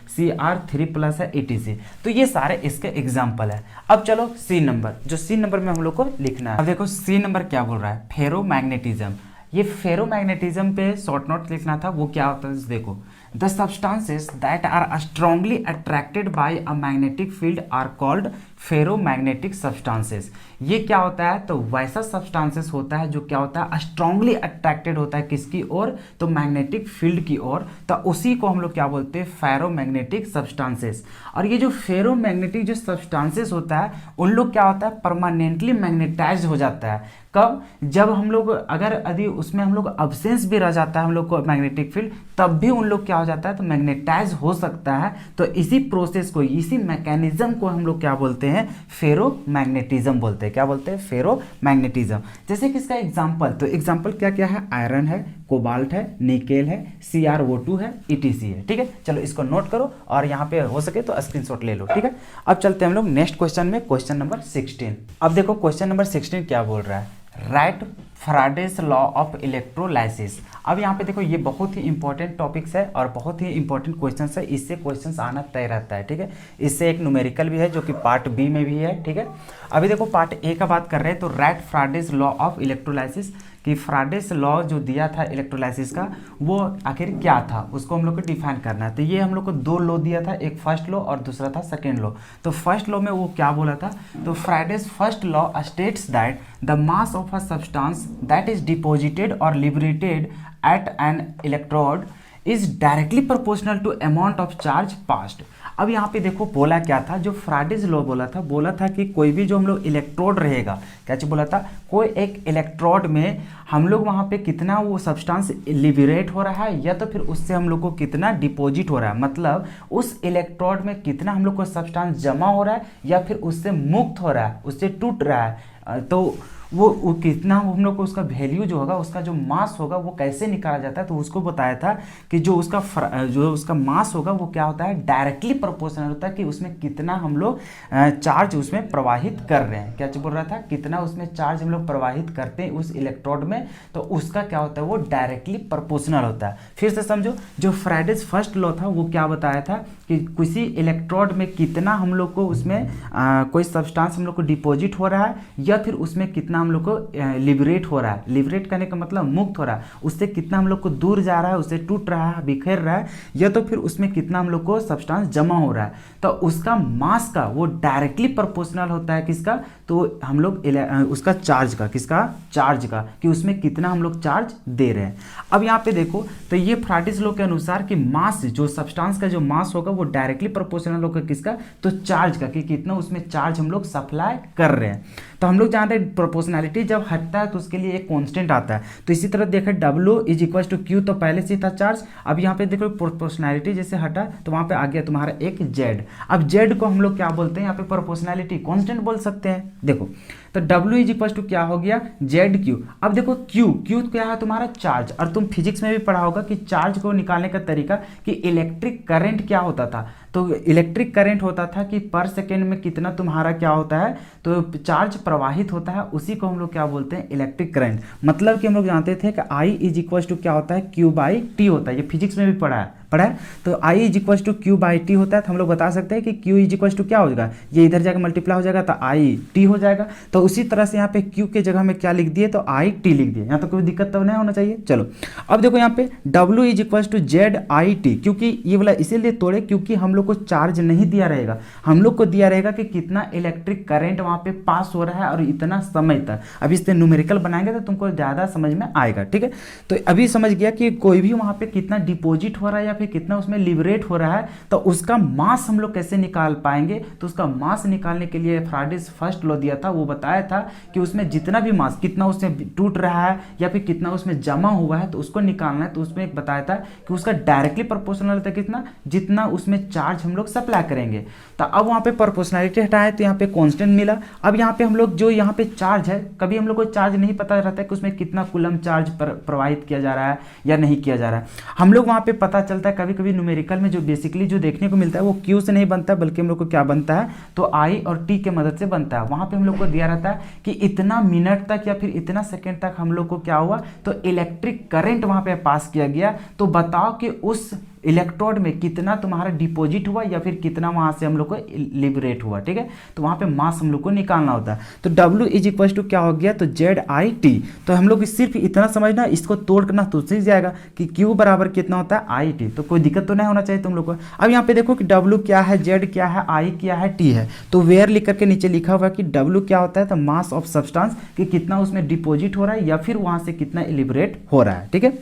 Cr3+ है, etc। तो ये सारे इसके एग्जाम्पल है। अब चलो सी नंबर, जो सी नंबर में हम लोग को लिखना है। अब देखो सी नंबर क्या बोल रहा है, फेरोमैग्नेटिज्म। ये फेरोमैग्नेटिज्म पे शॉर्ट नोट लिखना था, वो क्या होता है, देखो, the substances that are strongly attracted by a magnetic field are called ferromagnetic substances। ये क्या होता है, तो वैसा सब्सटेंसेस होता है जो क्या होता है, स्ट्रांगली अट्रैक्टेड होता है किसकी ओर, तो मैग्नेटिक फील्ड की ओर। तो उसी को हम लोग क्या बोलते हैं, फेरोमैग्नेटिक सब्सटेंसेस। और ये जो फेरोमैग्नेटिक जो सब्सटेंसेस होता है, उन लोग क्या होता है, परमानेंटली मैग्नेटाइज हो जाता है। कब, जब हम लोग अगर यदि उसमें हम लोग अब्सेंस भी रह जाता है हम लोग को मैग्नेटिक फील्ड, तब भी उन लोग क्या हो जाता है, तो मैग्नेटाइज हो सकता है। तो इसी प्रोसेस को, इसी मैकेनिज्म को हम लोग क्या बोलते हैं, हैं फेरोमैग्नेटिज्म बोलते हैं। क्या बोलते हैं? फेरोमैग्नेटिज्म। जैसे कि इसका एग्जाम्पल, तो एग्जाम्पल क्या क्या है? आयरन है, कोबाल्ट है, निकेल है, CrO2 है, ETC है। ठीक है, चलो इसको नोट करो और यहाँ पे हो सके तो स्क्रीनशॉट ले लो। ठीक है, अब चलते हैं हम लोग नेक्स्ट क्वेश्चन में, क्वेश्चन नंबर 16। अब देखो क्वेश्चन नंबर 16 क्या बोल रहा है? Right Faraday's law of electrolysis. अब यहाँ पे देखो ये बहुत ही इंपॉर्टेंट टॉपिक्स है और बहुत ही इंपॉर्टेंट क्वेश्चंस है, इससे क्वेश्चंस आना तय रहता है। ठीक है, इससे एक न्यूमेरिकल भी है जो कि पार्ट बी में भी है। ठीक है, अभी देखो पार्ट ए का बात कर रहे हैं, तो right Faraday's law of electrolysis, कि फैराडेज लॉ जो दिया था इलेक्ट्रोलाइसिस का वो आखिर क्या था, उसको हम लोग को डिफाइन करना है। तो ये हम लोग को दो लॉ दिया था, एक फर्स्ट लॉ और दूसरा था सेकेंड लॉ। तो फर्स्ट लॉ में वो क्या बोला था? तो Faraday's first law states that the mass of a substance that is deposited और liberated at an electrode is directly proportional to amount of charge passed. अब यहाँ पे देखो बोला क्या था, जो फैराडेज लॉ बोला था कि कोई भी जो हम लोग इलेक्ट्रोड रहेगा, क्या चीज बोला था? कोई एक इलेक्ट्रोड में हम लोग वहाँ पे कितना वो सब्सटेंस लिबरेट हो रहा है या तो फिर उससे हम लोग को कितना डिपॉजिट हो रहा है, मतलब उस इलेक्ट्रोड में कितना हम लोग को सब्सटेंस जमा हो रहा है या फिर उससे मुक्त हो रहा है, उससे टूट रहा है, तो वो कितना हम लोग को उसका वैल्यू जो होगा, उसका जो मास होगा वो कैसे निकाला जाता है। तो उसको बताया था कि जो उसका मास होगा वो क्या होता है? डायरेक्टली प्रोपोर्शनल होता है कि उसमें कितना हम लोग चार्ज उसमें प्रवाहित कर रहे हैं। क्या बोल रहा था? कितना उसमें चार्ज हम लोग प्रवाहित करते हैं उस इलेक्ट्रोड में, तो उसका क्या होता है? वो डायरेक्टली प्रोपोर्शनल होता है। फिर से समझो, जो फैराडेज फर्स्ट लॉ था वो क्या बताया था कि किसी इलेक्ट्रोड में कितना हम लोग को उसमें कोई सब्सटेंस हम लोग को डिपॉजिट हो रहा है या फिर उसमें कितना हम लोग को लिबरेट हो रहा है। लिबरेट करने का मतलब मुक्त हो रहा है, उससे कितना हम लोग को दूर जा रहा है, उससे टूट रहा है, बिखेर रहा है, या तो फिर उसमें कितना हम लोग को सब्सटेंस जमा हो रहा है। तो उसका मास का वो डायरेक्टली प्रोपोर्शनल होता है किसका? तो हम लोग उसका चार्ज का, किसका? चार्ज का, कि उसमें कितना हम लोग चार्ज दे रहे हैं। अब यहाँ पे देखो, तो ये फैराडेज लॉ के अनुसार कि मास, जो सब्सटेंस का जो मास होगा वो डायरेक्टली प्रोपोर्शनल होगा किसका? तो चार्ज का, कि कितना उसमें चार्ज हम लोग सप्लाई कर रहे हैं। तो हम लोग जानते हैं प्रोपोर्शनैलिटी जब हटता है तो उसके लिए एक कांस्टेंट आता है। तो इसी तरह देखें W is equal to Q, तो पहले से था चार्ज। अब यहाँ पे देखो प्रोपोर्शनैलिटी जैसे हटा तो वहाँ पे आ गया तुम्हारा एक Z। अब Z को हम लोग क्या बोलते हैं? यहाँ पे प्रोपोर्शनैलिटी कांस्टेंट बोल सकते हैं। देखो तो W इज इक्वल टू क्या हो गया? ZQ। अब देखो Q क्या है? तुम्हारा चार्ज। और तुम फिजिक्स में भी पढ़ा होगा कि चार्ज को निकालने का तरीका, कि इलेक्ट्रिक करंट क्या होता था? तो इलेक्ट्रिक करंट होता था कि पर सेकेंड में कितना तुम्हारा क्या होता है? तो चार्ज प्रवाहित होता है, उसी को हम लोग क्या बोलते हैं? Electric current. मतलब कि हम लोग जानते थे कि I इज इक्वल टू क्या होता है? Q/T होता है। ये फिजिक्स में भी पढ़ा है। तो I is equal to Q/T होता है। तो हम लोग बता सकते हैं कि Q इज इक्वल टू क्या हो जाएगा? ये इधर जाकर मल्टीप्लाई हो जाएगा तो I/T हो जाएगा। तो उसी तरह से यहाँ पे Q के जगह में क्या लिख दिए? तो I/T लिख दिए। यहाँ तो कोई दिक्कत तो नहीं होना चाहिए। चलो अब देखो यहाँ पे W is equal to ZIT, क्योंकि ये वाला इसीलिए तोड़े क्योंकि हम लोग को चार्ज नहीं दिया रहेगा, हम लोग को दिया रहेगा कि कितना इलेक्ट्रिक करंट वहाँ पे पास हो रहा है और इतना समय तक। अभी इससे न्यूमेरिकल बनाएंगे तो तुमको ज़्यादा समझ में आएगा। ठीक है, तो अभी समझ गया कि कोई भी वहाँ पे कितना डिपॉजिट हो रहा है या फिर कितना उसमें लिबरेट हो रहा है, तो उसका मास हम लोग कैसे निकाल पाएंगे? तो उसका मास निकालने के लिए फैराडेज फर्स्ट लॉ दिया था, वो बताया था कि उसमें जितना भी मास, कितना उसमें टूट रहा है या फिर कितना उसमें जमा हुआ है, तो उसको निकालना है। तो उसमें एक बताया था कि उसका डायरेक्टली प्रोपोर्शनल होता है कितना? जितना उसमें चार्ज हम लोग सप्लाई करेंगे। तो अब वहाँ पे प्रोपोर्शनैलिटी हटाए तो यहाँ पे कांस्टेंट मिला। अब यहाँ पे हम लोग जो यहाँ पे चार्ज है, कभी हम लोग को चार्ज नहीं पता रहता है कि उसमें कितना कूलम चार्ज प्रवाहित किया जा रहा है या नहीं किया जा रहा है। हम लोग वहाँ पे पता चलता है कभी कभी न्यूमेरिकल में जो बेसिकली जो देखने को मिलता है वो Q से नहीं बनता, बल्कि हम लोग को क्या बनता है? तो I और T के मदद से बनता है। वहाँ पे हम लोग को दिया रहता है कि इतना मिनट तक या फिर इतना सेकेंड तक हम लोग को क्या हुआ? तो इलेक्ट्रिक करंट वहाँ पे पास किया गया। तो बताओ कि उस इलेक्ट्रोड में कितना तुम्हारा डिपॉजिट हुआ या फिर कितना वहां से हम लोग को लिबरेट हुआ। ठीक है, तो वहां पे मास हम लोग को निकालना होता है। तो W इज इक्वल टू क्या हो गया? तो ZIT। तो हम लोग सिर्फ इतना समझना, इसको तोड़ करना तो सीख जाएगा कि Q बराबर कितना होता है? IT। तो कोई दिक्कत तो नहीं होना चाहिए तुम लोग को। अब यहाँ पे देखो कि W क्या है, Z क्या है, I क्या है, T है। तो वेयर लिख करके नीचे लिखा हुआ कि W क्या होता है? तो मास ऑफ सब्सटेंस, कि कितना उसमें डिपॉजिट हो रहा है या फिर वहां से कितना लिबरेट हो रहा है। ठीक है,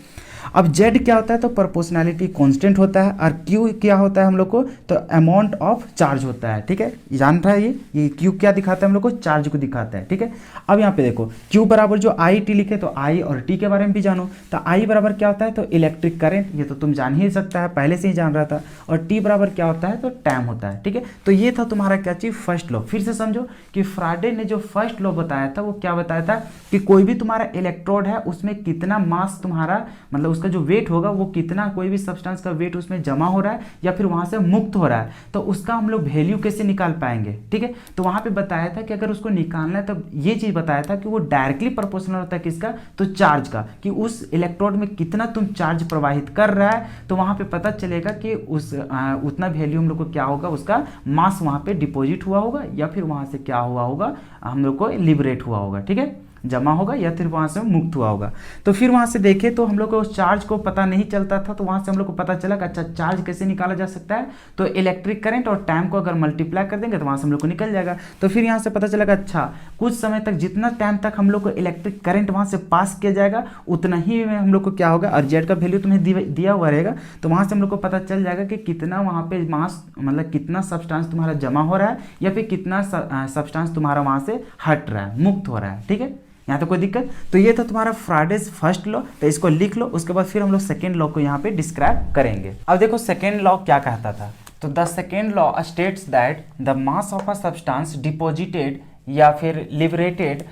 अब जेड क्या होता है, तो प्रोपोर्शनैलिटी कांस्टेंट होता है, और क्यू क्या होता है हम लोग को, तो अमाउंट ऑफ चार्ज होता है। ठीक है, जान रहा है ये क्यू क्या दिखाता है हम लोग को, चार्ज को दिखाता है। ठीक है, अब यहाँ पे देखो क्यू बराबर जो आई टी लिखे, तो आई और टी के बारे में भी जानो। तो आई बराबर क्या होता है, तो इलेक्ट्रिक करंट, ये तो तुम जान ही सकता है, पहले से ही जान रहा था। और टी बराबर क्या होता है, तो टाइम होता है। ठीक है, तो ये था तुम्हारा क्या चीज, फर्स्ट लॉ। फिर से समझो कि फ्राडे ने जो फर्स्ट लॉ बताया था वो क्या बताया था कि कोई भी तुम्हारा इलेक्ट्रोड है उसमें कितना मास तुम्हारा, मतलब उसका जो वेट होगा वो कितना, कोई भी सब्सटेंस का वेट उसमें जमा हो रहा है या फिर वहां से मुक्त हो रहा है, तो उसका हम लोग वैल्यू कैसे निकाल पाएंगे। ठीक है, तो वहां पे बताया था कि अगर उसको निकालना है तो ये चीज बताया था कि वो डायरेक्टली प्रोपोर्शनल होता है किसका, तो चार्ज का, कि उस इलेक्ट्रोड में कितना तुम चार्ज प्रवाहित कर रहा है, तो वहां पे पता चलेगा कि उस उतना वैल्यू हम लोग को क्या होगा, उसका मास वहां पे डिपॉजिट हुआ होगा या फिर वहां से क्या हुआ होगा, हम लोग को लिबरेट हुआ होगा। ठीक है, जमा होगा या फिर वहां से मुक्त हुआ होगा। तो फिर वहां से देखे तो हम लोग को उस चार्ज को पता नहीं चलता था, तो वहां से हम लोग को पता चला कि अच्छा चार्ज कैसे निकाला जा सकता है, तो इलेक्ट्रिक करंट और टाइम को अगर मल्टीप्लाई कर देंगे तो वहां से हम लोग को निकल जाएगा। तो फिर यहाँ से पता चला कि अच्छा कुछ समय तक, जितना टाइम तक हम लोग को इलेक्ट्रिक करंट वहां से पास किया जाएगा उतना ही में हम लोग को क्या होगा, और जेड का वैल्यू तुम्हें दिया हुआ रहेगा, तो वहां से हम लोग को पता चल जाएगा कि कितना वहां पे मास, मतलब कितना सब्सटेंस तुम्हारा जमा हो रहा है या फिर कितना सब्सटेंस तुम्हारा वहां से हट रहा है, मुक्त हो रहा है। ठीक है, यहाँ तो कोई दिक्कत। तो ये था तुम्हारा फ्राडेज फर्स्ट लॉ, तो इसको लिख लो, उसके बाद फिर हम लोग सेकेंड लॉ को यहाँ पे डिस्क्राइब करेंगे। अब देखो सेकेंड लॉ क्या कहता था, तो the second law states that the mass of a substance deposited या फिर liberated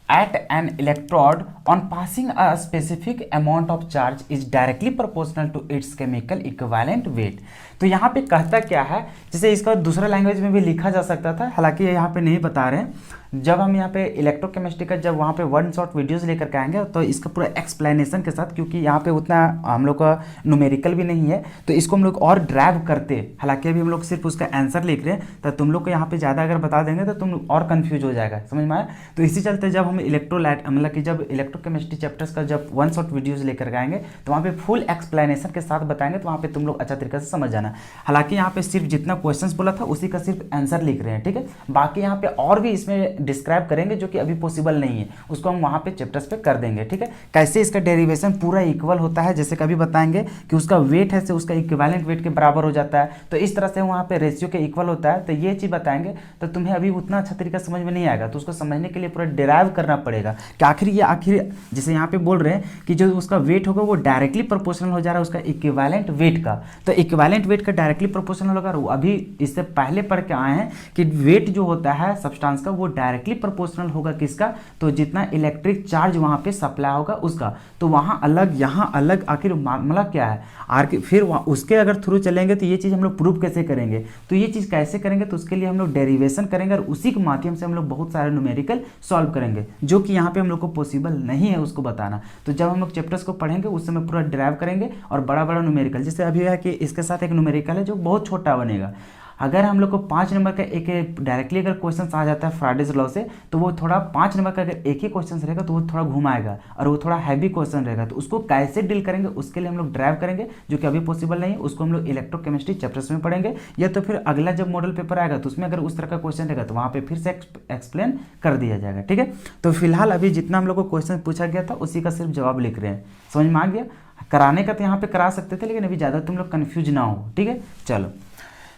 at an electrode on passing a specific amount of charge is directly proportional to its chemical equivalent weight। तो यहाँ पे कहता क्या है, जैसे इसका दूसरा लैंग्वेज में भी लिखा जा सकता था, हालांकि यहाँ पे नहीं बता रहे हैं। जब हम यहाँ पे इलेक्ट्रोकेमिस्ट्री का जब वहाँ पे वन शॉट वीडियोस लेकर के आएंगे तो इसका पूरा एक्सप्लेनेशन के साथ, क्योंकि यहाँ पे उतना हम लोग का न्यूमेरिकल भी नहीं है, तो इसको हम लोग और ड्राइव करते, हालांकि अभी हम लोग सिर्फ उसका आंसर लिख रहे हैं, तो तुम लोग को यहाँ पे ज़्यादा अगर बता देंगे तो तुम और कन्फ्यूज हो जाएगा, समझ में आया। तो इसी चलते जब हम इलेक्ट्रोलाइट, मतलब कि जब इलेक्ट्रोकेमिस्ट्री चैप्टर्स का जब वन शॉट वीडियोज़ लेकर आएंगे तो वहाँ पे फुल एक्सप्लेनेशन के साथ बताएंगे, तो वहाँ पे तुम लोग अच्छा तरीके से समझ जाना। हालांकि यहाँ पे सिर्फ जितना क्वेश्चंस बोला था उसी का सिर्फ आंसर लिख रहे हैं। ठीक है, बाकी यहाँ पे और भी इसमें डिस्क्राइब करेंगे जो कि अभी पॉसिबल नहीं है, उसको हम वहाँ पे चैप्टर्स पे कर देंगे। ठीक है, कैसे इसका डेरिवेशन पूरा इक्वल होता है, जैसे कभी बताएंगे कि उसका वेट है से उसका इक्विवेलेंट वेट के बराबर हो जाता है, तो इस तरह से वहाँ पे रेशियो के इक्वल होता है, तो ये चीज़ बताएंगे। तो तुम्हें अभी उतना अच्छा तरीका समझ में नहीं आएगा, तो उसको समझने के लिए पूरा डिराइव करना पड़ेगा कि आखिर जैसे यहाँ पे बोल रहे हैं कि जो उसका वेट होगा वो डायरेक्टली प्रोपोर्शनल हो जा रहा है उसका इक्विवेलेंट वेट का, तो इक्विवेलेंट वेट का डायरेक्टली प्रोपोर्शनल होगा। अभी इससे पहले पढ़ के आए हैं कि वेट जो होता है सब्सटेंस का वो डायरेक्टली प्रोपोर्शनल होगा किसका, तो जितना इलेक्ट्रिक चार्ज वहां पे सप्लाई होगा उसका, तो वहां अलग यहाँ अलग, आखिर मामला क्या है। फिर उसके अगर थ्रू चलेंगे तो ये चीज़ हम लोग प्रूव कैसे करेंगे, तो ये चीज़ कैसे करेंगे, तो उसके लिए हम लोग डेरिवेशन करेंगे और उसी के माध्यम से हम लोग बहुत सारे न्यूमेरिकल सॉल्व करेंगे, जो कि यहाँ पे हम लोग को पॉसिबल नहीं है उसको बताना। तो जब हम लोग चैप्टर्स को पढ़ेंगे उस समय पूरा ड्राइव करेंगे और बड़ा बड़ा न्यूमेरिकल, जैसे अभी है कि इसके साथ एक न्यूमेरिकल है जो बहुत छोटा बनेगा। अगर हम लोग को 5 नंबर का एक डायरेक्टली अगर क्वेश्चन आ जाता है फ्राडेज लॉ से, तो वो थोड़ा 5 नंबर का अगर एक ही क्वेश्चन रहेगा तो वो थोड़ा घुमाएगा और वो थोड़ा हैवी क्वेश्चन रहेगा, तो उसको कैसे डील करेंगे उसके लिए हम लोग ड्राइव करेंगे, जो कि अभी पॉसिबल नहीं है। उसको हम लोग इलेक्ट्रोकेमिस्ट्री चैप्टर्स में पढ़ेंगे, या तो फिर अगला जब मॉडल पेपर आएगा तो उसमें अगर उस तरह का क्वेश्चन रहेगा तो वहाँ पर फिर से एक्सप्लेन कर दिया जाएगा। ठीक है, तो फिलहाल अभी जितना हम लोग को क्वेश्चन पूछा गया था उसी का सिर्फ जवाब लिख रहे हैं, समझ में आ गया। कराने का तो यहाँ पे करा सकते थे, लेकिन अभी ज़्यादा तुम लोग कन्फ्यूज ना हो। ठीक है, चलो,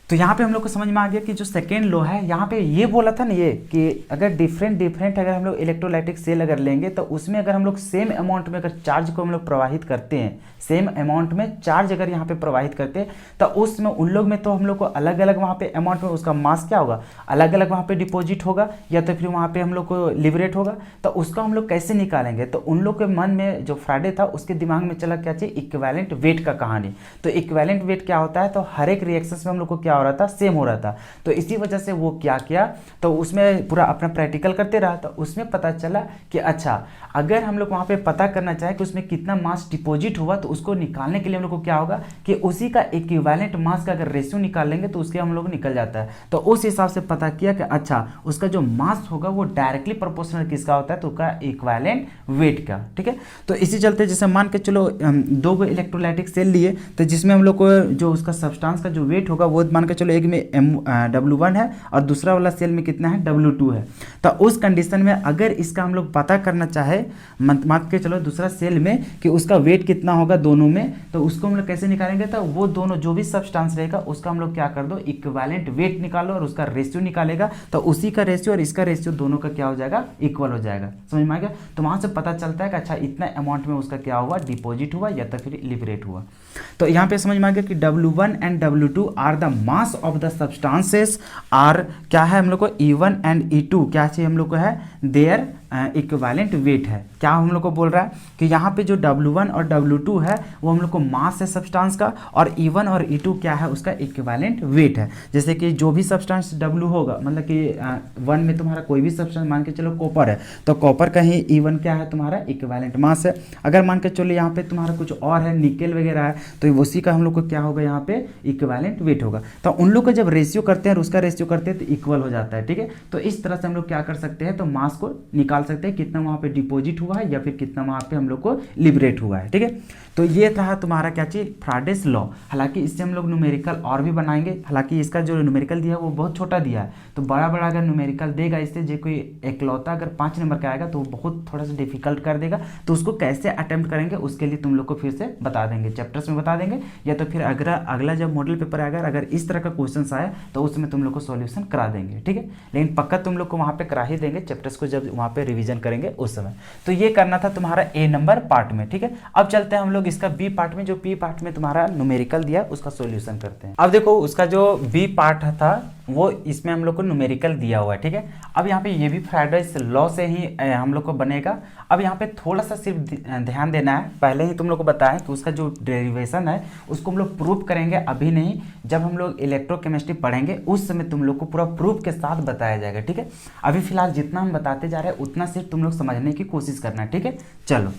तो यहाँ पे हम लोग को समझ में आ गया कि जो सेकेंड लॉ है, यहाँ पे ये बोला था ना ये कि अगर डिफरेंट अगर हम लोग इलेक्ट्रोलाइटिक सेल अगर लेंगे तो उसमें अगर हम लोग सेम अमाउंट में अगर चार्ज को हम लोग प्रवाहित करते हैं, सेम अमाउंट में चार्ज अगर यहाँ पे प्रवाहित करते हैं, तो उसमें उन लोग में तो हम लोग को अलग अलग वहाँ पे अमाउंट में उसका मास क्या होगा, अलग अलग वहाँ पे डिपॉजिट होगा या तो फिर वहाँ पे हम लोग को लिबरेट होगा। तो उसका हम लोग कैसे निकालेंगे, तो उन लोग के मन में जो फ्राइडे था उसके दिमाग में चला क्या चाहिए, इक्विवेलेंट वेट का कहानी। तो इक्विवेलेंट वेट क्या होता है, तो हर एक रिएक्शन में हम लोग को क्या हो रहा था, सेम हो रहा था। तो इसी वजह से वो क्या किया, तो उसमें पूरा अपना प्रैक्टिकल करते रहा, तो उसमें पता चला कि अच्छा अगर हम लोग वहाँ पे पता करना चाहे कि उसमें कितना मास डिपॉजिट हुआ, तो उसको निकालने के लिए हम लोग को क्या होगा कि उसी का इक्विवेलेंट मास का अगर रेशियो निकाल लेंगे तो उसके हम लोग निकल जाता है। तो उस हिसाब से पता किया कि अच्छा उसका जो मास होगा वो डायरेक्टली प्रोपोर्शनल किसका होता है, तो उसका इक्विवेलेंट वेट का। ठीक है, तो इसी चलते जैसे मान के चलो 2 इलेक्ट्रोलाइटिक सेल लिए, तो जिसमें हम लोग को जो उसका सब्सटेंस का जो वेट होगा वो मान के चलो एक में W1 है और दूसरा वाला सेल में कितना है W2 है। तो उस कंडीशन में अगर इसका हम लोग पता करना चाहे मान के चलो दूसरा सेल में कि उसका वेट कितना होगा दोनों में, तो उसको हम लोग कैसे निकालेंगे, तो वो दोनों जो भी सब्सटेंस रहेगा उसका हम लोग क्या कर दो इक्विवेलेंट वेट निकालो और उसका रेशियो निकालेगा, तो उसी का रेशियो और इसका रेशियो दोनों का क्या हो जाएगा इक्वल हो जाएगा। समझ में आ गया? तो वहां से पता चलता है कि अच्छा इतना अमाउंट में उसका क्या हुआ डिपॉजिट हुआ या तो फिर लिबरेट हुआ। तो यहाँ पे समझ में आ गया कि W1 and W2 are the mass of the substances are क्या है हम लोग को E1 एंड E2 क्या चाहिए हम लोग को है देयर इक्विवेलेंट वेट है। क्या हम लोग को बोल रहा है कि यहाँ पे जो W1 और W2 है वो हम लोग को मास है सब्सटेंस का, और E1 और E2 क्या है उसका इक्विवेलेंट वेट है। जैसे कि जो भी सब्सटेंस W होगा, मतलब कि 1 में तुम्हारा कोई भी सब्सटेंस मान के चलो कॉपर है, तो कॉपर का ही E1 क्या है तुम्हारा इक्विवेलेंट मास है। अगर मान के चलो यहाँ पे तुम्हारा कुछ और है निकेल वगैरह है, तो उसी का हम लोग को क्या होगा यहाँ पे इक्विवेलेंट वेट होगा। तो उन लोग को जब रेशियो करते हैं और उसका रेशियो करते हैं तो इक्वल हो जाता है। ठीक है, तो इस तरह से हम लोग क्या कर सकते हैं, तो मास को निकाल सकते हैं कितना वहाँ पे डिपॉजिट हुआ है या फिर कितना वहाँ पे हम लोग को लिबरेट हुआ है। ठीक है, तो ये रहा तुम्हारा क्या चीज फ्राडेस लॉ। हालांकि इससे हम लोग न्यूमेरिकल और भी बनाएंगे, हालांकि इसका जो न्यूमेरिकल दिया है वो बहुत छोटा दिया है, तो बड़ा बड़ा अगर न्यूमेरिकल देगा इससे जो कोई एकलौता अगर 5 नंबर का आएगा तो वो बहुत थोड़ा सा डिफिकल्ट कर देगा। तो उसको कैसे अटेम्प्ट करेंगे उसके लिए तुम लोग को फिर से बता देंगे, चैप्टर्स में बता देंगे, या तो फिर अगला जब मॉडल पेपर आएगा अगर इस तरह का क्वेश्चन आए तो उसमें तुम लोग को सॉल्यूशन करा देंगे। ठीक है, लेकिन पक्का तुम लोग को वहाँ पे करा ही देंगे चैप्टर्स को जब वहाँ पे रिविजन करेंगे उस समय। तो ये करना था तुम्हारा A नंबर पार्ट में। ठीक है, अब चलते हैं हम लोग इसका B पार्ट में, जो B पार्ट में तुम्हारा न्यूमेरिकल दिया उसका सॉल्यूशन करते हैं। अब देखो उसका जो B पार्ट था वो इसमें हम लोग को न्यूमेरिकल दिया हुआ है। ठीक है, अब यहाँ पे ये भी फ्राडेस लॉ से ही हम लोग को बनेगा। अब यहाँ पे थोड़ा सा सिर्फ ध्यान देना है, पहले ही तुम लोग को बताया कि उसका जो डेरिवेशन है उसको हम लोग प्रूफ करेंगे, अभी नहीं, जब हम लोग इलेक्ट्रोकेमिस्ट्री पढ़ेंगे उस समय तुम लोग को पूरा प्रूफ के साथ बताया जाएगा। ठीक है, अभी फिलहाल जितना हम बताते जा रहे हैं उतना सिर्फ तुम लोग समझने की कोशिश करना है। ठीक है, चलो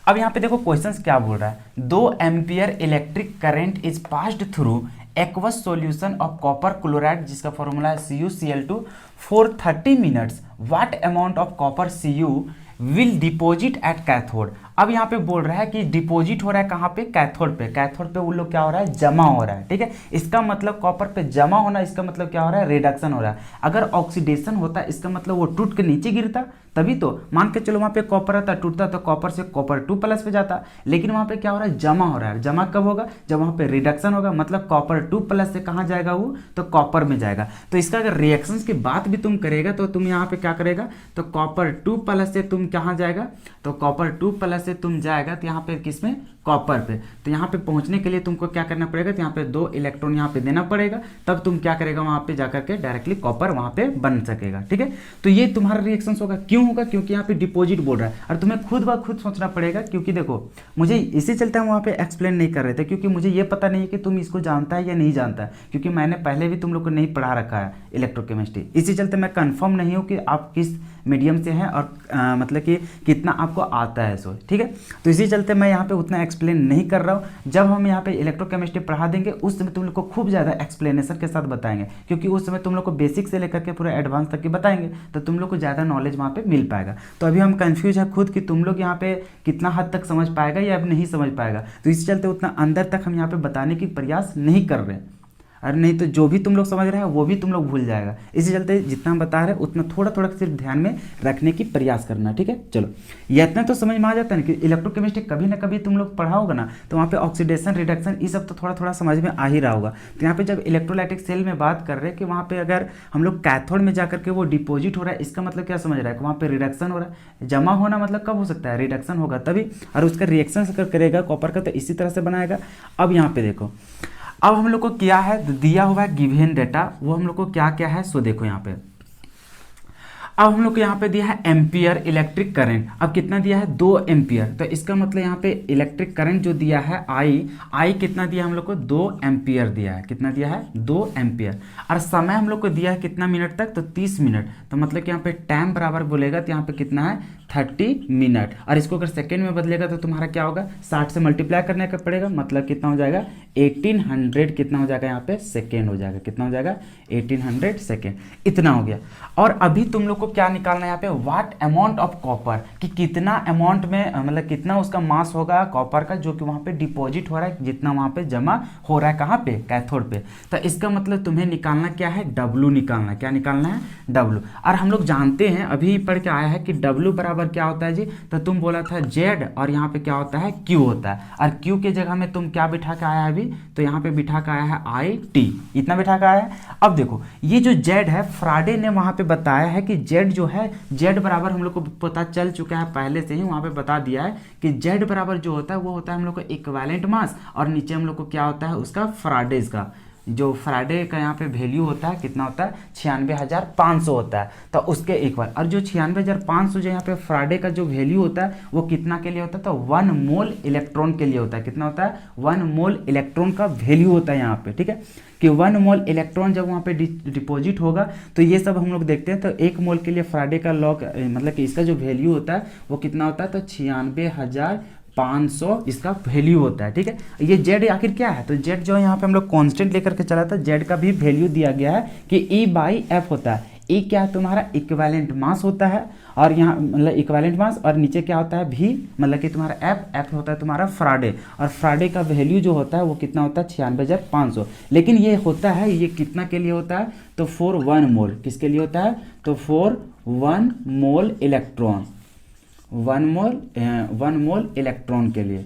अब यहाँ पे देखो क्वेश्चंस क्या बोल रहा है। 2 ampere electric current is passed through aqueous solution of copper chloride जिसका फॉर्मूला है CuCl2 for 30 minutes, what amount of copper Cu will deposit at cathode. अब यहाँ पे बोल रहा है कि डिपॉजिट हो रहा है कहाँ पे, कैथोड पे। कैथोड पे वो लोग क्या हो रहा है, जमा हो रहा है। ठीक है, इसका मतलब कॉपर पे जमा होना, इसका मतलब क्या हो रहा है, रिडक्शन हो रहा है। अगर ऑक्सीडेशन होता है इसका मतलब वो टूट के नीचे गिरता, तभी तो मान के चलो वहाँ पे कॉपर आता टूटता तो कॉपर से कॉपर 2+ पे जाता, लेकिन वहाँ पे क्या हो रहा है, जमा हो रहा है। जमा कब होगा, जब वहाँ पे रिडक्शन होगा, मतलब कॉपर 2+ से कहाँ जाएगा वो, तो कॉपर में जाएगा। तो इसका अगर रिएक्शंस की बात भी तुम करेगा तो तुम यहाँ पे क्या करेगा, तो कॉपर 2+ से तुम कहाँ जाएगा, तो कॉपर 2+ से तुम जाएगा तो यहाँ पे किसमें, कॉपर पे। तो यहाँ पे पहुंचने के लिए तुमको क्या करना पड़ेगा, तो यहाँ पे 2 इलेक्ट्रॉन यहाँ पे देना पड़ेगा, तब तुम क्या करेगा वहाँ पे जाकर के डायरेक्टली कॉपर वहाँ पे बन सकेगा। ठीक है, तो ये तुम्हारा रिएक्शन होगा। क्यों होगा, क्योंकि यहाँ पे डिपॉजिट बोल रहा है और तुम्हें खुद ब खुद सोचना पड़ेगा, क्योंकि देखो मुझे इसी चलते हम वहाँ पे एक्सप्लेन नहीं कर रहे थे, क्योंकि मुझे ये पता नहीं है कि तुम इसको जानता है या नहीं जानता है, क्योंकि मैंने पहले भी तुम लोग को नहीं पढ़ा रखा है इलेक्ट्रोकेमिस्ट्री। इसी चलते मैं कंफर्म नहीं हूँ कि आप किस मीडियम से हैं और मतलब कि कितना आपको आता है सो। ठीक है, तो इसी चलते मैं यहाँ पे उतना एक्सप्लेन नहीं कर रहा हूँ। जब हम यहाँ पे इलेक्ट्रोकेमिस्ट्री पढ़ा देंगे उस समय तुम लोग को खूब ज़्यादा एक्सप्लेनेशन के साथ बताएंगे, क्योंकि उस समय तुम लोग को बेसिक से लेकर के पूरा एडवांस तक की बताएंगे, तो तुम लोग को ज़्यादा नॉलेज वहाँ पे मिल पाएगा। तो अभी हम कंफ्यूज है खुद कि तुम लोग यहाँ पे कितना हद तक समझ पाएगा या अब नहीं समझ पाएगा, तो इसी चलते उतना अंदर तक हम यहाँ पे बताने की प्रयास नहीं कर रहे हैं। अरे नहीं तो जो भी तुम लोग समझ रहे हैं वो भी तुम लोग भूल जाएगा। इसी चलते जितना हम बता रहे हैं उतना थोड़ा थोड़ा सिर्फ ध्यान में रखने की प्रयास करना। ठीक है, चलो ये इतना तो समझ में आ जाता है ना कि इलेक्ट्रोकेमिस्ट्री कभी ना कभी तुम लोग पढ़ा होगा ना, तो वहाँ पे ऑक्सीडेशन रिडक्शन ये सब तो थोड़ा थोड़ा समझ में आ ही रहा होगा। तो यहाँ पे जब इलेक्ट्रोलाइटिक सेल में बात कर रहे हैं कि वहाँ पे अगर हम लोग कैथोड में जाकर के वो डिपोजिट हो रहा है, इसका मतलब क्या समझ रहा है कि वहाँ पे रिडक्शन हो रहा है। जमा होना मतलब कब हो सकता है, रिडक्शन होगा तभी, और उसका रिएक्शन अगर करेगा कॉपर का तो इसी तरह से बनाएगा। अब यहाँ पे देखो, अब हम लोग को क्या है दिया हुआ है गिवन डेटा, वो हम लोग को क्या क्या है सो देखो यहाँ पे। अब हम लोग को यहाँ पे दिया है एम्पियर इलेक्ट्रिक करंट। अब कितना दिया है, 2 एम्पियर। तो इसका मतलब यहाँ पे इलेक्ट्रिक करंट जो दिया है आई कितना दिया हम लोग को, 2 एम्पियर दिया है। कितना दिया है, 2 एम्पियर। और समय हम लोग को दिया है कितना मिनट तक, तो 30 मिनट। तो मतलब कि यहाँ पे टाइम बराबर बोलेगा तो यहाँ पे कितना है, 30 मिनट। और इसको अगर सेकेंड में बदलेगा तो तुम्हारा क्या होगा, 60 से मल्टीप्लाई करने का पड़ेगा, मतलब कितना हो जाएगा 1800 कितना हो जाएगा यहाँ पे सेकेंड हो जाएगा, कितना हो जाएगा 1800 सेकेंड, इतना हो गया। और अभी तुम लोग को क्या निकालना है यहाँ पे, व्हाट अमाउंट ऑफ कॉपर, कि कितना अमाउंट में मतलब कितना उसका मास होगा कॉपर का जो कि वहाँ पे डिपॉजिट हो रहा है, जितना वहाँ पे जमा हो रहा है कहाँ पे, कैथोड पे। तो इसका मतलब तुम्हें निकालना क्या है, W निकालना, क्या निकालना है W। और हम लोग जानते हैं अभी पढ़ के आया है कि W बराबर क्या होता है जी, तो तुम बोला था Z और यहाँ पे क्या होता है Q होता है, और Q के जगह में तुम क्या बिठा के आया है अभी, तो यहाँ पे बिठा के आया है IT, इतना बिठा के आया है। अब देखो ये जो Z है फ्राडे ने वहाँ पे बताया है कि Z जो है, Z बराबर हम लोग को पता चल चुका है पहले से ही, वहाँ पे बता दिया है कि Z बराबर जो होता है वो होता है हम लोग को इक्विवेलेंट मास, और नीचे हम लोग को क्या होता है उसका फ्राडेज का, जो फ्राइडे का यहाँ पे वैल्यू होता है कितना होता है 96,500 होता है, तो उसके इक्वल। और जो 96,500 जो यहाँ पे फ्राइडे का जो वैल्यू होता है वो कितना के लिए होता है, तो 1 मोल इलेक्ट्रॉन के लिए होता है, कितना होता है 1 मोल इलेक्ट्रॉन का वैल्यू होता है यहाँ पे, ठीक है, कि 1 मोल इलेक्ट्रॉन जब वहाँ पे डिपॉजिट होगा तो ये सब हम लोग देखते हैं। तो 1 मोल के लिए फ्राइडे का लॉग मतलब कि इसका जो वैल्यू होता है वो कितना होता है, तो 96,500 इसका वैल्यू होता है, ठीक है। ये जेड आखिर क्या है, तो जेड जो यहाँ पे हम लोग कांस्टेंट लेकर के चला था, जेड का भी वैल्यू दिया गया है कि E/F होता है। E क्या है तुम्हारा इक्विवेलेंट मास होता है, और यहाँ मतलब इक्विवेलेंट मास, और नीचे क्या होता है V मतलब कि तुम्हारा F होता है तुम्हारा फ्राडे, और फ्राडे का वैल्यू जो होता है वो कितना होता है 96,500। लेकिन ये होता है ये कितना के लिए होता है, तो फॉर 1 मोल, किसके लिए होता है, तो for 1 mole electron, 1 mole electron के लिए,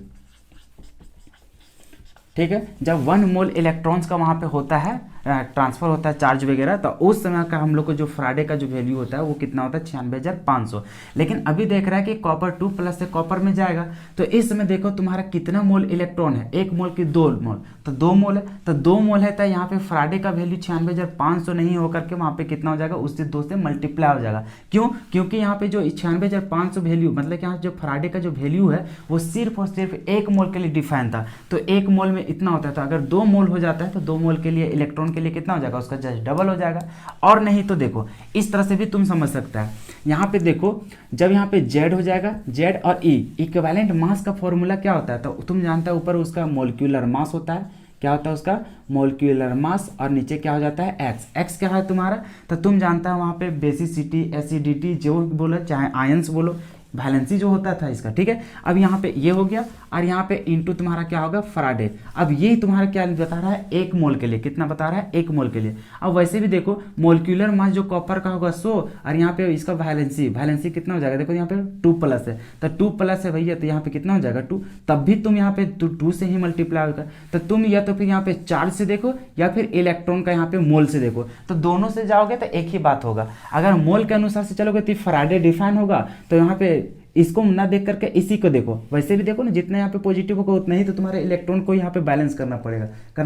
ठीक है। जब 1 मोल इलेक्ट्रॉन्स का वहाँ पे होता है ट्रांसफर होता है चार्ज वगैरह, तो उस समय का हम लोग को जो फ्राडे का जो वैल्यू होता है वो कितना होता है 96,500। लेकिन अभी देख रहा है कि कॉपर 2 प्लस से कॉपर में जाएगा, तो इस समय देखो तुम्हारा कितना मोल इलेक्ट्रॉन है, 1 मोल की 2 मोल, तो 2 मोल है, तो 2 मोल है, तो यहाँ पे फ्राडे का वैल्यू 96,500 नहीं होकर के वहाँ पे कितना हो जाएगा, उससे 2 से मल्टीप्लाई हो जाएगा। क्यों, क्योंकि यहाँ पे जो 96,500 वैल्यू मतलब कि यहाँ जो फ्राडे का जो वैल्यू है वो सिर्फ और सिर्फ 1 मोल के लिए डिफाइन था, तो 1 मोल में इतना होता था। अगर 2 मोल हो जाता है तो 2 मोल के लिए इलेक्ट्रॉन के लिए कितना हो जाएगा, उसका जस्ट डबल हो जाएगा। और नहीं तो देखो इस तरह से भी तुम समझ सकता है, यहाँ पे देखो जब यहाँ पे Z हो जाएगा, Z और E इक्विवेलेंट मास का फॉर्मूला क्या होता है, तो तुम जानते हो ऊपर उसका मोलिक्यूलर मास होता है, क्या होता है उसका मोलिक्यूलर मास, और नीचे क्या हो जाता है x क्या है तुम्हारा, तो तुम जानता है वहाँ पे बेसिसिटी, एसिडिटी जो बोलो चाहे आयंस बोलो, वैलेंसी जो होता था इसका, ठीक है। अब यहाँ पे ये हो गया, और यहाँ पे इनटू तुम्हारा क्या होगा फ्राडे। अब ये तुम्हारा क्या बता रहा है 1 मोल के लिए, कितना बता रहा है 1 मोल के लिए। अब वैसे भी देखो मोलिक्यूलर मास जो कॉपर का होगा 100, और यहाँ पे इसका वैलेंसी कितना हो जाएगा, देखो यहाँ पे 2 प्लस है, तो 2 प्लस है भैया, तो यहाँ पे कितना हो जाएगा 2, तब भी तुम यहाँ पे 2 से ही मल्टीप्लाई होगा, तो तुम या तो फिर यहाँ पे चार्ज से देखो या फिर इलेक्ट्रॉन का यहाँ पे मोल से देखो, तो दोनों से जाओगे तो एक ही बात होगा। अगर मोल के अनुसार से चलोगे तो फ्राडे डिफाइन होगा, तो यहाँ पे इसको ना देख करके इसी को देखो, वैसे भी देखो ना, जितना यहाँ पे पॉजिटिव होगा उतना ही तो तुम्हारे इलेक्ट्रॉन को यहाँ पे बैलेंस करना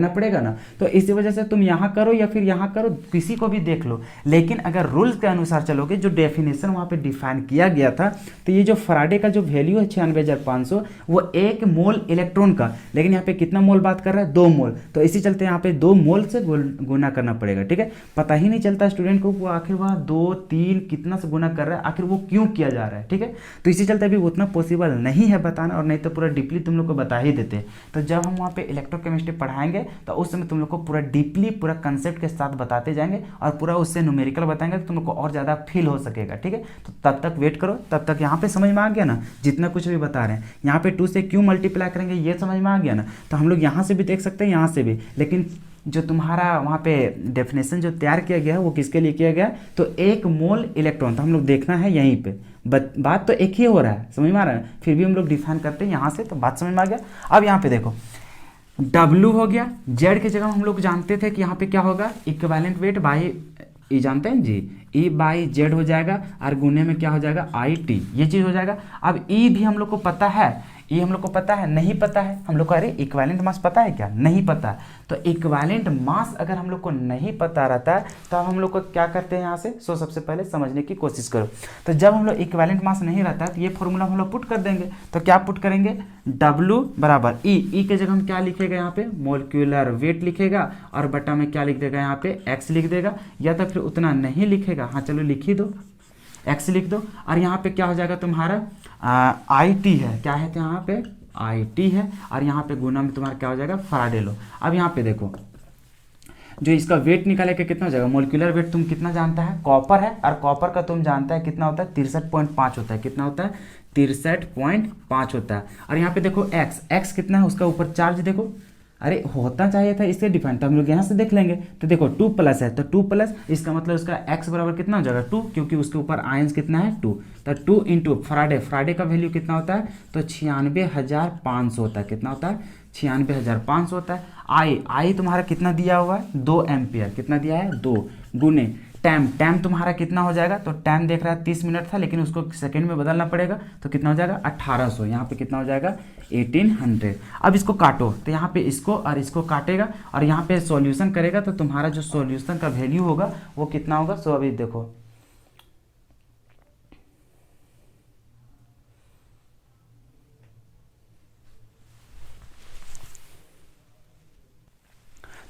पड़ेगा ना। तो इसी वजह से तुम यहाँ करो या फिर यहाँ करो, किसी को भी देख लो, लेकिन अगर रूल्स के अनुसार चलोगे जो डेफिनेशन वहाँ पे डिफाइन किया गया था, तो ये जो फ्राडे का जो वैल्यू है 96,500 वो 1 मोल इलेक्ट्रॉन का, लेकिन यहाँ पे कितना मोल बात कर रहा है 2 मोल, तो इसी चलते यहाँ पे 2 मोल से गुना करना पड़ेगा, ठीक है। पता ही नहीं चलता स्टूडेंट को वो आखिर वह 2 3 कितना से गुना कर रहा है, आखिर वो क्यों किया जा रहा है, ठीक है। तो इसी चलते अभी उतना पॉसिबल नहीं है बताना, और नहीं तो पूरा डीपली तुम लोग को बता ही देते। तो जब हम वहाँ पे इलेक्ट्रोकेमिस्ट्री पढ़ाएंगे तो उस समय तुम लोग को पूरा डीपली पूरा कंसेप्ट के साथ बताते जाएंगे, और पूरा उससे न्यूमेरिकल बताएंगे, तो तुम लोग को और ज़्यादा फील हो सकेगा, ठीक है। तो तब तक वेट करो, तब तक यहाँ पे समझ में आ गया ना, जितना कुछ भी बता रहे हैं यहाँ पे 2 से क्यों मल्टीप्लाई करेंगे ये समझ में आ गया ना। तो हम लोग यहाँ से भी देख सकते हैं, यहाँ से भी, लेकिन जो तुम्हारा वहाँ पे डेफिनेशन जो तैयार किया गया है वो किसके लिए किया गया है, तो 1 मोल इलेक्ट्रॉन, तो हम लोग देखना है यहीं पे, बात तो एक ही हो रहा है, समझ में आ रहा है, फिर भी हम लोग डिफाइन करते हैं यहाँ से, तो बात समझ में आ गया। अब यहाँ पे देखो W हो गया, Z की जगह हम लोग जानते थे कि यहाँ पे क्या होगा इक्विवेलेंट वेट बाई E, जानते हैं जी, E/Z हो जाएगा, और गुने में क्या हो जाएगा IT, ये चीज़ हो जाएगा। अब E भी हम लोग को पता है, ये हम लोग को पता है, नहीं पता है हम लोग को, अरे इक्विवेलेंट मास पता है क्या, नहीं पता है। तो इक्विवेलेंट मास अगर हम लोग को नहीं पता रहता है तो हम लोग को क्या करते हैं यहाँ से, सो सबसे पहले समझने की कोशिश करो। तो जब हम लोग इक्विवेलेंट मास नहीं रहता है तो ये फॉर्मूला हम लोग पुट कर देंगे, तो क्या पुट करेंगे W बराबर E के जगह हम क्या लिखेगा यहाँ पे मोलिक्यूलर वेट लिखेगा, और बटा में क्या लिख देगा यहाँ पे x लिख देगा, या तो फिर उतना नहीं लिखेगा, हाँ चलो लिख ही दो, एक्स लिख दो, और यहाँ पे क्या हो जाएगा तुम्हारा आई टी है, क्या है तो यहाँ पे आई टी है, और यहाँ पे गुना में तुम्हारा क्या हो जाएगा फराडे लो। अब यहाँ पे देखो जो इसका वेट निकालेगा कितना हो जाएगा, मोलिकुलर वेट तुम कितना जानता है, कॉपर है, और कॉपर का तुम जानता है कितना होता है 63.5 होता है, कितना होता है 63.5 होता है। और यहाँ पे देखो एक्स, एक्स कितना है उसका ऊपर चार्ज देखो, अरे होता चाहिए था इससे डिफाइन, तो हम लोग यहाँ से देख लेंगे। तो देखो 2 प्लस है, तो 2 प्लस इसका मतलब उसका x बराबर कितना हो जाएगा 2, क्योंकि उसके ऊपर आयंस कितना है 2, तो 2 इंटू फराडे, फराडे का वैल्यू कितना होता है तो 96,500 होता है, कितना होता है 96,500 होता है। आई तुम्हारा कितना दिया हुआ है 2 एम्पियर, कितना दिया है 2, गुने टाइम, टाइम तुम्हारा कितना हो जाएगा, तो टाइम देख रहा है 30 मिनट था, लेकिन उसको सेकंड में बदलना पड़ेगा, तो कितना हो जाएगा 1800, यहाँ पे कितना हो जाएगा 1800। अब इसको काटो, तो यहाँ पे इसको और इसको काटेगा और यहाँ पे सॉल्यूशन करेगा, तो तुम्हारा जो सॉल्यूशन का वैल्यू होगा वो कितना होगा। सो अभी देखो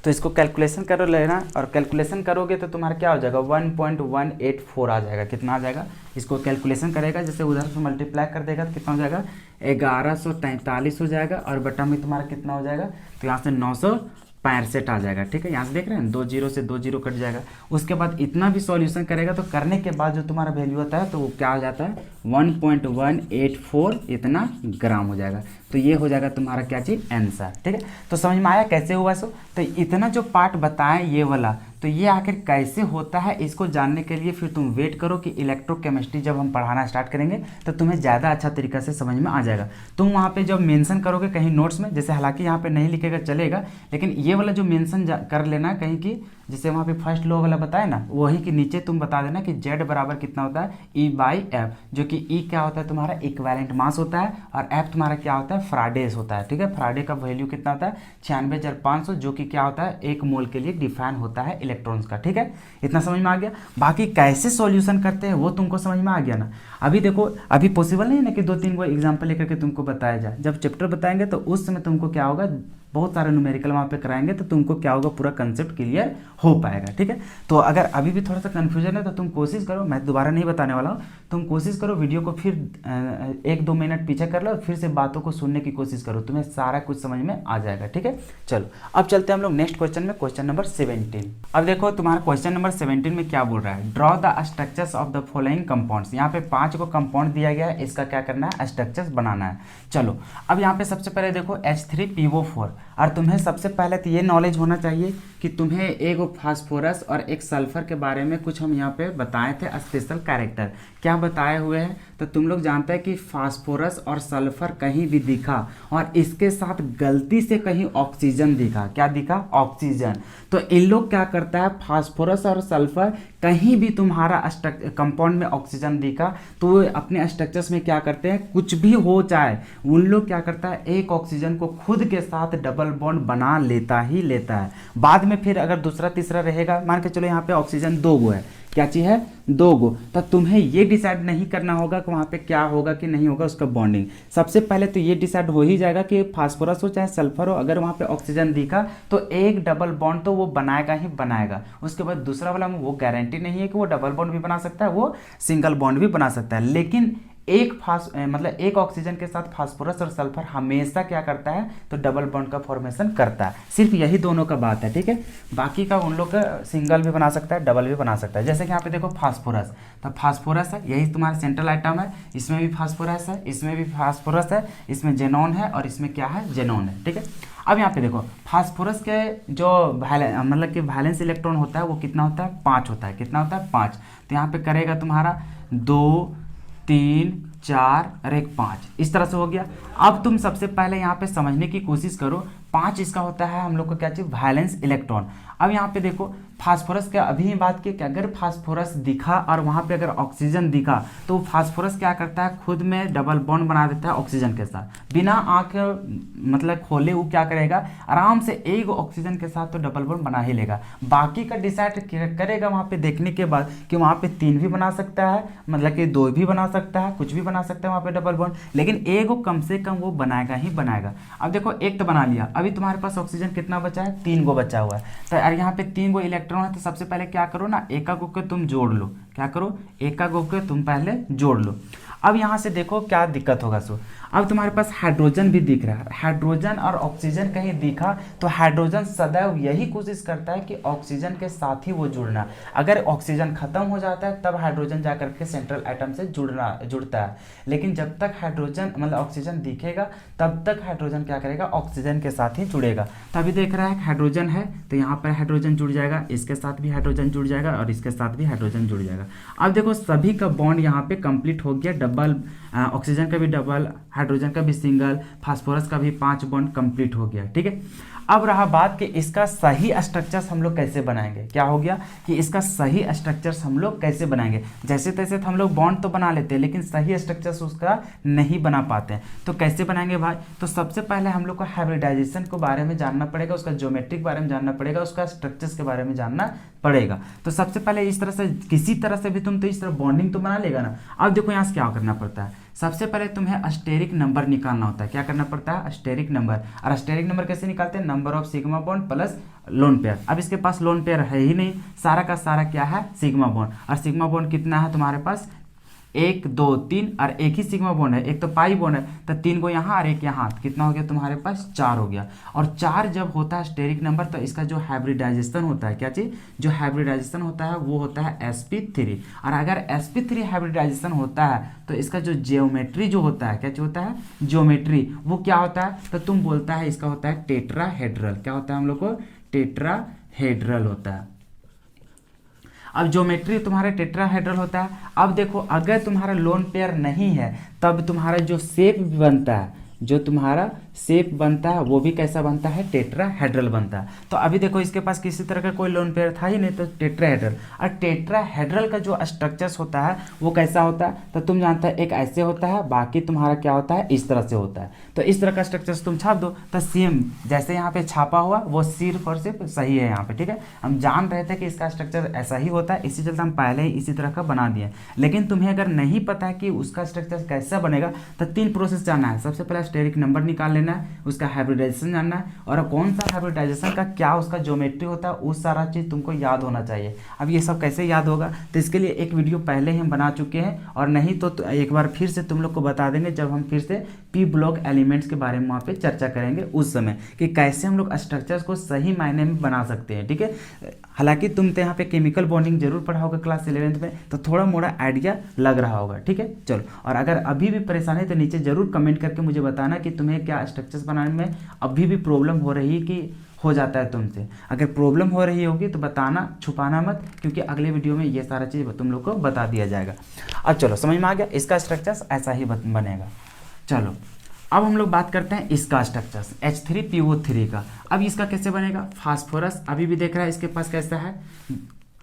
तो इसको कैलकुलेशन करो लेना, और कैलकुलेशन करोगे तो तुम्हारा क्या हो जाएगा 1.184 आ जाएगा, कितना आ जाएगा, इसको कैलकुलेशन करेगा जैसे उधर से मल्टीप्लाई कर देगा तो कितना हो जाएगा 1143 हो जाएगा, और बटा में तुम्हारा कितना हो जाएगा, तो यहाँ से 965 आ जाएगा। ठीक है, यहाँ से देख रहे हैं 2 जीरो से 2 जीरो कट जाएगा। उसके बाद इतना भी सॉल्यूशन करेगा, तो करने के बाद जो तुम्हारा वैल्यू होता है तो वो क्या हो जाता है 1.184 इतना ग्राम हो जाएगा। तो ये हो जाएगा तुम्हारा क्या चीज़ आंसर। ठीक है, तो समझ में आया कैसे हुआ सो। तो इतना जो पार्ट बताएं ये वाला, तो ये आखिर कैसे होता है इसको जानने के लिए फिर तुम वेट करो कि इलेक्ट्रोकेमिस्ट्री जब हम पढ़ाना स्टार्ट करेंगे तो तुम्हें ज़्यादा अच्छा तरीका से समझ में आ जाएगा। तुम वहाँ पे जब मेंशन करोगे कहीं नोट्स में, जैसे हालांकि यहाँ पे नहीं लिखेगा चलेगा, लेकिन ये वाला जो मेंशन कर लेना कहीं की, जैसे वहाँ पे फर्स्ट लॉ वाला बताया ना, वही के नीचे तुम बता देना कि z बराबर कितना होता है E/F, जो कि E क्या होता है तुम्हारा इक्विवेलेंट मास होता है, और F तुम्हारा क्या होता है फ्राडेज होता है। ठीक है, फ्राडे का वैल्यू कितना होता है 96,500, जो कि क्या होता है 1 मोल के लिए डिफाइन होता है इलेक्ट्रॉन्स का। ठीक है, इतना समझ में आ गया। बाकी कैसे सॉल्यूशन करते हैं वो तुमको समझ में आ गया ना। अभी देखो, अभी पॉसिबल नहीं है ना कि 2-3 को एग्जाम्पल लेकर के तुमको बताया जाए। जब चैप्टर बताएंगे तो उस समय तुमको क्या होगा, बहुत सारे न्यूमेरिकल वहाँ पे कराएंगे, तो तुमको क्या होगा पूरा कंसेप्ट क्लियर हो पाएगा। ठीक है, तो अगर अभी भी थोड़ा सा कन्फ्यूजन है तो तुम कोशिश करो, मैं दोबारा नहीं बताने वाला हूँ, तुम कोशिश करो वीडियो को फिर 1-2 मिनट पीछे कर लो, फिर से बातों को सुनने की कोशिश करो, तुम्हें सारा कुछ समझ में आ जाएगा। ठीक है, चलो अब चलते हैं हम लोग नेक्स्ट क्वेश्चन में, क्वेश्चन नंबर 17। अब देखो तुम्हारा क्वेश्चन नंबर 17 में क्या बोल रहा है, draw the structures of the following compounds. यहाँ पे 5 को कंपाउंड दिया गया है, इसका क्या करना है स्ट्रक्चर्स बनाना है। चलो अब यहाँ पे सबसे पहले देखो H3PO4, और तुम्हें सबसे पहले तो ये नॉलेज होना चाहिए कि तुम्हें एक फास्फोरस और एक सल्फर के बारे में कुछ हम यहाँ पे बताए थे स्पेशल कैरेक्टर, क्या बताए हुए हैं, तो तुम लोग जानते हैं कि फास्फोरस और सल्फर कहीं भी दिखा और इसके साथ गलती से कहीं ऑक्सीजन दिखा, क्या दिखा ऑक्सीजन, तो इन लोग क्या करता है फास्फोरस और सल्फर कहीं भी तुम्हारा कंपाउंड में ऑक्सीजन दिखा तो वो अपने स्ट्रक्चर्स में क्या करते हैं, कुछ भी हो चाहे उन लोग क्या करता है एक ऑक्सीजन को खुद के साथ डबल बॉन्ड बना लेता ही लेता है। बाद में फिर अगर दूसरा तीसरा रहेगा, मान के चलो यहाँ पे ऑक्सीजन 2 गो है, क्या चीज़ है 2 गो, तो तुम्हें ये डिसाइड नहीं करना होगा कि वहाँ पे क्या होगा कि नहीं होगा उसका बॉन्डिंग। सबसे पहले तो ये डिसाइड हो ही जाएगा कि फास्फोरस हो चाहे सल्फर हो, अगर वहाँ पे ऑक्सीजन दिखा तो एक डबल बॉन्ड तो वो बनाएगा ही बनाएगा। उसके बाद दूसरा वाला में वो गारंटी नहीं है कि वो डबल बॉन्ड भी बना सकता है, वो सिंगल बॉन्ड भी बना सकता है, लेकिन एक ऑक्सीजन के साथ फास्फोरस और सल्फर हमेशा क्या करता है तो डबल बॉन्ड का फॉर्मेशन करता है। सिर्फ यही दोनों का बात है। ठीक है, बाकी का उन लोग का सिंगल भी बना सकता है, डबल भी बना सकता है। जैसे कि यहाँ पे देखो फास्फोरस, तो फास्फोरस है, यही तुम्हारा सेंट्रल आइटम है, इसमें भी फास्फोरस है, इसमें भी फास्फोरस है, इसमें जेनॉन है और इसमें क्या है जेनॉन है। ठीक है, अब यहाँ पे देखो फास्फोरस के जो मतलब कि वैलेंस इलेक्ट्रॉन होता है वो कितना होता है 5 होता है, कितना होता है 5, तो यहाँ पे करेगा तुम्हारा 2 3 4 और 1 5, इस तरह से हो गया। अब तुम सबसे पहले यहाँ पे समझने की कोशिश करो, 5 इसका होता है हम लोग को क्या चाहिए वैलेंस इलेक्ट्रॉन। अब यहाँ पे देखो फास्फोरस का अभी बात की कि अगर फास्फोरस दिखा और वहाँ पे अगर ऑक्सीजन दिखा तो फास्फोरस क्या करता है खुद में डबल बॉन्ड बना देता है ऑक्सीजन के साथ, बिना आँख मतलब खोले वो क्या करेगा आराम से एक ऑक्सीजन के साथ तो डबल बॉन्ड बना ही लेगा। बाकी का डिसाइड करेगा वहाँ पे देखने के बाद कि वहाँ पे 3 भी बना सकता है, मतलब कि 2 भी बना सकता है, कुछ भी बना सकता है वहाँ पे डबल बॉन्ड, लेकिन एक कम से कम वो बनाएगा ही बनाएगा। अब देखो एक तो बना लिया, अभी तुम्हारे पास ऑक्सीजन कितना बचा है 3 गो बचा हुआ है, तो यार यहाँ पे 3 गो इलेक्ट्रॉन इलेक्ट्रॉन है तो सबसे पहले क्या करो ना, एकक होकर तुम जोड़ लो। क्या करो, एकक होकर तुम पहले जोड़ लो। अब यहाँ से देखो क्या दिक्कत होगा। सो अब तुम्हारे पास हाइड्रोजन भी दिख रहा है, हाइड्रोजन और ऑक्सीजन कहीं दिखा तो हाइड्रोजन सदैव यही कोशिश करता है कि ऑक्सीजन के साथ ही वो जुड़ना। अगर ऑक्सीजन खत्म हो जाता है तब हाइड्रोजन जाकर के सेंट्रल एटम से जुड़ता है, लेकिन जब तक हाइड्रोजन मतलब ऑक्सीजन दिखेगा तब तक हाइड्रोजन क्या करेगा, ऑक्सीजन के साथ ही जुड़ेगा। तो अभी देख रहा है हाइड्रोजन है तो यहाँ पर हाइड्रोजन जुड़ जाएगा, इसके साथ भी हाइड्रोजन जुड़ जाएगा और इसके साथ भी हाइड्रोजन जुड़ जाएगा। अब देखो सभी का बॉन्ड यहाँ पे कंप्लीट हो गया, डबल ऑक्सीजन का भी डबल, हाइड्रोजन का भी सिंगल, फास्फोरस का भी 5 बॉन्ड कंप्लीट हो गया। ठीक है, अब रहा बात कि इसका सही स्ट्रक्चर्स हम लोग कैसे बनाएंगे। क्या हो गया कि इसका सही स्ट्रक्चर्स हम लोग कैसे बनाएंगे। जैसे तैसे तो हम लोग बॉन्ड तो बना लेते हैं लेकिन सही स्ट्रक्चर्स उसका नहीं बना पाते हैं। तो कैसे बनाएंगे भाई, तो सबसे पहले हम लोग को हाइब्रिडाइजेशन के बारे में जानना पड़ेगा, उसका ज्योमेट्रिक बारे में जानना पड़ेगा, उसका स्ट्रक्चर्स के बारे में जानना पड़ेगा। तो सबसे पहले इस तरह से किसी तरह से भी तुम तो इस तरह बॉन्डिंग तो बना लेगा ना। अब देखो यहाँ से क्या करना पड़ता है, सबसे पहले तुम्हें अस्टेरिक नंबर निकालना होता है। क्या करना पड़ता है, अस्टेरिक नंबर। और अस्टेरिक नंबर कैसे निकालते हैं, number of sigma bond plus lone pair. अब इसके पास लोन पेयर है ही नहीं, सारा का सारा क्या है, सिग्मा बॉन्ड। और सिग्मा बॉन्ड कितना है तुम्हारे पास, 1 2 3 और एक ही सिग्मा बॉन्ड है, एक तो पाई बॉन्ड है तो 3 को यहाँ और एक यहाँ, कितना हो गया तुम्हारे पास, 4 हो गया। और 4 जब होता है स्टेरिक नंबर तो इसका जो हाइब्रिडाइजेशन होता है, क्या चीज़, जो हाइब्रिडाइजेशन होता है वो होता है sp3। और अगर sp3 हाइब्रिडाइजेशन होता है तो इसका जो जियोमेट्री जो होता है, क्या जो होता है जियोमेट्री, वो क्या होता है, तो तुम बोलता है इसका होता है टेट्राहेड्रल। क्या होता है हम लोग को, टेट्राहेड्रल होता है। अब ज्योमेट्री तुम्हारा टेट्राहेड्रल होता है। अब देखो अगर तुम्हारा लोन पेयर नहीं है तब तुम्हारा जो शेप बनता है, जो तुम्हारा शेप बनता है वो भी कैसा बनता है, टेट्राहेड्रल बनता है। तो अभी देखो इसके पास किसी तरह का कोई लोन पेयर था ही नहीं तो टेट्राहेड्रल। और टेट्राहेड्रल का जो स्ट्रक्चर्स होता है वो कैसा होता है, तो तुम जानते हैं एक ऐसे होता है, बाकी तुम्हारा क्या होता है, इस तरह से होता है। तो इस तरह का स्ट्रक्चर्स तुम छाप दो तो सेम जैसे यहाँ पे छापा हुआ वो सिर्फ और सिर्फ सही है यहाँ पे। ठीक है, हम जान रहे थे कि इसका स्ट्रक्चर ऐसा ही होता है, इसी चलते हम पहले ही इसी तरह का बना दिए। लेकिन तुम्हें अगर नहीं पता है कि उसका स्ट्रक्चर कैसा बनेगा तो 3 प्रोसेस जानना है। सबसे पहले स्टेरिक नंबर निकाल लेना है, उसका हाइब्रिडाइजेशन जानना है, और कौन सा हाइब्रिडाइजेशन का क्या उसका ज्योमेट्री होता है, उस सारा चीज़ तुमको याद होना चाहिए। अब ये सब कैसे याद होगा, तो इसके लिए एक वीडियो पहले ही हम बना चुके हैं, और नहीं तो एक बार फिर से तुम लोग को बता देंगे जब हम फिर से पी ब्लॉक एलिमेंट्स के बारे में वहाँ पे चर्चा करेंगे उस समय, कि कैसे हम लोग स्ट्रक्चर्स को सही मायने में बना सकते हैं। ठीक है, हालांकि तुम तो यहाँ पे केमिकल बॉन्डिंग जरूर पढ़ा होगा क्लास 11th में, तो थोड़ा मोड़ा आइडिया लग रहा होगा। ठीक है, चलो, और अगर अभी भी परेशानी है तो नीचे जरूर कमेंट करके मुझे बताना कि तुम्हें क्या स्ट्रक्चर्स बनाने में अभी भी प्रॉब्लम हो रही है कि हो जाता है तुमसे। अगर प्रॉब्लम हो रही होगी तो बताना, छुपाना मत, क्योंकि अगले वीडियो में ये सारा चीज़ तुम लोग को बता दिया जाएगा। अब चलो समझ में आ गया, इसका स्ट्रक्चर्स ऐसा ही बनेगा। चलो अब हम लोग बात करते हैं इसका स्ट्रक्चर्स H3PO3 का। अब इसका कैसे बनेगा, फास्फोरस अभी भी देख रहा है इसके पास कैसा है,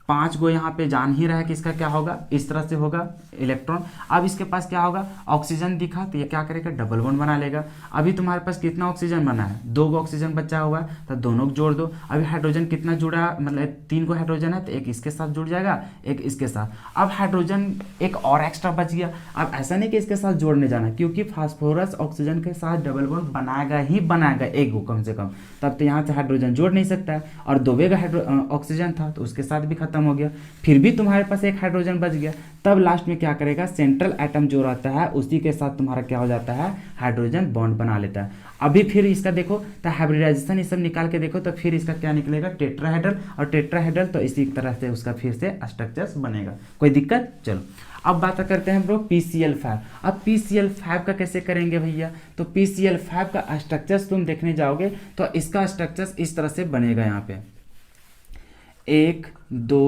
5 गो यहाँ पे जान ही रहा है कि इसका क्या होगा, इस तरह से होगा इलेक्ट्रॉन। अब इसके पास क्या होगा, ऑक्सीजन दिखा तो ये क्या करेगा, डबल बॉन्ड बना लेगा। अभी तुम्हारे पास कितना ऑक्सीजन बना है, 2 गो ऑक्सीजन बचा हुआ है तो दोनों को जोड़ दो। अभी हाइड्रोजन कितना जुड़ा, मतलब 3 गो हाइड्रोजन है तो एक इसके साथ जुड़ जाएगा, एक इसके साथ। अब हाइड्रोजन एक और एक्स्ट्रा बच गया। अब ऐसा नहीं कि इसके साथ जोड़ने जाना, क्योंकि फास्फोरस ऑक्सीजन के साथ डबल बॉन्ड बनाएगा ही बनाएगा, एक गो कम से कम, तब तो यहाँ से हाइड्रोजन जोड़ नहीं सकता है। और 2 का ऑक्सीजन था तो उसके साथ भी खत्म हो गया, फिर भी तुम्हारे पास एक हाइड्रोजन बच गया। तब लास्ट में क्या करेगा, सेंट्रल एटम जो रहता है उसी के साथ तुम्हारा क्या हो जाता है, हाइड्रोजन बॉन्ड बना लेता है। अभी फिर इसका देखो तो हाइब्रिडाइजेशन ये सब निकाल के देखो तो फिर इसका क्या निकलेगा, टेट्राहेड्रल। और टेट्राहेड्रल तो इसी तरह से उसका फिर से स्ट्रक्चर्स बनेगा। कोई दिक्कत, चलो अब बात करते हैं ब्रो PCl5। अब PCl5 का कैसे करेंगे भैया, तो PCl5 का स्ट्रक्चर्स तुम देखने जाओगे तो इसका स्ट्रक्चर्स इस तरह से बनेगा। यहाँ पे 1 2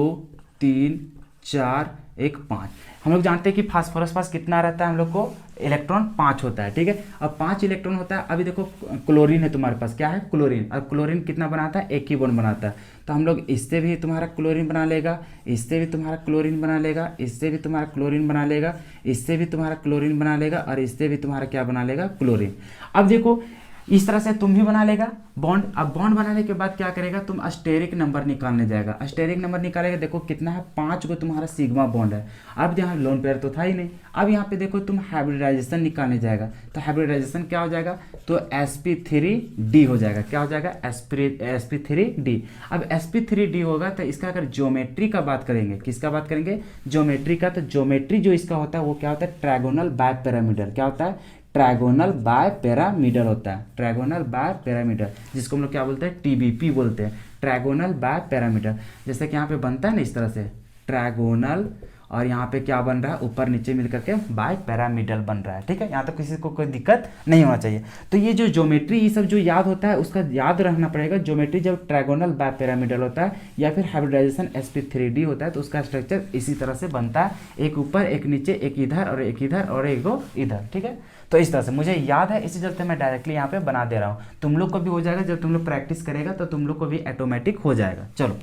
3 4 1 5। हम लोग जानते हैं कि फास्फोरस पास कितना रहता है, हम लोग को इलेक्ट्रॉन 5 होता है। ठीक है, अब 5 इलेक्ट्रॉन होता है। अभी देखो क्लोरीन है तुम्हारे पास, क्या है, क्लोरीन। और क्लोरीन कितना बनाता है, एक ही बॉन्ड बनाता है। तो हम लोग इससे भी तुम्हारा क्लोरीन बना लेगा, इससे भी तुम्हारा क्लोरीन बना लेगा, इससे भी तुम्हारा क्लोरीन बना लेगा, इससे भी तुम्हारा क्लोरीन बना लेगा, और इससे भी तुम्हारा क्या बना लेगा, क्लोरीन। अब देखो इस तरह से तुम भी बना लेगा बॉन्ड। अब बॉन्ड बनाने के बाद क्या करेगा, तुम अस्टेरिक नंबर निकालने जाएगा। अस्टेरिक नंबर निकालेगा, देखो कितना है, 5 को तुम्हारा सिग्मा बॉन्ड है। अब यहाँ लोन पेयर तो था ही नहीं। अब यहाँ पे देखो तुम हाइब्रिडाइजेशन निकालने जाएगा, तो हाइब्रिडाइजेशन क्या हो जाएगा, तो sp3d हो जाएगा। क्या हो जाएगा, sp3d। अब sp3d होगा तो इसका अगर ज्योमेट्री का बात करेंगे, किसका बात करेंगे, ज्योमेट्री का, तो ज्योमेट्री जो इसका होता है वो क्या होता है, ट्रायगोनल बाय पिरामिडल। क्या होता है, ट्रायगोनल बाय पिरामिडल होता है। ट्रायगोनल बाय पिरामिडल, जिसको हम लोग क्या बोलते हैं, टीबीपी बोलते हैं, ट्रायगोनल बाय पिरामिडल। जैसे कि यहाँ पे बनता है ना इस तरह से ट्रायगोनल, और यहाँ पे क्या बन रहा है, ऊपर नीचे मिल करके बाय पैरामिडल बन रहा है। ठीक है, यहाँ तक किसी को कोई दिक्कत नहीं होना चाहिए। तो ये जो ज्योमेट्री ये सब जो याद होता है उसका याद रखना पड़ेगा। ज्योमेट्री जब ट्रायगोनल बाय पैरामिडल होता है या फिर हाइब्रिडाइजेशन sp3d होता है तो उसका स्ट्रक्चर इसी तरह से बनता है, एक ऊपर एक नीचे, एक इधर और एक इधर और एक दो इधर। ठीक है, तो इस तरह से मुझे याद है, इसी चलते मैं डायरेक्टली यहाँ पे बना दे रहा हूँ। तुम लोग को भी हो जाएगा, जब तुम लोग प्रैक्टिस करेगा तो तुम लोग को भी ऑटोमेटिक हो जाएगा। चलो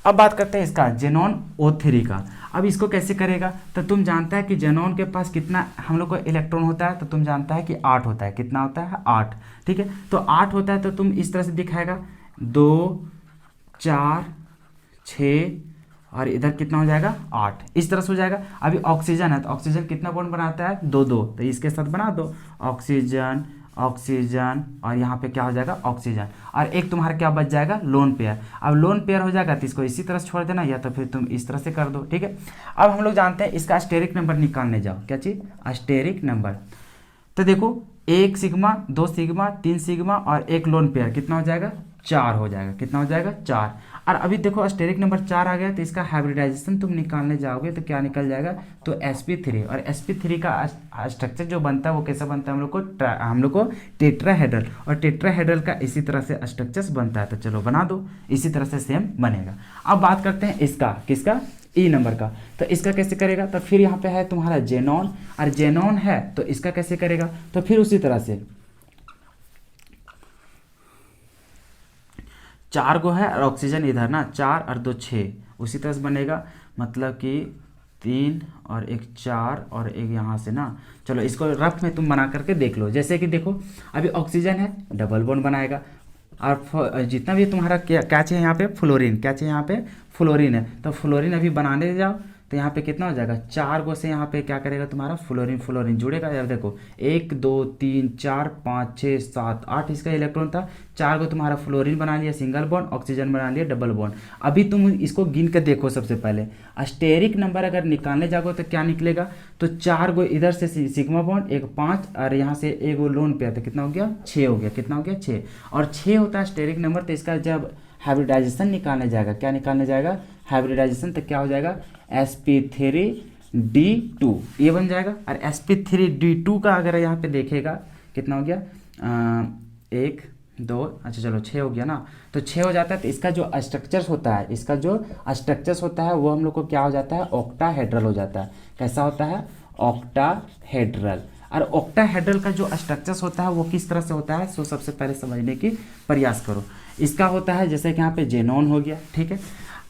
अब बात करते हैं इसका जेनॉन O3 का। अब इसको कैसे करेगा, तो तुम जानता है कि जेनॉन के पास कितना हम लोग को इलेक्ट्रॉन होता है, तो तुम जानता है कि 8 होता है। कितना होता है, 8। ठीक है, तो 8 होता है तो तुम इस तरह से दिखाएगा 2 4 6 और इधर कितना हो जाएगा, 8। इस तरह से हो जाएगा। अभी ऑक्सीजन है तो ऑक्सीजन कितना बॉन्ड बनाता है, 2 तो इसके साथ बना दो ऑक्सीजन ऑक्सीजन, और यहाँ पे क्या हो जाएगा, ऑक्सीजन, और एक तुम्हारा क्या बच जाएगा, लोन पेयर। अब लोन पेयर हो जाएगा तो इसको इसी तरह से छोड़ देना, या तो फिर तुम इस तरह से कर दो। ठीक है, अब हम लोग जानते हैं इसका अस्टेरिक नंबर निकालने जाओ। क्या चीज़, अस्टेरिक नंबर। तो देखो 1 सिग्मा 2 सिग्मा 3 सिग्मा और एक लोन पेयर, कितना हो जाएगा, 4 हो जाएगा। कितना हो जाएगा, 4। और अभी देखो अस्टेरिक नंबर 4 आ गया तो इसका हाइब्रिडाइजेशन तुम निकालने जाओगे तो क्या निकल जाएगा, तो sp3। और sp3 का स्ट्रक्चर जो बनता है वो कैसा बनता है, हम लोग को टेट्राहेड्रल, और टेट्राहेड्रल का इसी तरह से स्ट्रक्चर्स बनता है। तो चलो बना दो, इसी तरह से सेम बनेगा। अब बात करते हैं इसका, किसका, ई नंबर का। तो इसका कैसे करेगा, तो फिर यहाँ पे है तुम्हारा जेनॉन, और जेनॉन है तो इसका कैसे करेगा, तो फिर उसी तरह से 4 गो है और ऑक्सीजन इधर ना, 4 और 2 6, उसी तरह से बनेगा। मतलब कि 3 और एक 4 और एक यहाँ से ना। चलो इसको रफ में तुम बना करके देख लो। जैसे कि देखो अभी ऑक्सीजन है, डबल बॉन्ड बनाएगा, और जितना भी तुम्हारा क्या चाहिए यहाँ पे, फ्लोरीन, क्या चाहिए यहाँ पे, फ्लोरीन है, तो फ्लोरीन अभी बनाने जाओ तो यहाँ पे कितना हो जाएगा, 4 गो से यहाँ पे क्या करेगा तुम्हारा, फ्लोरीन जुड़ेगा। यार देखो 1 2 3 4 5 6 7 8 इसका इलेक्ट्रॉन था, 4 गो तुम्हारा फ्लोरीन बना लिया सिंगल बॉन्ड, ऑक्सीजन बना लिया डबल बॉन्ड। अभी तुम इसको गिन के देखो, सबसे पहले अस्टेरिक नंबर अगर निकालने जाओगे तो क्या निकलेगा, तो 4 गो इधर से सिग्मा बॉन्ड, एक 5 और यहाँ से एक गो लोन पे, तो कितना हो गया, 6 हो गया। कितना हो गया, 6। और 6 होता है अस्टेरिक नंबर। तो इसका जब हाइब्रिडाइजेशन निकालने जाएगा, क्या निकालने जाएगा, हाइब्रिडाइजेशन, तो क्या हो जाएगा, sp3d2 ये बन जाएगा। और sp3d2 का अगर यहाँ पे देखेगा कितना हो गया, 1 2, अच्छा चलो 6 हो गया ना, तो 6 हो जाता है। तो इसका जो स्ट्रक्चर्स होता है, इसका जो स्ट्रक्चर्स होता है वो हम लोग को क्या हो जाता है, ऑक्टाहेड्रल हो जाता है। कैसा होता है, ऑक्टाहेड्रल। और ऑक्टाहेड्रल का जो स्ट्रक्चर्स होता है वो किस तरह से होता है, सो सबसे पहले समझने की प्रयास करो। इसका होता है जैसे कि यहाँ पे जेनॉन हो गया, ठीक है,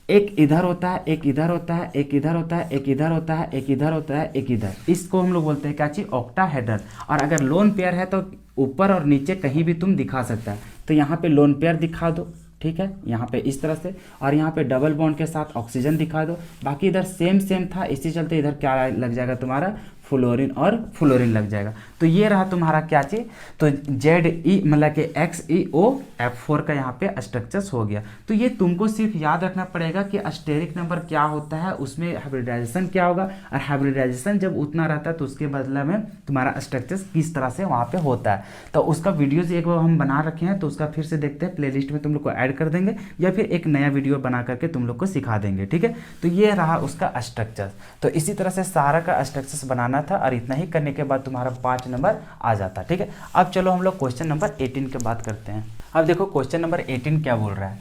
एक इधर होता है, एक इधर होता है, एक इधर होता है, एक इधर होता है, एक इधर होता है, एक इधर, इसको हम लोग बोलते हैं क्या चीज, ऑक्टाहेड्रल। और अगर लोन पेयर है तो ऊपर और नीचे कहीं भी तुम दिखा सकता है। तो यहाँ पे लोन पेयर दिखा दो, ठीक है, यहाँ पे इस तरह से, और यहाँ पे डबल बॉन्ड के साथ ऑक्सीजन दिखा दो। बाकी इधर सेम था, इसी चलते इधर क्या लग जाएगा तुम्हारा, फ्लोरीन और फ्लोरीन लग जाएगा। तो ये रहा तुम्हारा क्या चीज, तो ZE मतलब कि XeO F4 का यहाँ पे स्ट्रक्चर्स हो गया। तो ये तुमको सिर्फ याद रखना पड़ेगा कि अस्टेरिक नंबर क्या होता है, उसमें हाइब्रिडाइजेशन क्या होगा, और हाइब्रिडाइजेशन जब उतना रहता है तो उसके बदले में तुम्हारा स्ट्रक्चर्स किस तरह से वहाँ पे होता है। तो उसका वीडियोज एक बार हम बना रखे हैं, तो उसका फिर से देखते हैं, प्लेलिस्ट में तुम लोग को ऐड कर देंगे या फिर एक नया वीडियो बना करके तुम लोग को सिखा देंगे, ठीक है। तो ये रहा उसका स्ट्रक्चर। तो इसी तरह से सारा का स्ट्रक्चर्स बनाना था, और इतना ही करने के बाद तुम्हारा 5 नंबर आ जाता, ठीक है। अब चलो हम लोग क्वेश्चन नंबर 18 की बात करते हैं। अब देखो क्वेश्चन नंबर 18 क्या बोल रहा है।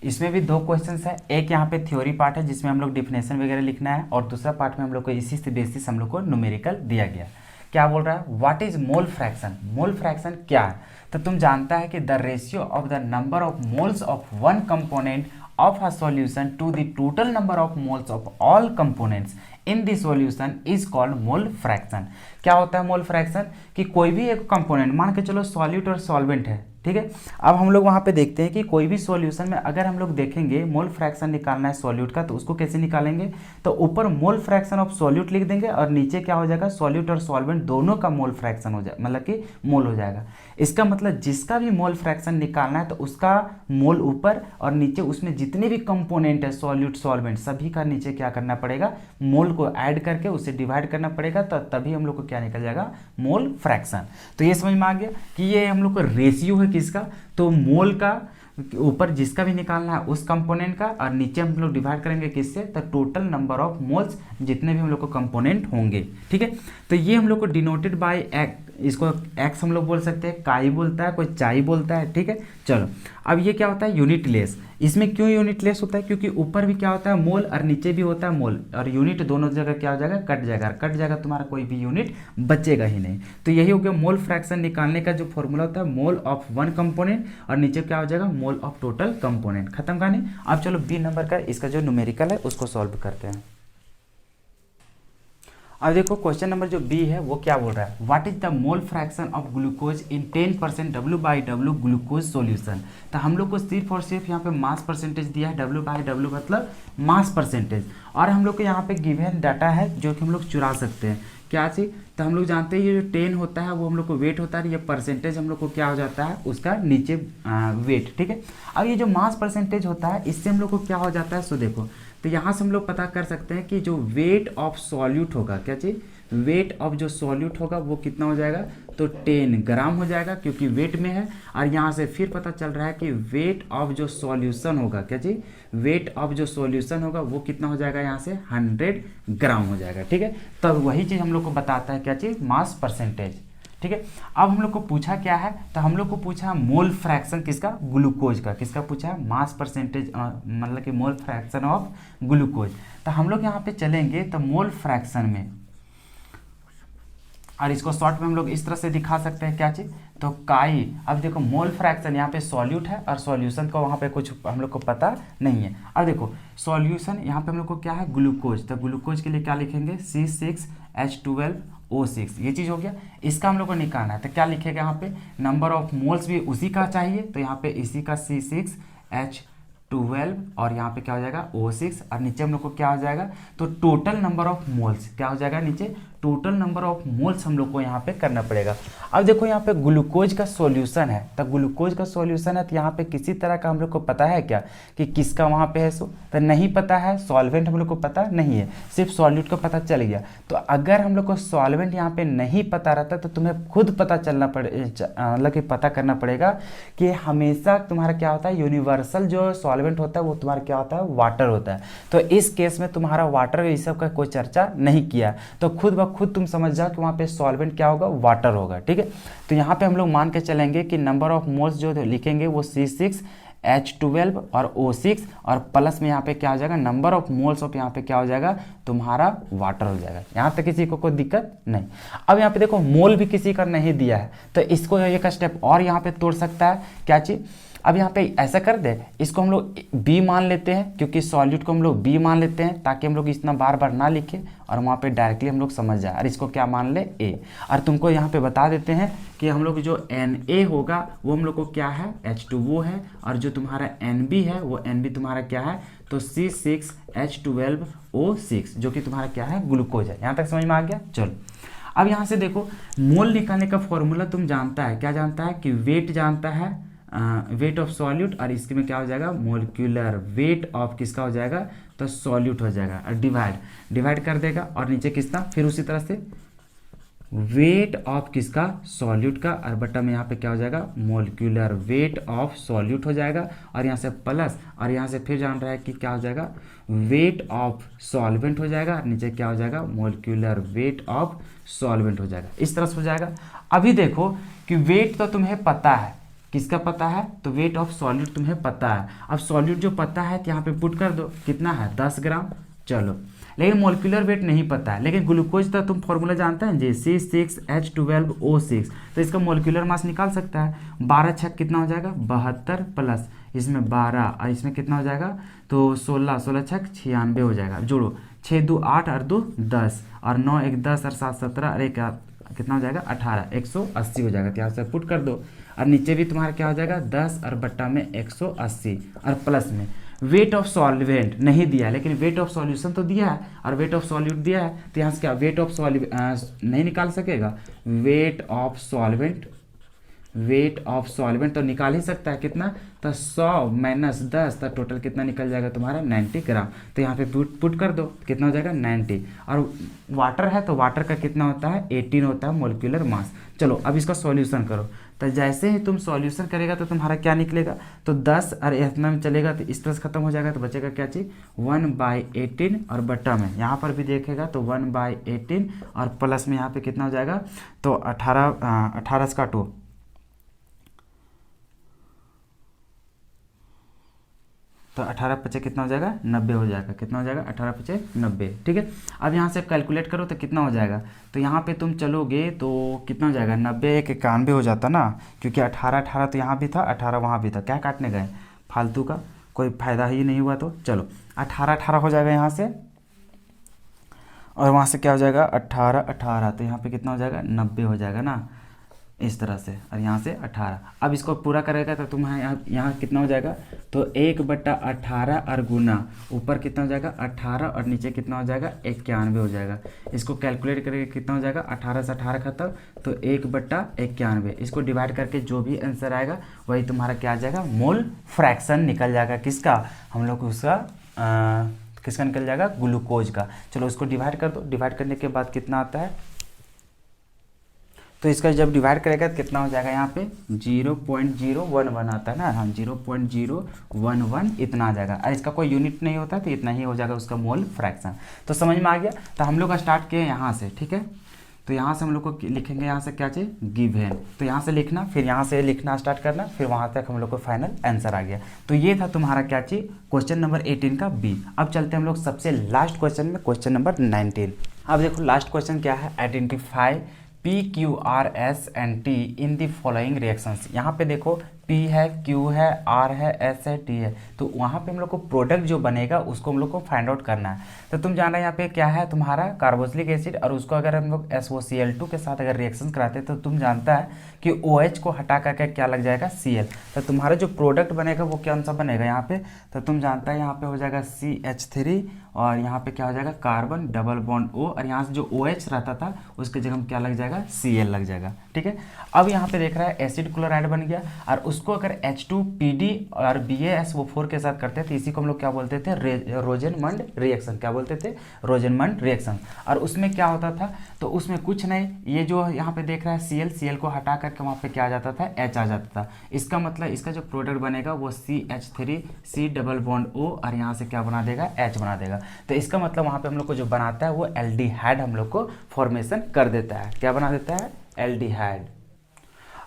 इसमें भी 2 क्वेश्चंस है, एक यहाँ पे थ्योरी पार्ट है जिसमें हम लोग डिफिनेशन वगैरह लिखना है, और दूसरा पार्ट में हम लोग को इसी से बेसिस हम लोग को न्यूमेरिकल दिया गया। क्या बोल रहा है, what is mole fraction. Mole fraction क्या है, तो तुम जानता है कि the ratio of the number of moles of one component of a solution to the total number of moles of all components in the solution is called mole fraction। क्या होता है मोल फ्रैक्शन? कि कोई भी एक component, मान के चलो सॉल्यूट और सॉल्वेंट है, ठीक है। अब हम लोग वहाँ पे देखते हैं कि कोई भी सॉल्यूशन में अगर हम लोग देखेंगे मोल फ्रैक्शन निकालना है सॉल्यूट का, तो उसको कैसे निकालेंगे? तो ऊपर मोल फ्रैक्शन ऑफ सॉल्यूट लिख देंगे और नीचे क्या हो जाएगा, सॉल्यूट और सॉल्वेंट दोनों का मोल फ्रैक्शन हो जाए, मतलब कि मोल हो जाएगा। इसका मतलब जिसका भी मोल फ्रैक्शन निकालना है तो उसका मोल ऊपर और नीचे उसमें जितने भी कंपोनेंट है सॉल्यूट सॉल्वेंट सभी का नीचे क्या करना पड़ेगा, मोल को ऐड करके उसे डिवाइड करना पड़ेगा, तो तभी हम लोग को क्या निकल जाएगा, मोल फ्रैक्शन। तो ये समझ में आ गया कि ये हम लोग का रेशियो है किसका, तो मोल का ऊपर जिसका भी निकालना है उस कंपोनेंट का, और नीचे हम लोग डिवाइड करेंगे किससे, तो टोटल नंबर ऑफ मोल्स जितने भी हम लोग को कंपोनेंट होंगे, ठीक है। तो ये हम लोग को डिनोटेड बाय एक्स, इसको एक्स हम लोग बोल सकते हैं, काई बोलता है, कोई चाई बोलता है, ठीक है। चलो अब ये क्या होता है, यूनिट लेस। इसमें क्यों यूनिट लेस होता है? क्योंकि ऊपर भी क्या होता है मोल और नीचे भी होता है मोल, और यूनिट दोनों जगह क्या हो जाएगा, कट जाएगा, कट जाएगा तुम्हारा कोई भी यूनिट बचेगा ही नहीं। तो यही हो गया मोल फ्रैक्शन निकालने का जो फॉर्मूला होता है, मोल ऑफ वन कंपोनेंट और नीचे क्या हो जाएगा, मोल ऑफ टोटल कंपोनेंट। खत्म कहानी। अब चलो बी नंबर का इसका जो न्यूमेरिकल है उसको सॉल्व करते हैं। अब देखो क्वेश्चन नंबर जो बी है वो क्या बोल रहा है, what is the mole fraction of glucose in 10% W/W glucose solution. तो हम लोग को सिर्फ और सिर्फ यहाँ पे मास परसेंटेज दिया है, W/W मतलब मास परसेंटेज, और हम लोग को यहाँ पे गिवन डाटा है जो कि हम लोग चुरा सकते हैं। क्या चीज़? तो हम लोग जानते हैं ये जो 10 होता है वो हम लोग को वेट होता है, ये परसेंटेज हम लोग को क्या हो जाता है उसका नीचे वेट, ठीक है। अब ये जो मास परसेंटेज होता है इससे हम लोग को क्या हो जाता है, सो देखो, तो यहाँ से हम लोग पता कर सकते हैं कि जो वेट ऑफ सॉल्यूट होगा, क्या चीज़, वेट ऑफ जो सॉल्यूट होगा वो कितना हो जाएगा, तो 10 ग्राम हो जाएगा क्योंकि वेट में है। और यहाँ से फिर पता चल रहा है कि वेट ऑफ जो सॉल्यूशन होगा, क्या चीज़, वेट ऑफ जो सॉल्यूशन होगा वो कितना हो जाएगा, यहाँ से 100 ग्राम हो जाएगा, ठीक है। तब वही चीज़ हम लोग को बताता है क्या चीज़, मास परसेंटेज, ठीक है। अब हम लोग को पूछा क्या है, तो हम लोग को पूछा मोल फ्रैक्शन किसका, ग्लूकोज का। किसका पूछा है, मास परसेंटेज मतलब कि मोल फ्रैक्शन ऑफ ग्लूकोज। तो हम लोग यहाँ पे चलेंगे तो मोल फ्रैक्शन में, और इसको शॉर्ट में हम लोग इस तरह से दिखा सकते हैं, क्या चीज़, तो काई। अब देखो मोल फ्रैक्शन यहाँ पे सॉल्यूट है और सॉल्यूशन को वहाँ पे कुछ हम लोग को पता नहीं है। अब देखो सॉल्यूशन यहाँ पे हम लोग को क्या है, ग्लूकोज, तो ग्लूकोज के लिए क्या लिखेंगे, C6H12O6, ये चीज़ हो गया। इसका हम लोग को निकालना है तो क्या लिखेगा यहाँ पे, नंबर ऑफ मोल्स भी उसी का चाहिए, तो यहाँ पे इसी का C6H12 और यहाँ पे क्या हो जाएगा O6, और नीचे हम लोग को क्या हो जाएगा, तो टोटल नंबर ऑफ मोल्स क्या हो जाएगा, नीचे टोटल नंबर ऑफ मोल्स हम लोग को यहाँ पे करना पड़ेगा। अब देखो यहाँ पे ग्लूकोज का सॉल्यूशन है, तो ग्लूकोज का सॉल्यूशन है तो यहाँ पे किसी तरह का हम लोग को पता है क्या कि किसका वहाँ पे है, सो तो नहीं पता है। सॉल्वेंट हम लोग को पता नहीं है, सिर्फ सॉल्यूट का पता चल गया। तो अगर हम लोग को सॉल्वेंट यहाँ पे नहीं पता रहता तो तुम्हें खुद पता चलना मतलब कि पता करना पड़ेगा कि हमेशा तुम्हारा क्या होता है, यूनिवर्सल जो सॉल्वेंट होता है वो तुम्हारा क्या होता है, वाटर होता है। तो इस केस में तुम्हारा वाटर ये सब का कोई चर्चा नहीं किया, तो खुद तुम समझ जाओ कि वहाँ पे सॉल्वेंट क्या होगा, वाटर होगा, ठीक है। तो यहाँ पे हम लोग मान के चलेंगे कि नंबर ऑफ मोल्स जो लिखेंगे वो C6H12 और O6, और प्लस में यहाँ पे क्या हो जाएगा, नंबर ऑफ मोल्स ऑफ यहाँ पे क्या हो जाएगा, तुम्हारा वाटर हो जाएगा। यहाँ तक किसी को कोई दिक्कत नहीं। अब यहाँ पे देखो मोल भी किसी का नहीं दिया है, तो इसको एक स्टेप और यहाँ पे तोड़ सकता है, क्या चीज़। अब यहाँ पे ऐसा कर दे, इसको हम लोग बी मान लेते हैं, क्योंकि सॉल्यूट को हम लोग बी मान लेते हैं ताकि हम लोग इतना बार बार ना लिखें और वहाँ पे डायरेक्टली हम लोग समझ जाए। और इसको क्या मान ले, ए। और तुमको यहाँ पे बता देते हैं कि हम लोग जो Na होगा वो हम लोग को क्या है, H2O है, और जो तुम्हारा Nb है वो Nb तुम्हारा क्या है, तो C6H12O6 जो कि तुम्हारा क्या है, ग्लूकोज है। यहाँ तक समझ में आ गया। चलो अब यहाँ से देखो मोल निकालने का फॉर्मूला तुम जानता है, क्या जानता है कि वेट जानता है, वेट ऑफ सॉल्यूट, और इसके में क्या हो जाएगा, मोलिक्यूलर वेट ऑफ किसका हो जाएगा, तो सॉल्यूट हो जाएगा, और डिवाइड कर देगा, और नीचे किसका, फिर उसी तरह से वेट ऑफ किसका, सॉल्यूट का, और बटा में यहाँ पे क्या हो जाएगा, मोलिक्यूलर वेट ऑफ सॉल्यूट हो जाएगा, और यहाँ से प्लस, और यहाँ से फिर जान रहा है कि क्या हो जाएगा, वेट ऑफ सॉल्वेंट हो जाएगा, नीचे क्या हो जाएगा, मोलिक्यूलर वेट ऑफ सॉल्वेंट हो जाएगा। इस तरह से हो जाएगा। अभी देखो कि वेट तो तुम्हें पता है, किसका पता है, तो वेट ऑफ सॉल्यूट तुम्हें पता है। अब सॉल्यूट जो पता है तो यहाँ पे पुट कर दो, कितना है, 10 ग्राम। चलो लेकिन मोलिकुलर वेट नहीं पता है, लेकिन ग्लूकोज का तुम फॉर्मूला जानते हैं जी, C6H12O6, तो इसका मोलिकुलर मास निकाल सकता है। 12 छक कितना हो जाएगा, 72 प्लस इसमें 12 और इसमें कितना हो जाएगा, तो 16, 16 छक 96 हो जाएगा। जोड़ो, 6 2 8 और 2 10 और 9 1 10 और 7 17 और 1 कितना हो जाएगा 18, 180 हो जाएगा। तो यहाँ से पुट कर दो और नीचे भी तुम्हारा क्या हो जाएगा 10 और बट्टा में 180 और प्लस में वेट ऑफ सॉल्वेंट नहीं दिया है, लेकिन वेट ऑफ सॉल्यूशन तो दिया है और वेट ऑफ सॉल्यूट दिया है। तो यहाँ से क्या वेट ऑफ नहीं निकाल सकेगा, weight of solvent, weight of solvent तो निकाल ही सकता है कितना, तो 100 माइनस 10 तो टोटल कितना निकल जाएगा तुम्हारा 90 ग्राम। तो यहाँ पे पुट कर दो, कितना हो जाएगा 90। और वाटर है तो वाटर का कितना होता है 18 होता है मोलिकुलर मास। चलो अब इसका सॉल्यूशन करो। तो जैसे ही तुम सॉल्यूशन करेगा तो तुम्हारा क्या निकलेगा, तो 10 और इतना में चलेगा तो इस तरह से खत्म हो जाएगा। तो बचेगा क्या चीज़ 1/18 और बट्टा में यहाँ पर भी देखेगा तो 1/18 और प्लस में यहाँ पे कितना हो जाएगा, तो 18 से काटो, तो 18 पचे कितना हो जाएगा 90 हो जाएगा। कितना हो जाएगा 18 पचे 90, ठीक है। अब यहाँ से कैलकुलेट करो तो कितना हो जाएगा, तो यहाँ पे तुम चलोगे तो कितना हो जाएगा 90 1 91 हो जाता ना, क्योंकि 18 18 तो यहाँ भी था 18 वहाँ भी था, क्या काटने गए फालतू का, कोई फ़ायदा ही नहीं हुआ। तो चलो 18 18 हो जाएगा यहाँ से और वहाँ से क्या हो जाएगा 18 18, तो यहाँ पे कितना हो जाएगा 90 हो जाएगा ना इस तरह से, और यहाँ से 18। अब इसको पूरा करेगा तो तुम्हारे यहाँ कितना हो जाएगा, तो 1/18 और गुना ऊपर कितना हो जाएगा 18 और नीचे कितना हो जाएगा 91 हो जाएगा। इसको कैलकुलेट करके कितना हो जाएगा 18 से 18 खत्म, तो 1/91। इसको डिवाइड करके जो भी आंसर आएगा वही तुम्हारा क्या आ जाएगा, मोल फ्रैक्शन निकल जाएगा। किसका, हम लोग उसका किसका निकल जाएगा, ग्लूकोज का। चलो उसको डिवाइड कर दो, डिवाइड करने के बाद कितना आता है, तो इसका जब डिवाइड करेगा तो कितना हो जाएगा, यहाँ पे 0.011 आता है ना, हाँ 0.011 इतना आ जाएगा। और इसका कोई यूनिट नहीं होता तो इतना ही हो जाएगा उसका मोल फ्रैक्शन। तो समझ में आ गया। तो हम लोग स्टार्ट किए यहाँ से, ठीक है। तो यहाँ से हम लोग को लिखेंगे, यहाँ से क्या चाहिए गिवन, तो यहाँ से लिखना, फिर यहाँ से लिखना स्टार्ट करना, फिर वहाँ तक हम लोग को फाइनल आंसर आ गया। तो ये था तुम्हारा क्या चाहिए क्वेश्चन नंबर 18 का बी। अब चलते हैं हम लोग सबसे लास्ट क्वेश्चन में, क्वेश्चन नंबर 19। अब देखो लास्ट क्वेश्चन क्या है, identify P, Q, R, S and T in the following reactions. यहाँ पे देखो P है, Q है, R है, S है, T है। तो वहाँ पे हम लोग को प्रोडक्ट जो बनेगा उसको हम लोग को फाइंड आउट करना है। तो तुम जान रहे यहाँ पे क्या है तुम्हारा कार्बोक्सिलिक एसिड, और उसको अगर हम लोग SOCl2 के साथ अगर रिएक्शन कराते हैं तो तुम जानता है कि OH को हटा करके क्या लग जाएगा Cl। तो तुम्हारा जो प्रोडक्ट बनेगा वो कौन सा बनेगा यहाँ पे, तो तुम जानता है यहाँ पे हो जाएगा CH3 और यहाँ पे क्या हो जाएगा कार्बन डबल बॉन्ड O, और यहाँ से जो OH रहता था उसके जगह क्या लग जाएगा Cl लग जाएगा, ठीक है। अब यहाँ पे देख रहा है एसिड क्लोराइड बन गया, और उसको अगर H2PD और BaSO4 के साथ करते थे, इसी को हम लोग क्या बोलते थे रोजेनमंड रिएक्शन। क्या बोलते थे रोजेनमंड रिएक्शन। और उसमें क्या होता था, तो उसमें कुछ नहीं, ये जो यहाँ पे देख रहा है Cl को हटा करके वहाँ पे क्या आ जाता था H आ जाता था। इसका मतलब इसका जो प्रोडक्ट बनेगा वो CH3 C double bond O और यहाँ से क्या बना देगा H बना देगा। तो इसका मतलब वहाँ पे हम लोग को जो बनाता है वो एल्डिहाइड हम लोग को फॉर्मेशन कर देता है। क्या बना देता है एल्डिहाइड।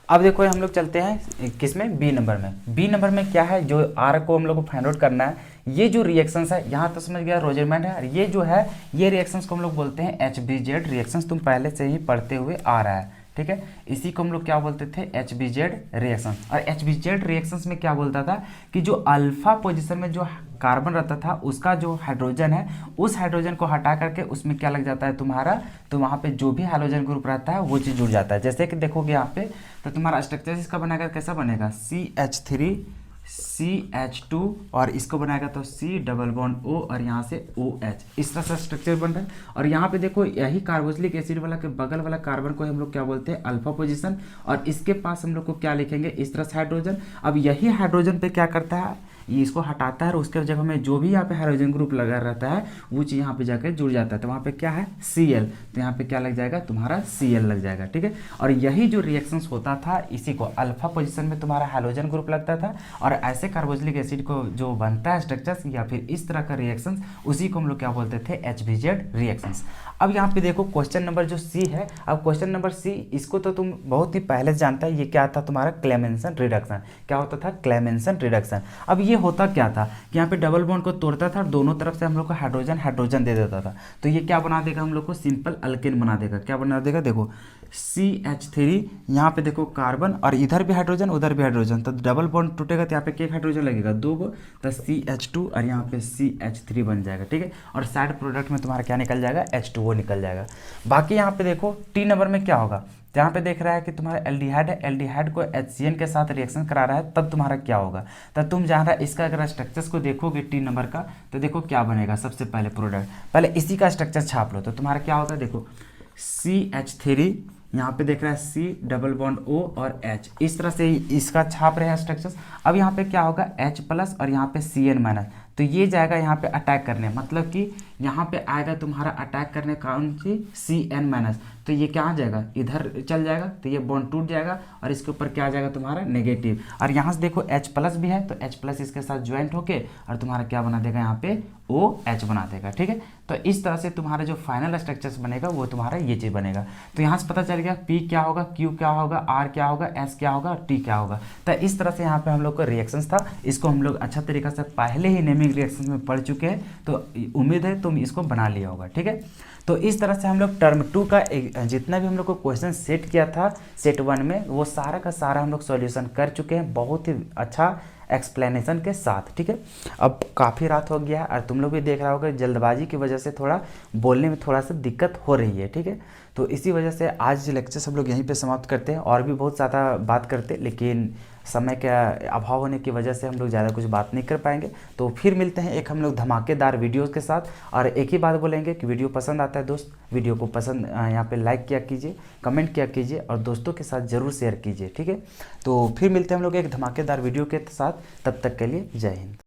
अब देखो हम लोग चलते हैं किसमें बी नंबर में। बी नंबर में क्या है, जो आर को हम लोग को फाइंड आउट करना है। ये जो रिएक्शंस है यहाँ तो समझ गया रोजेनमंड है, ये जो है ये रिएक्शंस को हम लोग बोलते हैं HBZ रिएक्शंस। तुम पहले से ही पढ़ते हुए आ रहा है, ठीक है। इसी को हम लोग क्या बोलते थे HBZ रिएक्शन। और HBZ रिएक्शंस में क्या बोलता था कि जो अल्फा पोजीशन में जो कार्बन रहता था उसका जो हाइड्रोजन है उस हाइड्रोजन को हटा करके उसमें क्या लग जाता है तुम्हारा, तो वहाँ पे जो भी हाइड्रोजन ग्रुप रहता है वो चीज़ जुड़ जाता है। जैसे कि देखोगे यहाँ पे तो तुम्हारा स्ट्रक्चर इसका बनेगा कैसा बनेगा CH3 CH2 और इसको बनाएगा तो C डबल बॉन्ड O और यहाँ से OH। इस तरह से स्ट्रक्चर बन रहा है। और यहाँ पे देखो यही कार्बोक्सिलिक एसिड वाला के बगल वाला कार्बन को हम लोग क्या बोलते हैं अल्फा पोजीशन, और इसके पास हम लोग को क्या लिखेंगे इस तरह से हाइड्रोजन। अब यही हाइड्रोजन पे क्या करता है, ये इसको हटाता है और उसके जगह में जो भी यहाँ पे हाइड्रोजन ग्रुप लगा रहता है वो चीज़ यहाँ पे जाकर जुड़ जाता है। तो वहाँ पे क्या है Cl, तो यहाँ पे क्या लग जाएगा तुम्हारा Cl लग जाएगा, ठीक है। और यही जो रिएक्शंस होता था इसी को अल्फा पोजीशन में तुम्हारा हाइड्रोजन ग्रुप लगता था, और ऐसे कार्बोक्सिलिक एसिड को जो बनता है स्ट्रक्चर्स या फिर इस तरह का रिएक्शंस उसी को हम लोग क्या बोलते थे HBZ रिएक्शंस। अब यहाँ पे देखो क्वेश्चन नंबर जो सी है, अब क्वेश्चन नंबर सी इसको तो तुम बहुत ही पहले से जानता है, ये क्या था तुम्हारा क्लेमेंसन रिडक्शन। क्या होता था क्लेमेंसन रिडक्शन। अब ये होता क्या था कि यहाँ पे डबल बॉन्ड को तोड़ता था और दोनों तरफ से हम लोग को हाइड्रोजन हाइड्रोजन दे देता था। तो ये क्या बना देगा हम लोग को, सिंपल अल्केन बना देगा। क्या बना देगा, देखो CH3, यहाँ पे देखो कार्बन और इधर भी हाइड्रोजन उधर भी हाइड्रोजन, तो डबल बॉन्ड टूटेगा तो यहाँ पे एक हाइड्रोजन लगेगा, 2 गो, तो CH2 और यहाँ पे CH3 बन जाएगा। ठीक है, और साइड प्रोडक्ट में तुम्हारा क्या निकल जाएगा, H2O निकल जाएगा। बाकी यहाँ पे देखो T नंबर में क्या होगा, तो यहाँ पे देख रहा है कि तुम्हारा एल्डिहाइड है, एल्डिहाइड को HCN के साथ रिएक्शन करा रहा है, तब तुम्हारा क्या होगा। तब तुम जान रहा है इसका अगर स्ट्रक्चर्स को देखोगे T नंबर का, तो देखो क्या बनेगा। सबसे पहले प्रोडक्ट, पहले इसी का स्ट्रक्चर छाप लो, तो तुम्हारा क्या होगा, देखो CH3, यहाँ पे देख रहा है C डबल बॉन्ड O और H, इस तरह से इसका छाप रहे हैं स्ट्रक्चर्स। अब यहाँ पे क्या होगा, H प्लस और यहाँ पे CN माइनस, तो ये जाएगा यहाँ पे अटैक करने, मतलब कि यहाँ पे आएगा तुम्हारा अटैक करने कौन सी, CN माइनस, तो ये क्या आ जाएगा, इधर चल जाएगा, तो ये बॉन्ड टूट जाएगा और इसके ऊपर क्या आ जाएगा तुम्हारा नेगेटिव। और यहाँ से देखो H प्लस भी है, तो H प्लस इसके साथ ज्वाइंट होके और तुम्हारा क्या बना देगा, यहाँ पे OH बना देगा। ठीक है, तो इस तरह से तुम्हारा जो फाइनल स्ट्रक्चर्स बनेगा वो तुम्हारा ये चीज़ बनेगा। तो यहाँ से पता चल गया P क्या होगा, Q क्या होगा, R क्या होगा, S क्या होगा और T क्या होगा। तो इस तरह से यहाँ पे हम लोग का रिएक्शंस था, इसको हम लोग अच्छा तरीका से पहले ही नेमिंग रिएक्शंस में पढ़ चुके हैं, तो उम्मीद है तुम इसको बना लिया होगा। ठीक है, तो इस तरह से हम लोग टर्म 2 का जितना भी हम लोग को क्वेश्चन सेट किया था सेट 1 में, वो सारा का सारा हम लोग सॉल्यूशन कर चुके हैं, बहुत ही अच्छा एक्सप्लेनेशन के साथ। ठीक है, अब काफ़ी रात हो गया है और तुम लोग भी देख रहा होगा जल्दबाजी की वजह से थोड़ा बोलने में थोड़ा सा दिक्कत हो रही है। ठीक है, तो इसी वजह से आज लेक्चर सब लोग यहीं पे समाप्त करते हैं, और भी बहुत ज़्यादा बात करते, लेकिन समय का अभाव होने की वजह से हम लोग ज़्यादा कुछ बात नहीं कर पाएंगे। तो फिर मिलते हैं एक हम लोग धमाकेदार वीडियोज़ के साथ, और एक ही बात बोलेंगे कि वीडियो पसंद आता है दोस्त, वीडियो को पसंद यहाँ पे लाइक किया कीजिए, कमेंट किया कीजिए और दोस्तों के साथ ज़रूर शेयर कीजिए। ठीक है, तो फिर मिलते हैं हम लोग एक धमाकेदार वीडियो के साथ, तब तक के लिए जय हिंद।